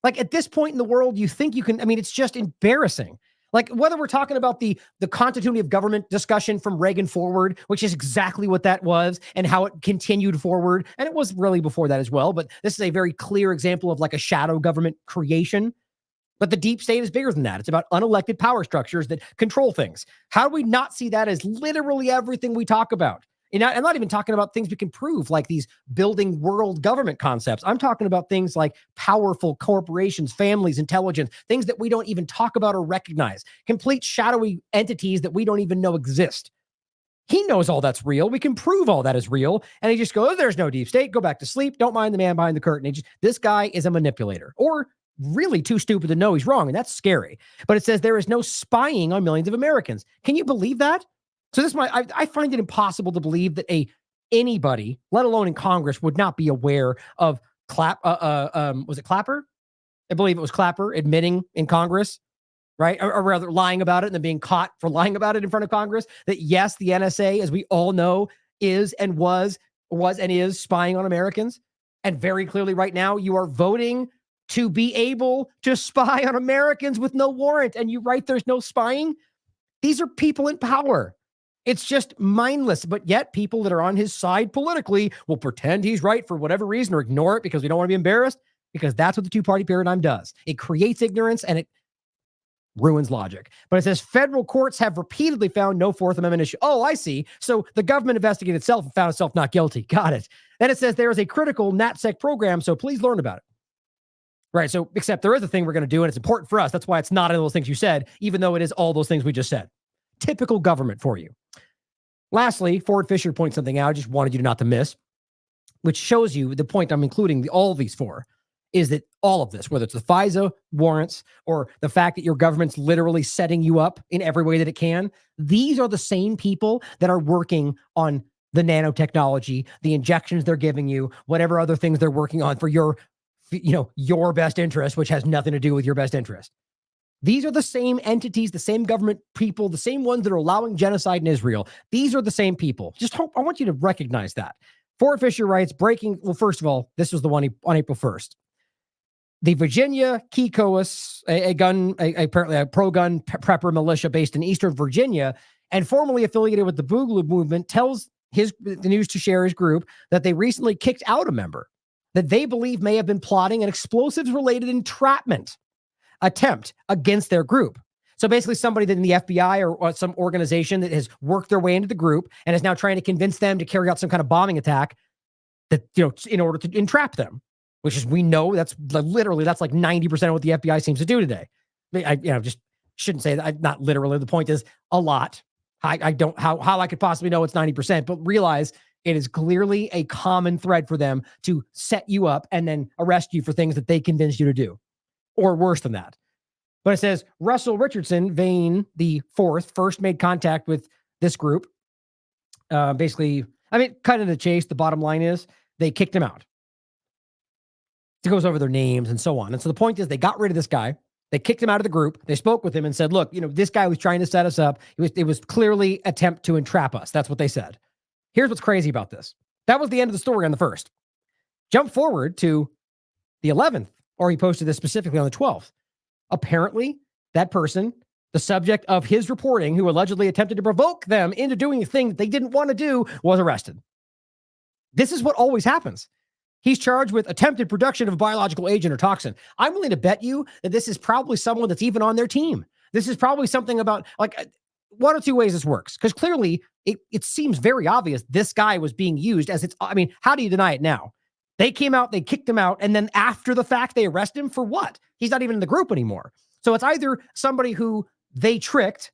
Like, at this point in the world, you think you can, I mean, it's just embarrassing. Like, whether we're talking about the continuity of government discussion from Reagan forward, which is exactly what that was and how it continued forward. And it was really before that as well. But this is a very clear example of like a shadow government creation. But the deep state is bigger than that. It's about unelected power structures that control things. How do we not see that as literally everything we talk about? And I'm not even talking about things we can prove, like these building world government concepts. I'm talking about things like powerful corporations, families, intelligence, things that we don't even talk about or recognize, complete shadowy entities that we don't even know exist. He knows all that's real. We can prove all that is real. And he just goes, oh, there's no deep state. Go back to sleep. Don't mind the man behind the curtain. This guy is a manipulator, or really too stupid to know he's wrong. And that's scary. But it says there is no spying on millions of Americans. Can you believe that? So I find it impossible to believe that anybody, let alone in Congress, would not be aware of was it Clapper? I believe it was Clapper admitting in Congress, right? Or rather lying about it and then being caught for lying about it in front of Congress, that yes, the NSA, as we all know, is and was and is spying on Americans. And very clearly right now, you are voting to be able to spy on Americans with no warrant. And you write there's no spying. These are people in power. It's just mindless, but yet people that are on his side politically will pretend he's right for whatever reason or ignore it because we don't want to be embarrassed, because that's what the two-party paradigm does. It creates ignorance and it ruins logic. But it says federal courts have repeatedly found no Fourth Amendment issue. Oh, I see. So the government investigated itself and found itself not guilty. Got it. Then it says there is a critical NatSec program, so please learn about it. Right, so except there is a thing we're going to do, and it's important for us. That's why it's not all those things you said, even though it is all those things we just said. Typical government for you. Lastly, Ford Fisher points something out I just wanted you not to miss, which shows you the point I'm including all of these for, is that all of this, whether it's the Pfizer warrants or the fact that your government's literally setting you up in every way that it can, these are the same people that are working on the nanotechnology, the injections they're giving you, whatever other things they're working on for your best interest, which has nothing to do with your best interest. These are the same entities, the same government people, the same ones that are allowing genocide in Israel. These are the same people. I want you to recognize that. Ford Fisher writes, first of all, this was the one on April 1st. The Virginia Kikoas, apparently a pro-gun prepper militia based in Eastern Virginia and formerly affiliated with the Boogaloo movement, tells the news to share his group that they recently kicked out a member that they believe may have been plotting an explosives-related entrapment attempt against their group. So basically somebody that in the FBI or some organization that has worked their way into the group and is now trying to convince them to carry out some kind of bombing attack that, in order to entrap them. Which is, we know that's like 90% of what the FBI seems to do today. I just shouldn't say that. Not literally. The point is a lot. I don't, how I could possibly know it's 90%, but realize it is clearly a common thread for them to set you up and then arrest you for things that they convinced you to do, or worse than that. But it says Russell Richardson, Vane the first made contact with this group. Basically, cut in the chase. The bottom line is they kicked him out. It goes over their names and so on. And so the point is they got rid of this guy. They kicked him out of the group. They spoke with him and said, look, this guy was trying to set us up. It was clearly attempt to entrap us. That's what they said. Here's what's crazy about this. That was the end of the story on the 1st. Jump forward to the 11th, or he posted this specifically on the 12th. Apparently, that person, the subject of his reporting, who allegedly attempted to provoke them into doing a thing that they didn't want to do, was arrested. This is what always happens. He's charged with attempted production of a biological agent or toxin. I'm willing to bet you that this is probably someone that's even on their team. This is probably something about, one or two ways this works. Because clearly, it seems very obvious this guy was being used as how do you deny it now? They came out, they kicked him out, and then after the fact, they arrest him for what? He's not even in the group anymore. So it's either somebody who they tricked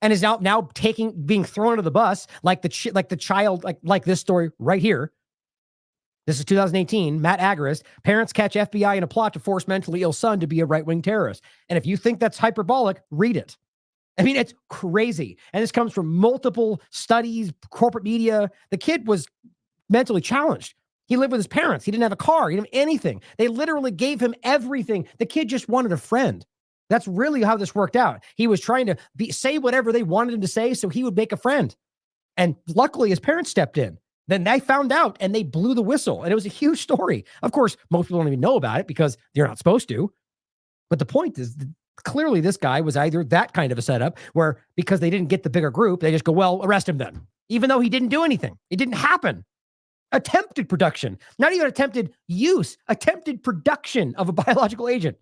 and is now being thrown under the bus, like the child, like this story right here. This is 2018, Matt Agaris. Parents catch FBI in a plot to force mentally ill son to be a right-wing terrorist. And if you think that's hyperbolic, read it. It's crazy. And this comes from multiple studies, corporate media. The kid was mentally challenged. He lived with his parents. He didn't have a car. He didn't have anything. They literally gave him everything. The kid just wanted a friend. That's really how this worked out. He was trying to say whatever they wanted him to say so he would make a friend. And luckily, his parents stepped in. Then they found out and they blew the whistle. And it was a huge story. Of course, most people don't even know about it because they're not supposed to. But the point is, clearly this guy was either that kind of a setup where because they didn't get the bigger group, they just go, well, arrest him then. Even though he didn't do anything. It didn't happen. Attempted production. Not even attempted use. Attempted production of a biological agent.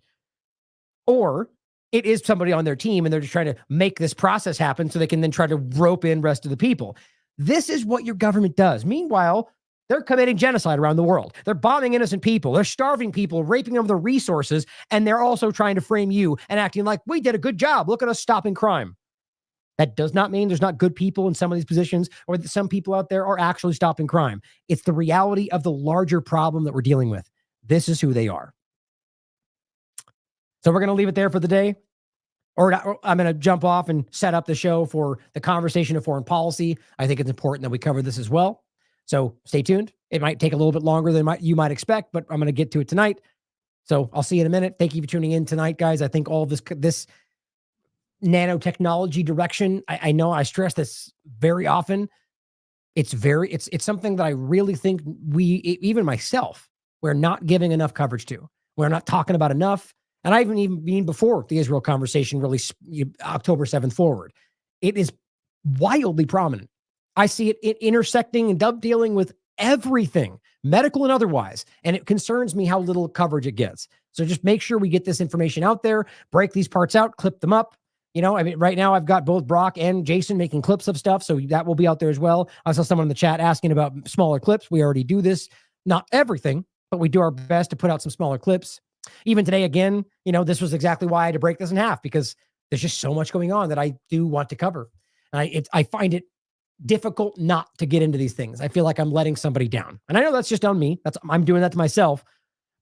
Or it is somebody on their team and they're just trying to make this process happen so they can then try to rope in rest of the people. This is what your government does. Meanwhile, they're committing genocide around the world. They're bombing innocent people. They're starving people, raping them of their resources, and they're also trying to frame you and acting like, we did a good job. Look at us stopping crime. That does not mean there's not good people in some of these positions or that some people out there are actually stopping crime. It's the reality of the larger problem that we're dealing with. This is who they are. So we're going to leave it there for the day. Or I'm going to jump off and set up the show for the conversation of foreign policy. I think it's important that we cover this as well. So stay tuned. It might take a little bit longer than you might expect, but I'm going to get to it tonight. So I'll see you in a minute. Thank you for tuning in tonight, guys. I think all of this nanotechnology direction, I know I stress this very often. It's something that I really think even myself, we're not giving enough coverage to. We're not talking about enough. And I even mean before the Israel conversation really October 7th forward. It is wildly prominent. I see it intersecting and dovetailing with everything, medical and otherwise. And it concerns me how little coverage it gets. So just make sure we get this information out there, break these parts out, clip them up. Right now I've got both Brock and Jason making clips of stuff. So that will be out there as well. I saw someone in the chat asking about smaller clips. We already do this. Not everything, but we do our best to put out some smaller clips. Even today, again, this was exactly why I had to break this in half because there's just so much going on that I do want to cover. And I find it difficult not to get into these things. I feel like I'm letting somebody down. And I know that's just on me. I'm doing that to myself.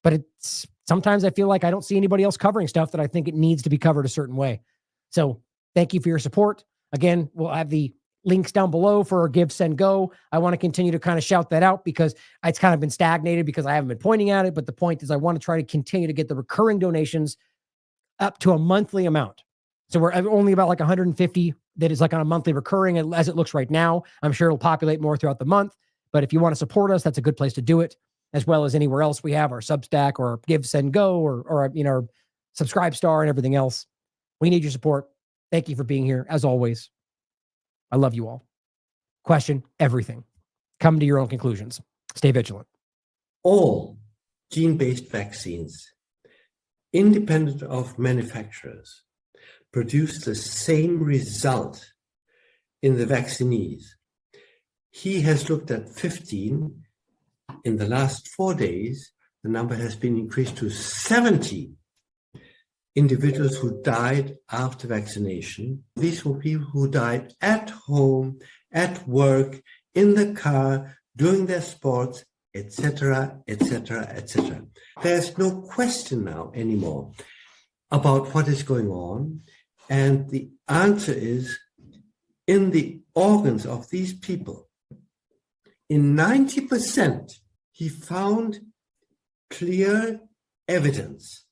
But it's sometimes I feel like I don't see anybody else covering stuff that I think it needs to be covered a certain way. So thank you for your support. Again, we'll have the links down below for our Give, Send, Go. I want to continue to kind of shout that out because it's kind of been stagnated because I haven't been pointing at it. But the point is I want to try to continue to get the recurring donations up to a monthly amount. So we're only about like 150 that is like on a monthly recurring as it looks right now. I'm sure it'll populate more throughout the month. But if you want to support us, that's a good place to do it, as well as anywhere else we have our Substack or Give, Send, Go or you know, Subscribe Star and everything else. We need your support. Thank you for being here. As always, I love you all. Question everything. Come to your own conclusions. Stay vigilant. All gene-based vaccines, independent of manufacturers, produce the same result in the vaccinees. He has looked at 15. In the last 4 days, the number has been increased to 70 individuals who died after vaccination. These were people who died at home, at work, in the car, doing their sports, etc., etc., etc. There's no question now anymore about what is going on. And the answer is in the organs of these people. In 90%, he found clear evidence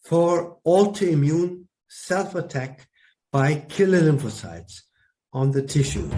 for autoimmune self-attack by killer lymphocytes on the tissues.